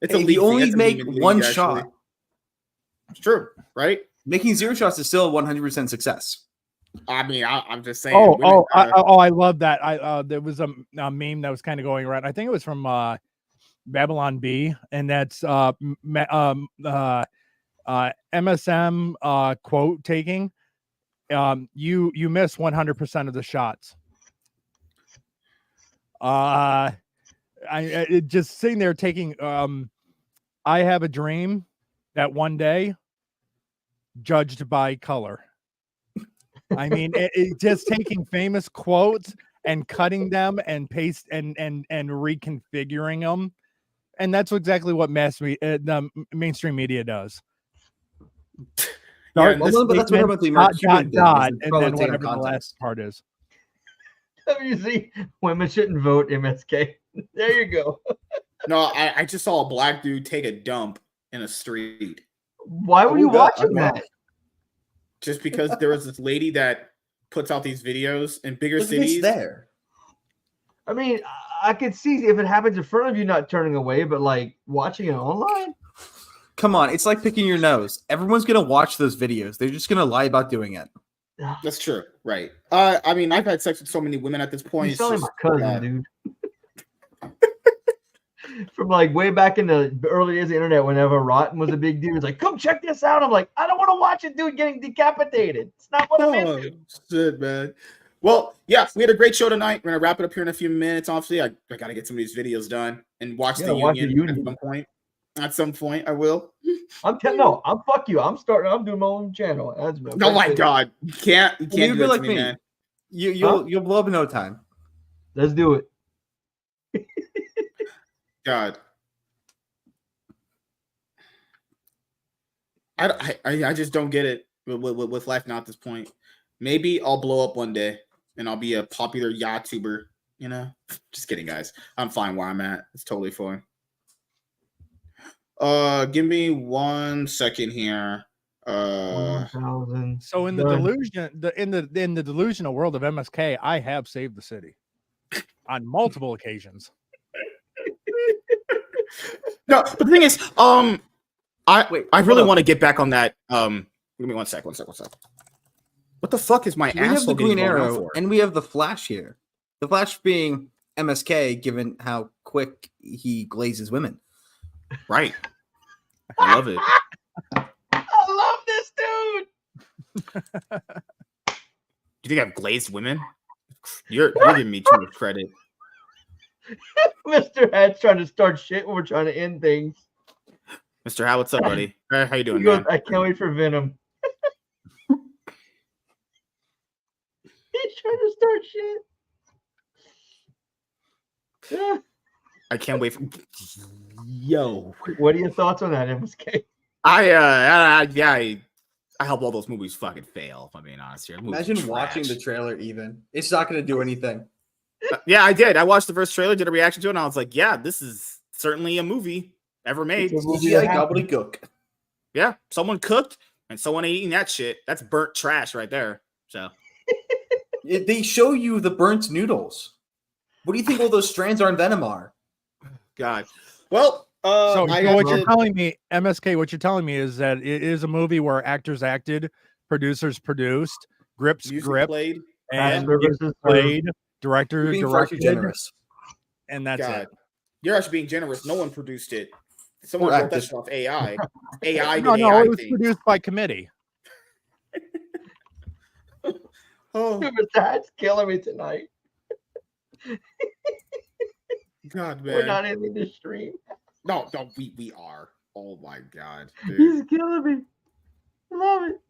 A: It's
C: Hey,
A: a
C: if
A: league
C: you
A: thing.
C: only
A: That's a
C: make
A: meme in the
C: one
A: league, actually.
C: shot.
A: It's true, right?
C: Making 0 shots is still a 100% success.
A: I mean, I'm just saying.
B: I love that. There was a meme that was kind of going around. I think it was from Babylon B, and that's MSM quote taking. You miss 100% of the shots. I just sitting there taking. I have a dream that one day, judged by color. I mean, it just taking famous quotes and cutting them and paste and reconfiguring them, and that's exactly what the mainstream media does.
A: Yeah,
C: But that's what about the Mark Cuban thing.
B: And then whatever the last part is.
D: WC, women shouldn't vote MSK. There you go.
A: No, I just saw a black dude take a dump in a street.
D: Why were you watching that?
A: Just because there was this lady that puts out these videos in bigger cities.
C: There.
D: I mean, I could see if it happens in front of you, not turning away, but like watching it online.
C: Come on, it's like picking your nose. Everyone's gonna watch those videos. They're just gonna lie about doing it.
A: That's true, right? I mean, I've had sex with so many women at this point.
D: You're selling my cousin, dude. From like way back in the early days of the internet, whenever Rotten was a big deal, it's like, come check this out. I'm like, I don't want to watch a dude getting decapitated. It's not what I'm into.
A: Shit, man. Well, yeah, we had a great show tonight. We're gonna wrap it up here in a few minutes. Obviously, I gotta get some of these videos done and watch the union at some point. At some point, I will.
D: I'm fuck you. I'm doing my own channel.
A: Oh my god, you can't do that like to me, man.
C: You'll blow up in no time.
D: Let's do it.
A: God. I just don't get it with life now at this point. Maybe I'll blow up one day and I'll be a popular YouTuber. You know, just kidding, guys. I'm fine where I'm at. It's totally fine. Give me 1 second here.
D: 1,000.
B: So in the
D: Done.
B: in the delusional world of MSK, I have saved the city on multiple occasions.
A: No, but the thing is, I
C: hold
A: really
C: up.
A: want to get back on that. Give me 1 sec. What the fuck is my
C: We have the
A: asshole
C: Green
A: getting blown out
C: Arrow,
A: for?
C: and we have the Flash here. The Flash being MSK, given how quick he glazes women.
A: Right. I love it.
D: I love this dude.
A: You think I've glazed women? You're giving me too much credit.
D: Mr. Hat's trying to start shit when we're trying to end things.
A: Mr. How, what's up, buddy? How you
D: He
A: doing,
D: goes,
A: man?
D: I can't wait for Venom. He's trying to start shit.
A: I can't wait for. Yo,
D: What are your thoughts on that, MSK?
A: I hope all those movies fucking fail. If I'm being honest here. Movies
C: Imagine
A: are
C: watching
A: trash.
C: the trailer. Even it's not going to do anything.
A: Yeah, I did. I watched the first trailer, did a reaction to it, and I was like, yeah, this is certainly a movie ever made.
D: It's a movie
C: CGI
D: that happened.
C: gobbledygook.
A: Yeah, someone cooked and someone eating that shit. That's burnt trash right there. So
C: They show you the burnt noodles. What do you think all those strands are in Venom are?
A: God. Well,
B: So
A: I
B: what
A: have
B: you're telling me, MSK, what you're telling me is that it is a movie where actors acted, producers produced, grips
A: music
B: gripped,
A: played.
B: and
D: services
B: music
D: for-
B: played, director
C: You're being far too
B: directed,
C: generous.
B: and that's
A: God,
B: it.
A: you're actually being generous. No one produced it. Someone
C: Or
A: wrote that
C: acted.
A: shit off AI. AI did
B: No,
A: AI
B: it was
A: thing.
B: produced by committee.
A: Oh
D: Mr. Hat's killing me tonight.
A: God,
D: We're
A: man.
D: not ending the stream.
A: No, we are. Oh my God, dude.
D: He's killing me. I love it.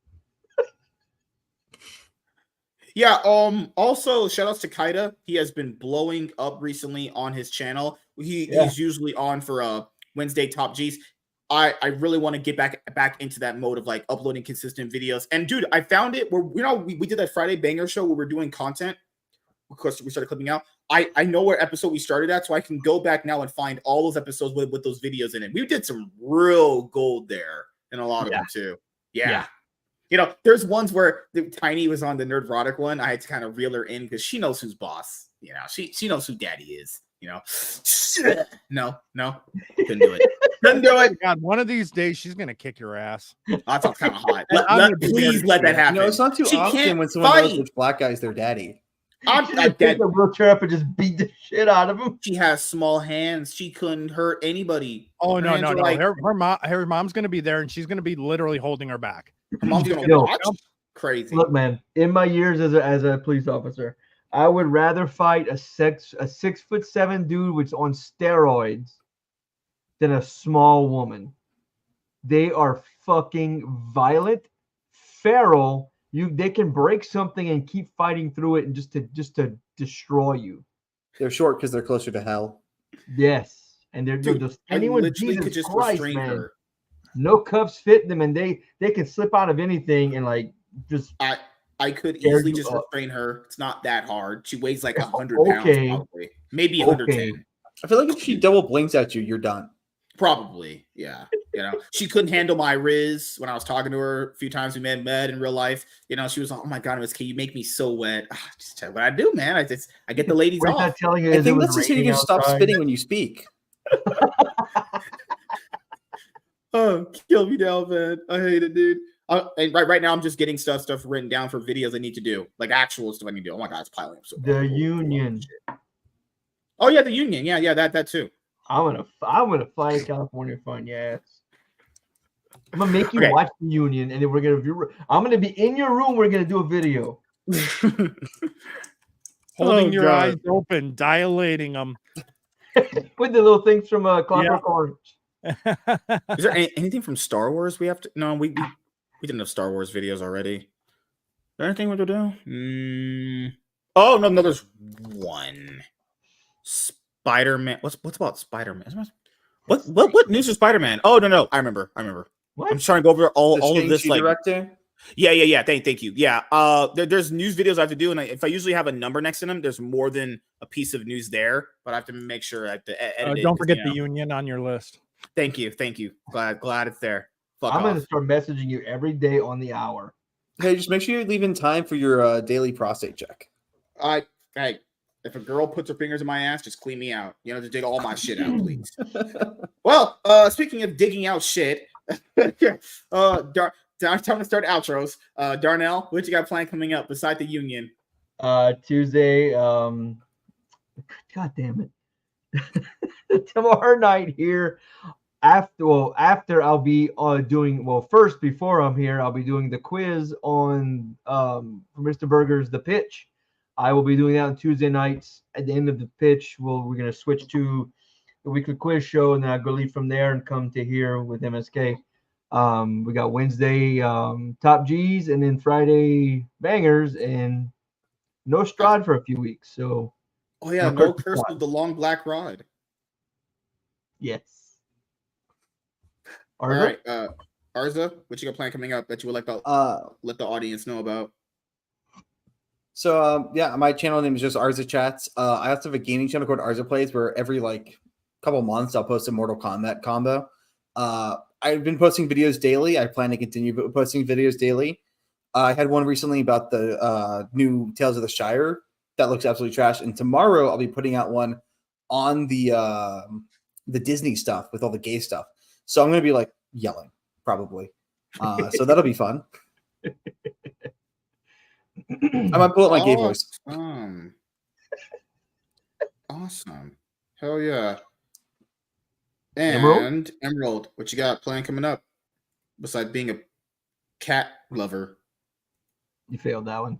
A: Yeah, also shout outs to Kaida. He has been blowing up recently on his channel. He's usually on for Wednesday Top G's. I really want to get back into that mode of like uploading consistent videos. And dude, I found it where we did that Friday banger show where we're doing content. Of course, we started clipping out. I know where episode we started at, so I can go back now and find all those episodes with those videos in it. We did some real gold there, and a lot of them too. Yeah. You know, there's ones where Tiny was on the Nerdrotic one. I had to kind of reel her in because she knows who's boss. You know, she knows who daddy is. You know, no, couldn't do it. Couldn't do it.
B: God, one of these days she's gonna kick your ass.
A: That's kind of hot.
B: I'm gonna be
A: Please
B: there
A: let
B: to
A: that happen.
C: No, it's not too
A: She
C: often
A: can't
C: when someone knows
A: fight.
C: which black guy's their daddy.
A: I'm
D: She just picked the wheelchair up and just beat the shit out of him.
A: She has small hands. She couldn't hurt anybody.
B: Oh
A: Her
B: no,
A: hands
B: no,
A: are
B: no!
A: like-
B: Her mom's gonna be there, and she's gonna be literally holding her back.
A: Her mom's gonna
D: Yo.
A: watch. Crazy.
D: Look, man, in my years as a police officer, I would rather fight a 6'7" dude which on steroids than a small woman. They are fucking violent, feral. They can break something and keep fighting through it and just to destroy you.
C: They're short because they're closer to hell.
D: Yes, and they're
A: Dude,
D: just
A: I
D: anyone.
A: literally could
D: Jesus
A: just
D: Christ,
A: restrain
D: man.
A: her.
D: No cuffs fit them, and they can slip out of anything and like just.
A: I could
D: Tear
A: easily
D: you
A: just
D: up.
A: restrain her. It's not that hard. She weighs like 100
D: Okay.
A: pounds, probably. Maybe 110.
C: I feel like if she double blinks at you, you're done.
A: Probably, yeah. You know, she couldn't handle my Riz when I was talking to her a few times. We met in real life. You know, she was like, "Oh my God, Miss K, you make me so wet." Just tell what I do, man. I get the ladies
D: What he's
A: off.
D: not telling you
C: I
D: is it
C: think
D: was
C: that's just so you
D: raining
C: can stop
D: outside.
C: spitting when you speak.
A: Oh, kill me now, man. I hate it, dude. And right now, I'm just getting stuff written down for videos I need to do, like actual stuff I need to do. Oh my God, it's piling up so
D: The
A: bad.
D: union.
A: Oh yeah, the union. Yeah, that too.
D: I'm gonna fly to California fun, yes. I'm gonna make you
A: Okay.
D: watch the union, and then we're gonna. I'm gonna be in your room. We're gonna do a video.
B: Holding
A: Oh,
B: your
A: God.
B: eyes open, dilating them.
D: With the little things from Clockwork Orange.
A: Is there anything from Star Wars we have to? No, we did enough Star Wars videos already. Is there anything we could do? Oh no, there's one. Spider-Man. What's about Spider-Man? What news is Spider-Man? Oh no, I remember.
D: What?
A: I'm trying to go over all of this.
C: Shang-Chi
A: Like,
C: director.
A: yeah. Thank you. Yeah. There's news videos I have to do, and if I usually have a number next to them, there's more than a piece of news there. But I have to make sure I have to edit it.
B: Don't forget the union on your list.
A: Thank you. Glad it's there.
D: I'm gonna start messaging you every day on the hour.
C: Hey, just make sure you leave in time for your daily prostate check.
A: Hey, if a girl puts her fingers in my ass, just clean me out. You know, just dig all my shit out, please. Well, speaking of digging out shit, time to start outros. Darnell, what you got planned coming up beside the union?
D: Tuesday. God damn it! Tomorrow night here. After I'll be doing first before I'm here, I'll be doing the quiz on for Mr. Burger's The Pitch. I will be doing that on Tuesday nights. At the end of the pitch, we're gonna switch to the weekly quiz show, and then I'll go leave from there and come to here with MSK. We got Wednesday Top G's, and then Friday Bangers, and no Strahd for a few weeks. So,
A: no curse with the long black rod.
D: Yes.
A: All right, Arza, what you got planned coming up that you would like to let the audience know about?
C: So my channel name is just Arza Chats. I also have a gaming channel called Arza Plays, where every couple months I'll post a Mortal Kombat combo. I've been posting videos daily. I plan to continue posting videos daily. I had one recently about the new Tales of the Shire that looks absolutely trash, and tomorrow I'll be putting out one on the Disney stuff with all the gay stuff. So I'm going to be yelling probably. So that'll be fun. I might pull up my gay voice.
A: Awesome. Hell yeah. And Emerald, what you got planned coming up besides being a cat lover?
D: You failed that one.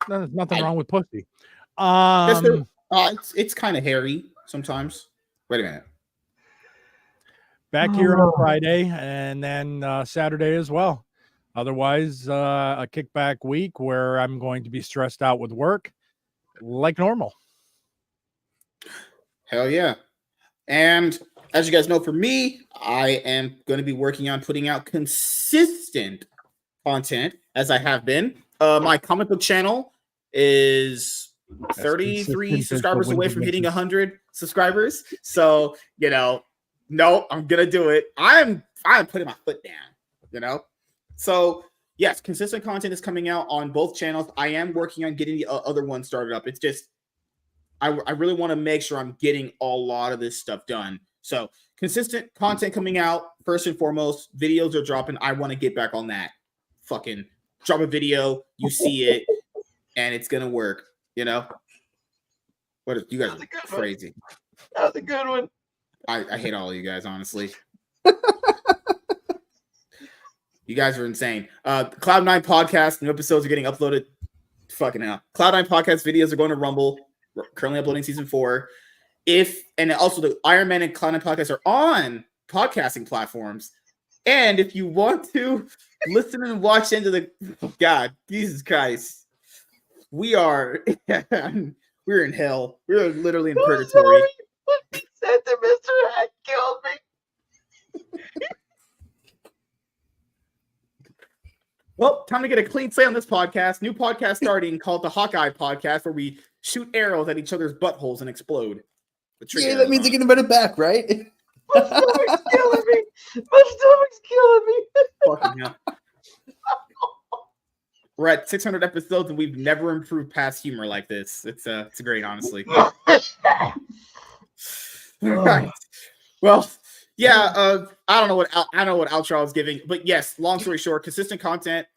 B: There's nothing wrong with pussy.
A: It's kind of hairy sometimes. Wait a minute.
B: Back here on Friday and then Saturday as well. Otherwise, a kickback week where I'm going to be stressed out with work like normal.
A: Hell yeah. And as you guys know, for me, I am going to be working on putting out consistent content as I have been. My comic book channel is 33 subscribers away from hitting 100 subscribers. So, no, I'm gonna do it. I'm putting my foot down, So yes, consistent content is coming out on both channels. I am working on getting the other one started up. It's just I really want to make sure I'm getting a lot of this stuff done. So consistent content coming out first and foremost. Videos are dropping. I want to get back on that. Fucking drop a video, you see it, and it's gonna work. What is you guys are crazy?
D: That was a good one.
A: I hate all of you guys, honestly. You guys are insane. Cloud9 podcast, new episodes are getting uploaded. Fucking hell. Cloud9 podcast videos are going to Rumble. We're currently uploading season 4. And also the Iron Man and Cloud9 podcast are on podcasting platforms. And if you want to listen and watch into the God, Jesus Christ, we're in hell. We're literally in purgatory.
D: Said to Mr. Hat killed me.
A: Well, time to get a clean slate on this podcast. New podcast starting called the Hawkeye Podcast, where we shoot arrows at each other's buttholes and explode.
C: Yeah, that means they're getting better back, right?
D: My stomach's killing me. My stomach's killing me.
A: Fucking hell. We're at 600 episodes and we've never improved past humor like this. It's great, honestly. Right. Well, yeah. I don't know what outro I was giving, but yes. Long story short, consistent content.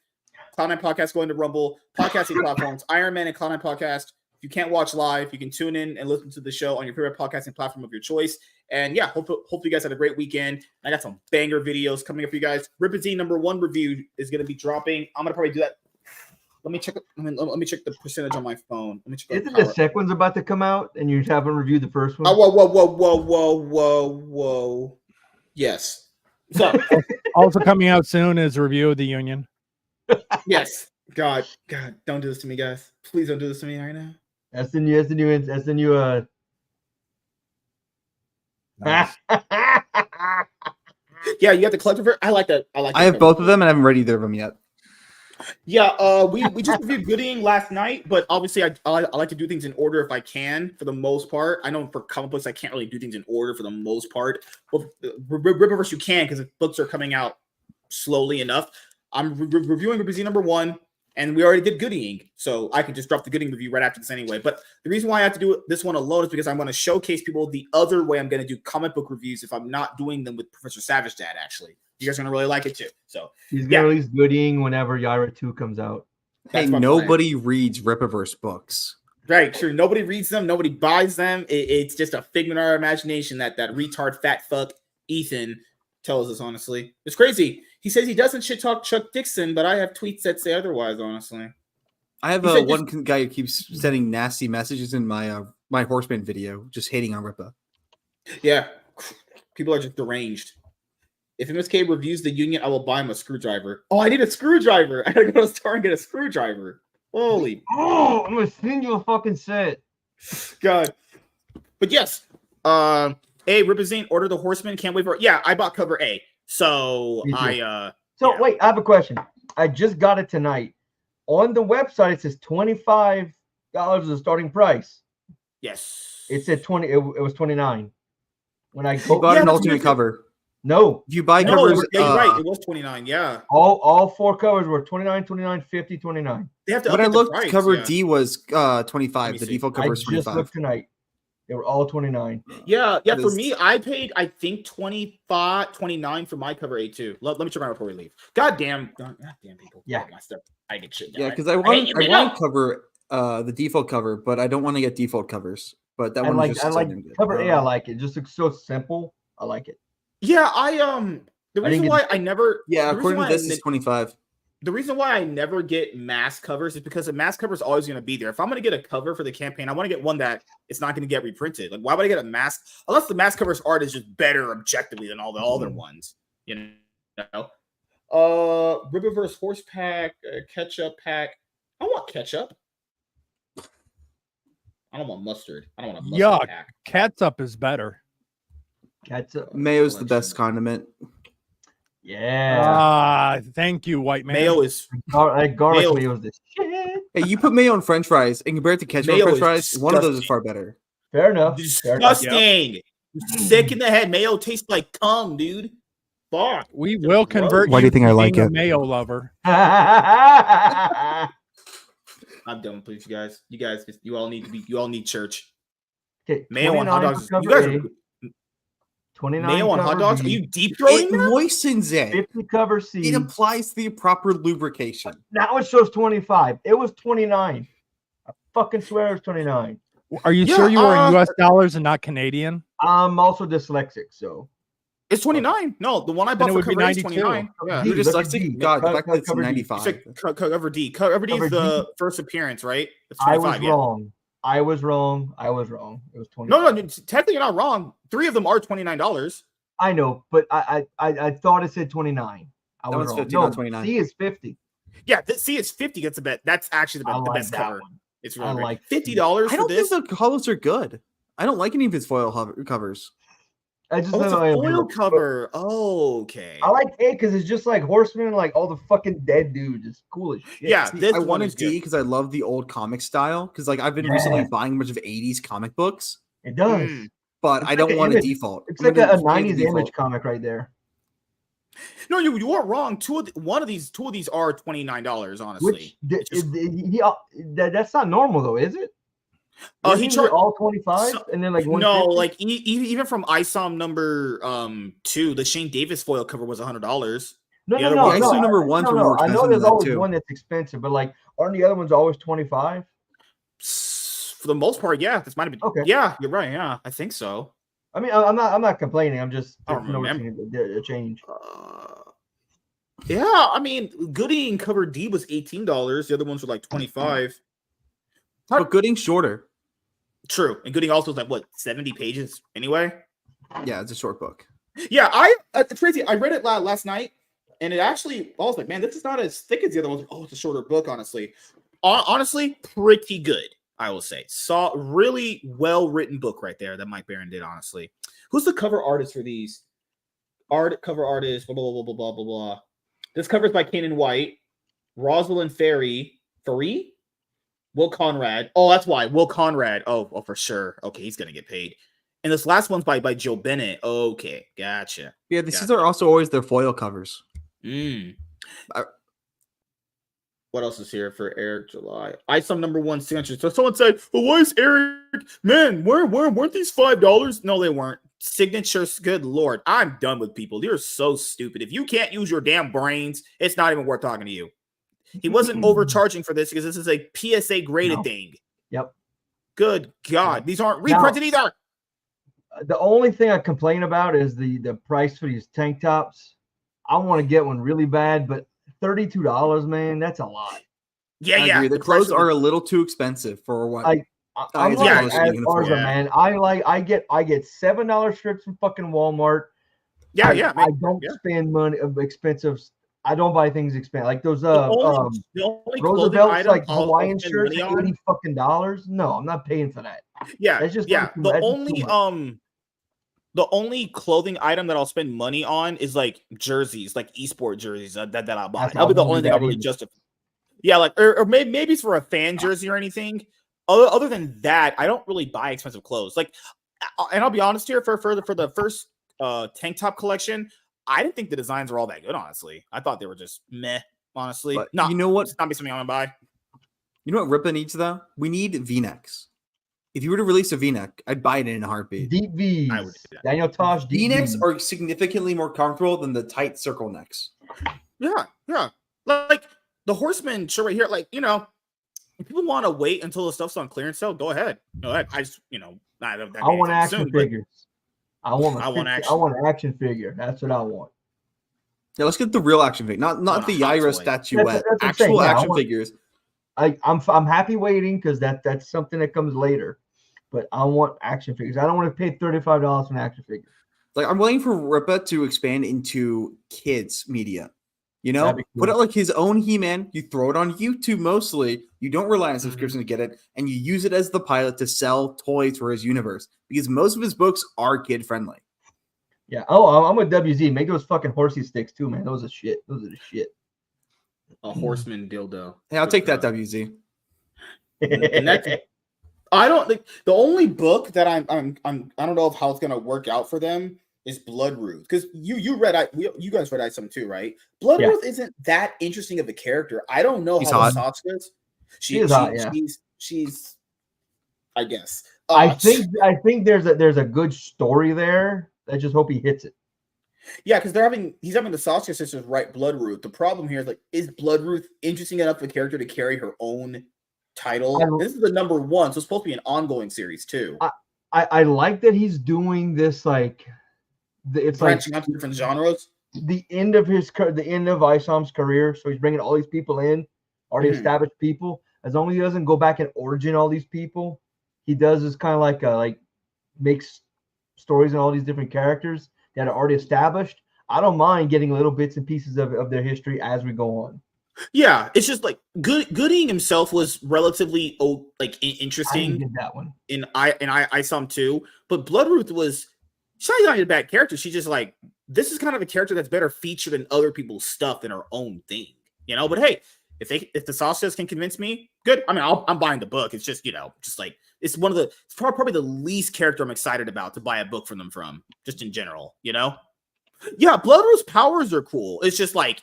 A: Cloud9 podcast going to Rumble, podcasting platforms, Iron Man and Cloud9 podcast. If you can't watch live, you can tune in and listen to the show on your favorite podcasting platform of your choice. And yeah, hope you guys had a great weekend. I got some banger videos coming up for you guys. Ripazine #1 review is going to be dropping. I'm gonna probably do that. Let me check the percentage on my phone. Let me check.
D: Isn't the second one's about to come out and you haven't reviewed the first one?
A: Oh, whoa. Yes. So
B: also coming out soon is a review of the Union.
A: Yes. God, don't do this to me, guys. Please don't do this to me right now.
D: That's the new
B: Nice.
A: Yeah, you have the collector version. I like that.
C: I have both of them, and I haven't read either of them yet.
A: Yeah, we just reviewed Gooding last night, but obviously I like to do things in order if I can, for the most part. I know for comic books I can't really do things in order for the most part. Well, Rippaverse you can, because the books are coming out slowly enough. I'm reviewing Rippaverse number 1, and we already did Gooding, so I could just drop the Gooding review right after this anyway. But the reason why I have to do this one alone is because I want to showcase people the other way I'm going to do comic book reviews if I'm not doing them with Professor Savage Dad, actually. You guys are going to really like it too. So
D: he's going to release Gooding whenever Yaira 2 comes out.
C: Hey, nobody reads Rippaverse books.
A: Right, true. Nobody reads them. Nobody buys them. It's just a figment of our imagination that retard fat fuck Ethan tells us, honestly. It's crazy. He says he doesn't shit talk Chuck Dixon, but I have tweets that say otherwise, honestly.
C: I have one guy who keeps sending nasty messages in my my Horseman video, just hating on Rippa.
A: Yeah. People are just deranged. If MSK reviews the Union, I will buy him a screwdriver. Oh, I need a screwdriver. I gotta go to the store and get a screwdriver. Holy.
D: Oh, I'm gonna send you a fucking set.
A: God. But yes. Ripazine, Order the Horseman. Can't wait for it. Yeah, I bought cover A. So
D: wait, I have a question. I just got it tonight. On the website, it says $25 is the starting price.
A: Yes.
D: It said 20. It was 29. When I
C: bought an alternate cover.
D: No.
C: If you buy covers,
A: yeah, you're right. It was 29. Yeah.
D: All 4 covers were 29, 29, 50, 29.
A: They have to.
C: When I looked,
A: price,
C: cover D was 25. The default cover
D: I
C: is 25.
D: just looked tonight. They were all 29.
A: Yeah. For me, I paid, I think, 29 for my cover A too. Let me check out before we leave. God damn people.
D: Yeah.
A: My stuff. I get shit.
C: Yeah, because I want to cover the default cover, but I don't want to get default covers. But that one
D: I like cover A. I like it. Just looks so simple. I like it.
A: Yeah, the reason why I never.
C: Yeah, according to this, it's 25.
A: The reason why I never get mass covers is because the mass cover is always going to be there. If I'm going to get a cover for the campaign, I want to get one that it's not going to get reprinted. Like, why would I get a mask? Unless the mass cover's art is just better objectively than all the other ones, you know. Rippaverse horse pack, ketchup pack. I want ketchup. I don't want mustard. I don't want a mustard pack.
B: Catsup is better.
D: Catsup.
C: Mayo's the best condiment.
D: Yeah.
B: Thank you, white man.
A: Mayo is
D: garlic mayo is the shit.
C: Hey, you put mayo on French fries and compare it to ketchup on French fries. Disgusting. One of those is far better.
D: Fair enough.
A: Disgusting. Yep. Sick in the head. Mayo tastes like cum, dude. Fuck.
B: We will convert.
C: Why do you think I like it?
B: Mayo lover.
A: I'm done with you guys. You all need church.
D: Okay,
A: mayo on hot dogs. You guys are
D: 29
A: mayo on hot dogs. Are you deep throwing?
C: It moistens it.
D: 50 cover C.
C: It applies the proper lubrication.
D: Now it shows 25. It was 29. I fucking swear it was 29.
B: Are you sure you were in US dollars and not Canadian?
D: I'm also dyslexic, so
A: it's 29. No, the one I bought for cover A is 29. Yeah.
C: You're dyslexic? God, the fact that it's 95.
A: Cover D. Cover D is the first appearance, right? It's
D: 25, I was wrong. It was 20.
A: No, technically you're not wrong. 3 of them are $29.
D: I know, but I thought it said 29. I was wrong.
C: 50,
D: no,
C: not 29.
D: C is 50.
A: Yeah, C is 50. That's the bet. That's actually the best cover.
D: One.
A: It's really
D: I like
A: $50.
C: I don't think the colors are good. I don't like any of his foil covers.
D: I just
A: it's a foil cover. Oh, okay.
D: I like A because it's just like Horseman, like all the fucking dead dudes. It's cool as shit.
A: Yeah,
C: see, I wanted D because I love the old comic style. Because like I've been recently buying a bunch of 80s comic books.
D: It does.
C: But I don't want a default.
D: It's like a 90s image comic right there.
A: No, you are wrong. Two of these are $29, honestly.
D: That's not normal though, is it?
A: He charged
D: all 25 and then like
A: no, like even from ISOM number 2, the Shane Davis foil cover was $100.
D: No.
C: ISOM number 1's were more expensive.
D: I know there's always
C: too.
D: one that's expensive, but like aren't the other ones always 25?
A: For the most part, yeah. This might have been okay. Yeah, you're right. Yeah, I think so.
D: I mean, I'm not complaining. I'm just noticing a change.
A: Yeah, I mean, Gooding cover D was $18. The other ones were like 25.
C: But Gooding's shorter.
A: True, and Gooding also is like what 70 pages anyway.
C: Yeah, it's a short book.
A: Yeah, it's crazy. I read it last night, and it actually I was like, man, this is not as thick as the other ones. Oh, it's a shorter book, honestly. Honestly, pretty good. I will say, really well written book right there that Mike Barron did. Honestly, who's the cover artist for these? cover artist, blah blah blah blah blah blah blah. This cover is by Kanan White, Rosalind Ferry, Will Conrad. Oh, that's why Will Conrad. Oh, for sure. Okay, he's gonna get paid. And this last one's by Joe Bennett. Okay, gotcha.
C: Yeah, these are also always their foil covers.
A: What else is here for Eric July? ISOM #1 signature. So someone said, "Well, why is Eric? Man, weren't these $5?" No, they weren't. Signatures. Good lord, I'm done with people. You're so stupid. If you can't use your damn brains, it's not even worth talking to you. He wasn't overcharging for this because this is a PSA graded thing.
D: Yep.
A: Good God, these aren't reprinted either.
D: The only thing I complain about is the price for these tank tops. I want to get one really bad, but $32, man, that's a lot.
A: Yeah,
C: I agree. The clothes are a little too expensive for what.
D: I'm like Arza, man. I get $7 shirts from fucking Walmart.
A: Yeah.
D: I don't spend money of expensive. I don't buy things expensive like those. The only Roosevelt's like Hawaiian shirts, $80 fucking dollars. No, I'm not paying for that.
A: Yeah,
D: that's just
A: the only clothing item that I'll spend money on is like jerseys, like esport jerseys that I'll buy. That'll be the only thing I'll really justify. Yeah, like or maybe it's for a fan jersey or anything. Other than that, I don't really buy expensive clothes. Like, and I'll be honest here, for the first tank top collection, I didn't think the designs were all that good. Honestly, I thought they were just meh. Honestly,
C: but
A: no,
C: you know what?
A: It's not be something I'm gonna buy.
C: You know what Ripa needs though? We need V-necks. If you were to release a V-neck, I'd buy it in a heartbeat.
D: Deep V's.
A: I would do that.
D: Daniel Tosh.
C: V-necks are significantly more comfortable than the tight circle necks.
A: Yeah. Like the Horseman shirt right here. Like, you know, if people want to wait until the stuff's on clearance sale, go ahead. I just, I
D: want action figures. I want an action figure. That's what I want.
C: Yeah, let's get the real action figure, not the Yaira statuette. Actual action figures.
D: I'm happy waiting because that's something that comes later. But I want action figures. I don't want to pay $35 for an action figure.
C: Like I'm waiting for Ripa to expand into kids media. Cool. Put out like his own He-Man. You throw it on YouTube mostly. You don't rely on subscription to get it, and you use it as the pilot to sell toys for his universe because most of his books are kid friendly.
D: Yeah. Oh, I'm with WZ. Make those fucking horsey sticks too, man. Those are shit.
A: A Horseman dildo.
C: Hey, I'll take that, WZ.
A: And that's I don't think the only book that I don't know how it's gonna work out for them is Bloodruth, because you guys read some too, right? Bloodruth isn't that interesting of a character. I don't know how Sasha is. She's I guess.
D: I think there's a good story there. I just hope he hits it.
A: Yeah, because he's having the Sasha sisters write Bloodruth. The problem here is Bloodruth interesting enough a character to carry her own title? This is the #1, so it's supposed to be an ongoing series too.
D: I like that he's doing this it's
A: branching out to different genres.
D: The end of Isom's career, so he's bringing all these people in, already established people. As long as he doesn't go back and origin all these people, he does this kind of makes stories on all these different characters that are already established. I don't mind getting little bits and pieces of their history as we go on.
A: Yeah, it's just like Gooding himself was relatively interesting.
D: I did that one
A: in Isom too, but Bloodruth was. She's not even a bad character. She's just this is kind of a character that's better featured in other people's stuff than her own thing, But hey, if the Sasas can convince me, good. I mean, I'm buying the book. It's just it's probably the least character I'm excited about to buy a book from them just in general, Yeah, Bloodruth's powers are cool. It's just they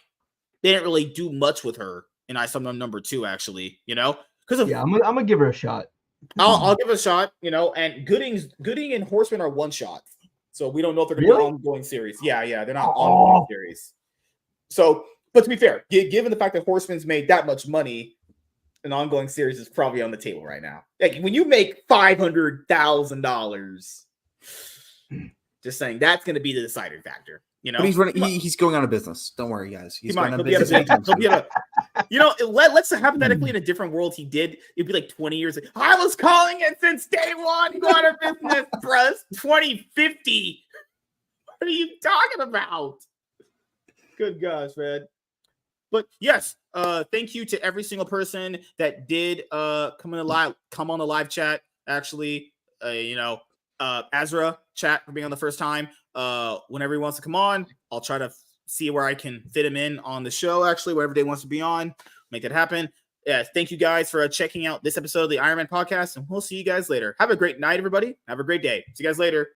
A: didn't really do much with her in Isom #2, actually, Because
D: I'm gonna give her a shot.
A: I'll give it a shot, And Gooding and Horseman are one shot. So we don't know if they're going to be an ongoing series. Yeah, they're not ongoing series. So, but to be fair, given the fact that Horseman's made that much money, an ongoing series is probably on the table right now. Like when you make $500,000, just saying that's going to be the deciding factor.
C: But he's running. He's going out of business. Don't worry, guys. He's going out of business.
A: Let's hypothetically in a different world he did. It'd be like 20 years. I was calling it since day one. Go out of business, bruh. 2050. What are you talking about? Good gosh, man. But yes, thank you to every single person that did come on the live chat. Actually, Azra chat for being on the first time. whenever he wants to come on. I'll try to see where I can fit him in on the show, actually, wherever they wants to be on. Make that happen. Yeah, thank you guys for checking out this episode of the Iron Man podcast, and we'll see you guys later. Have a great night, everybody. Have a great day. See you guys later.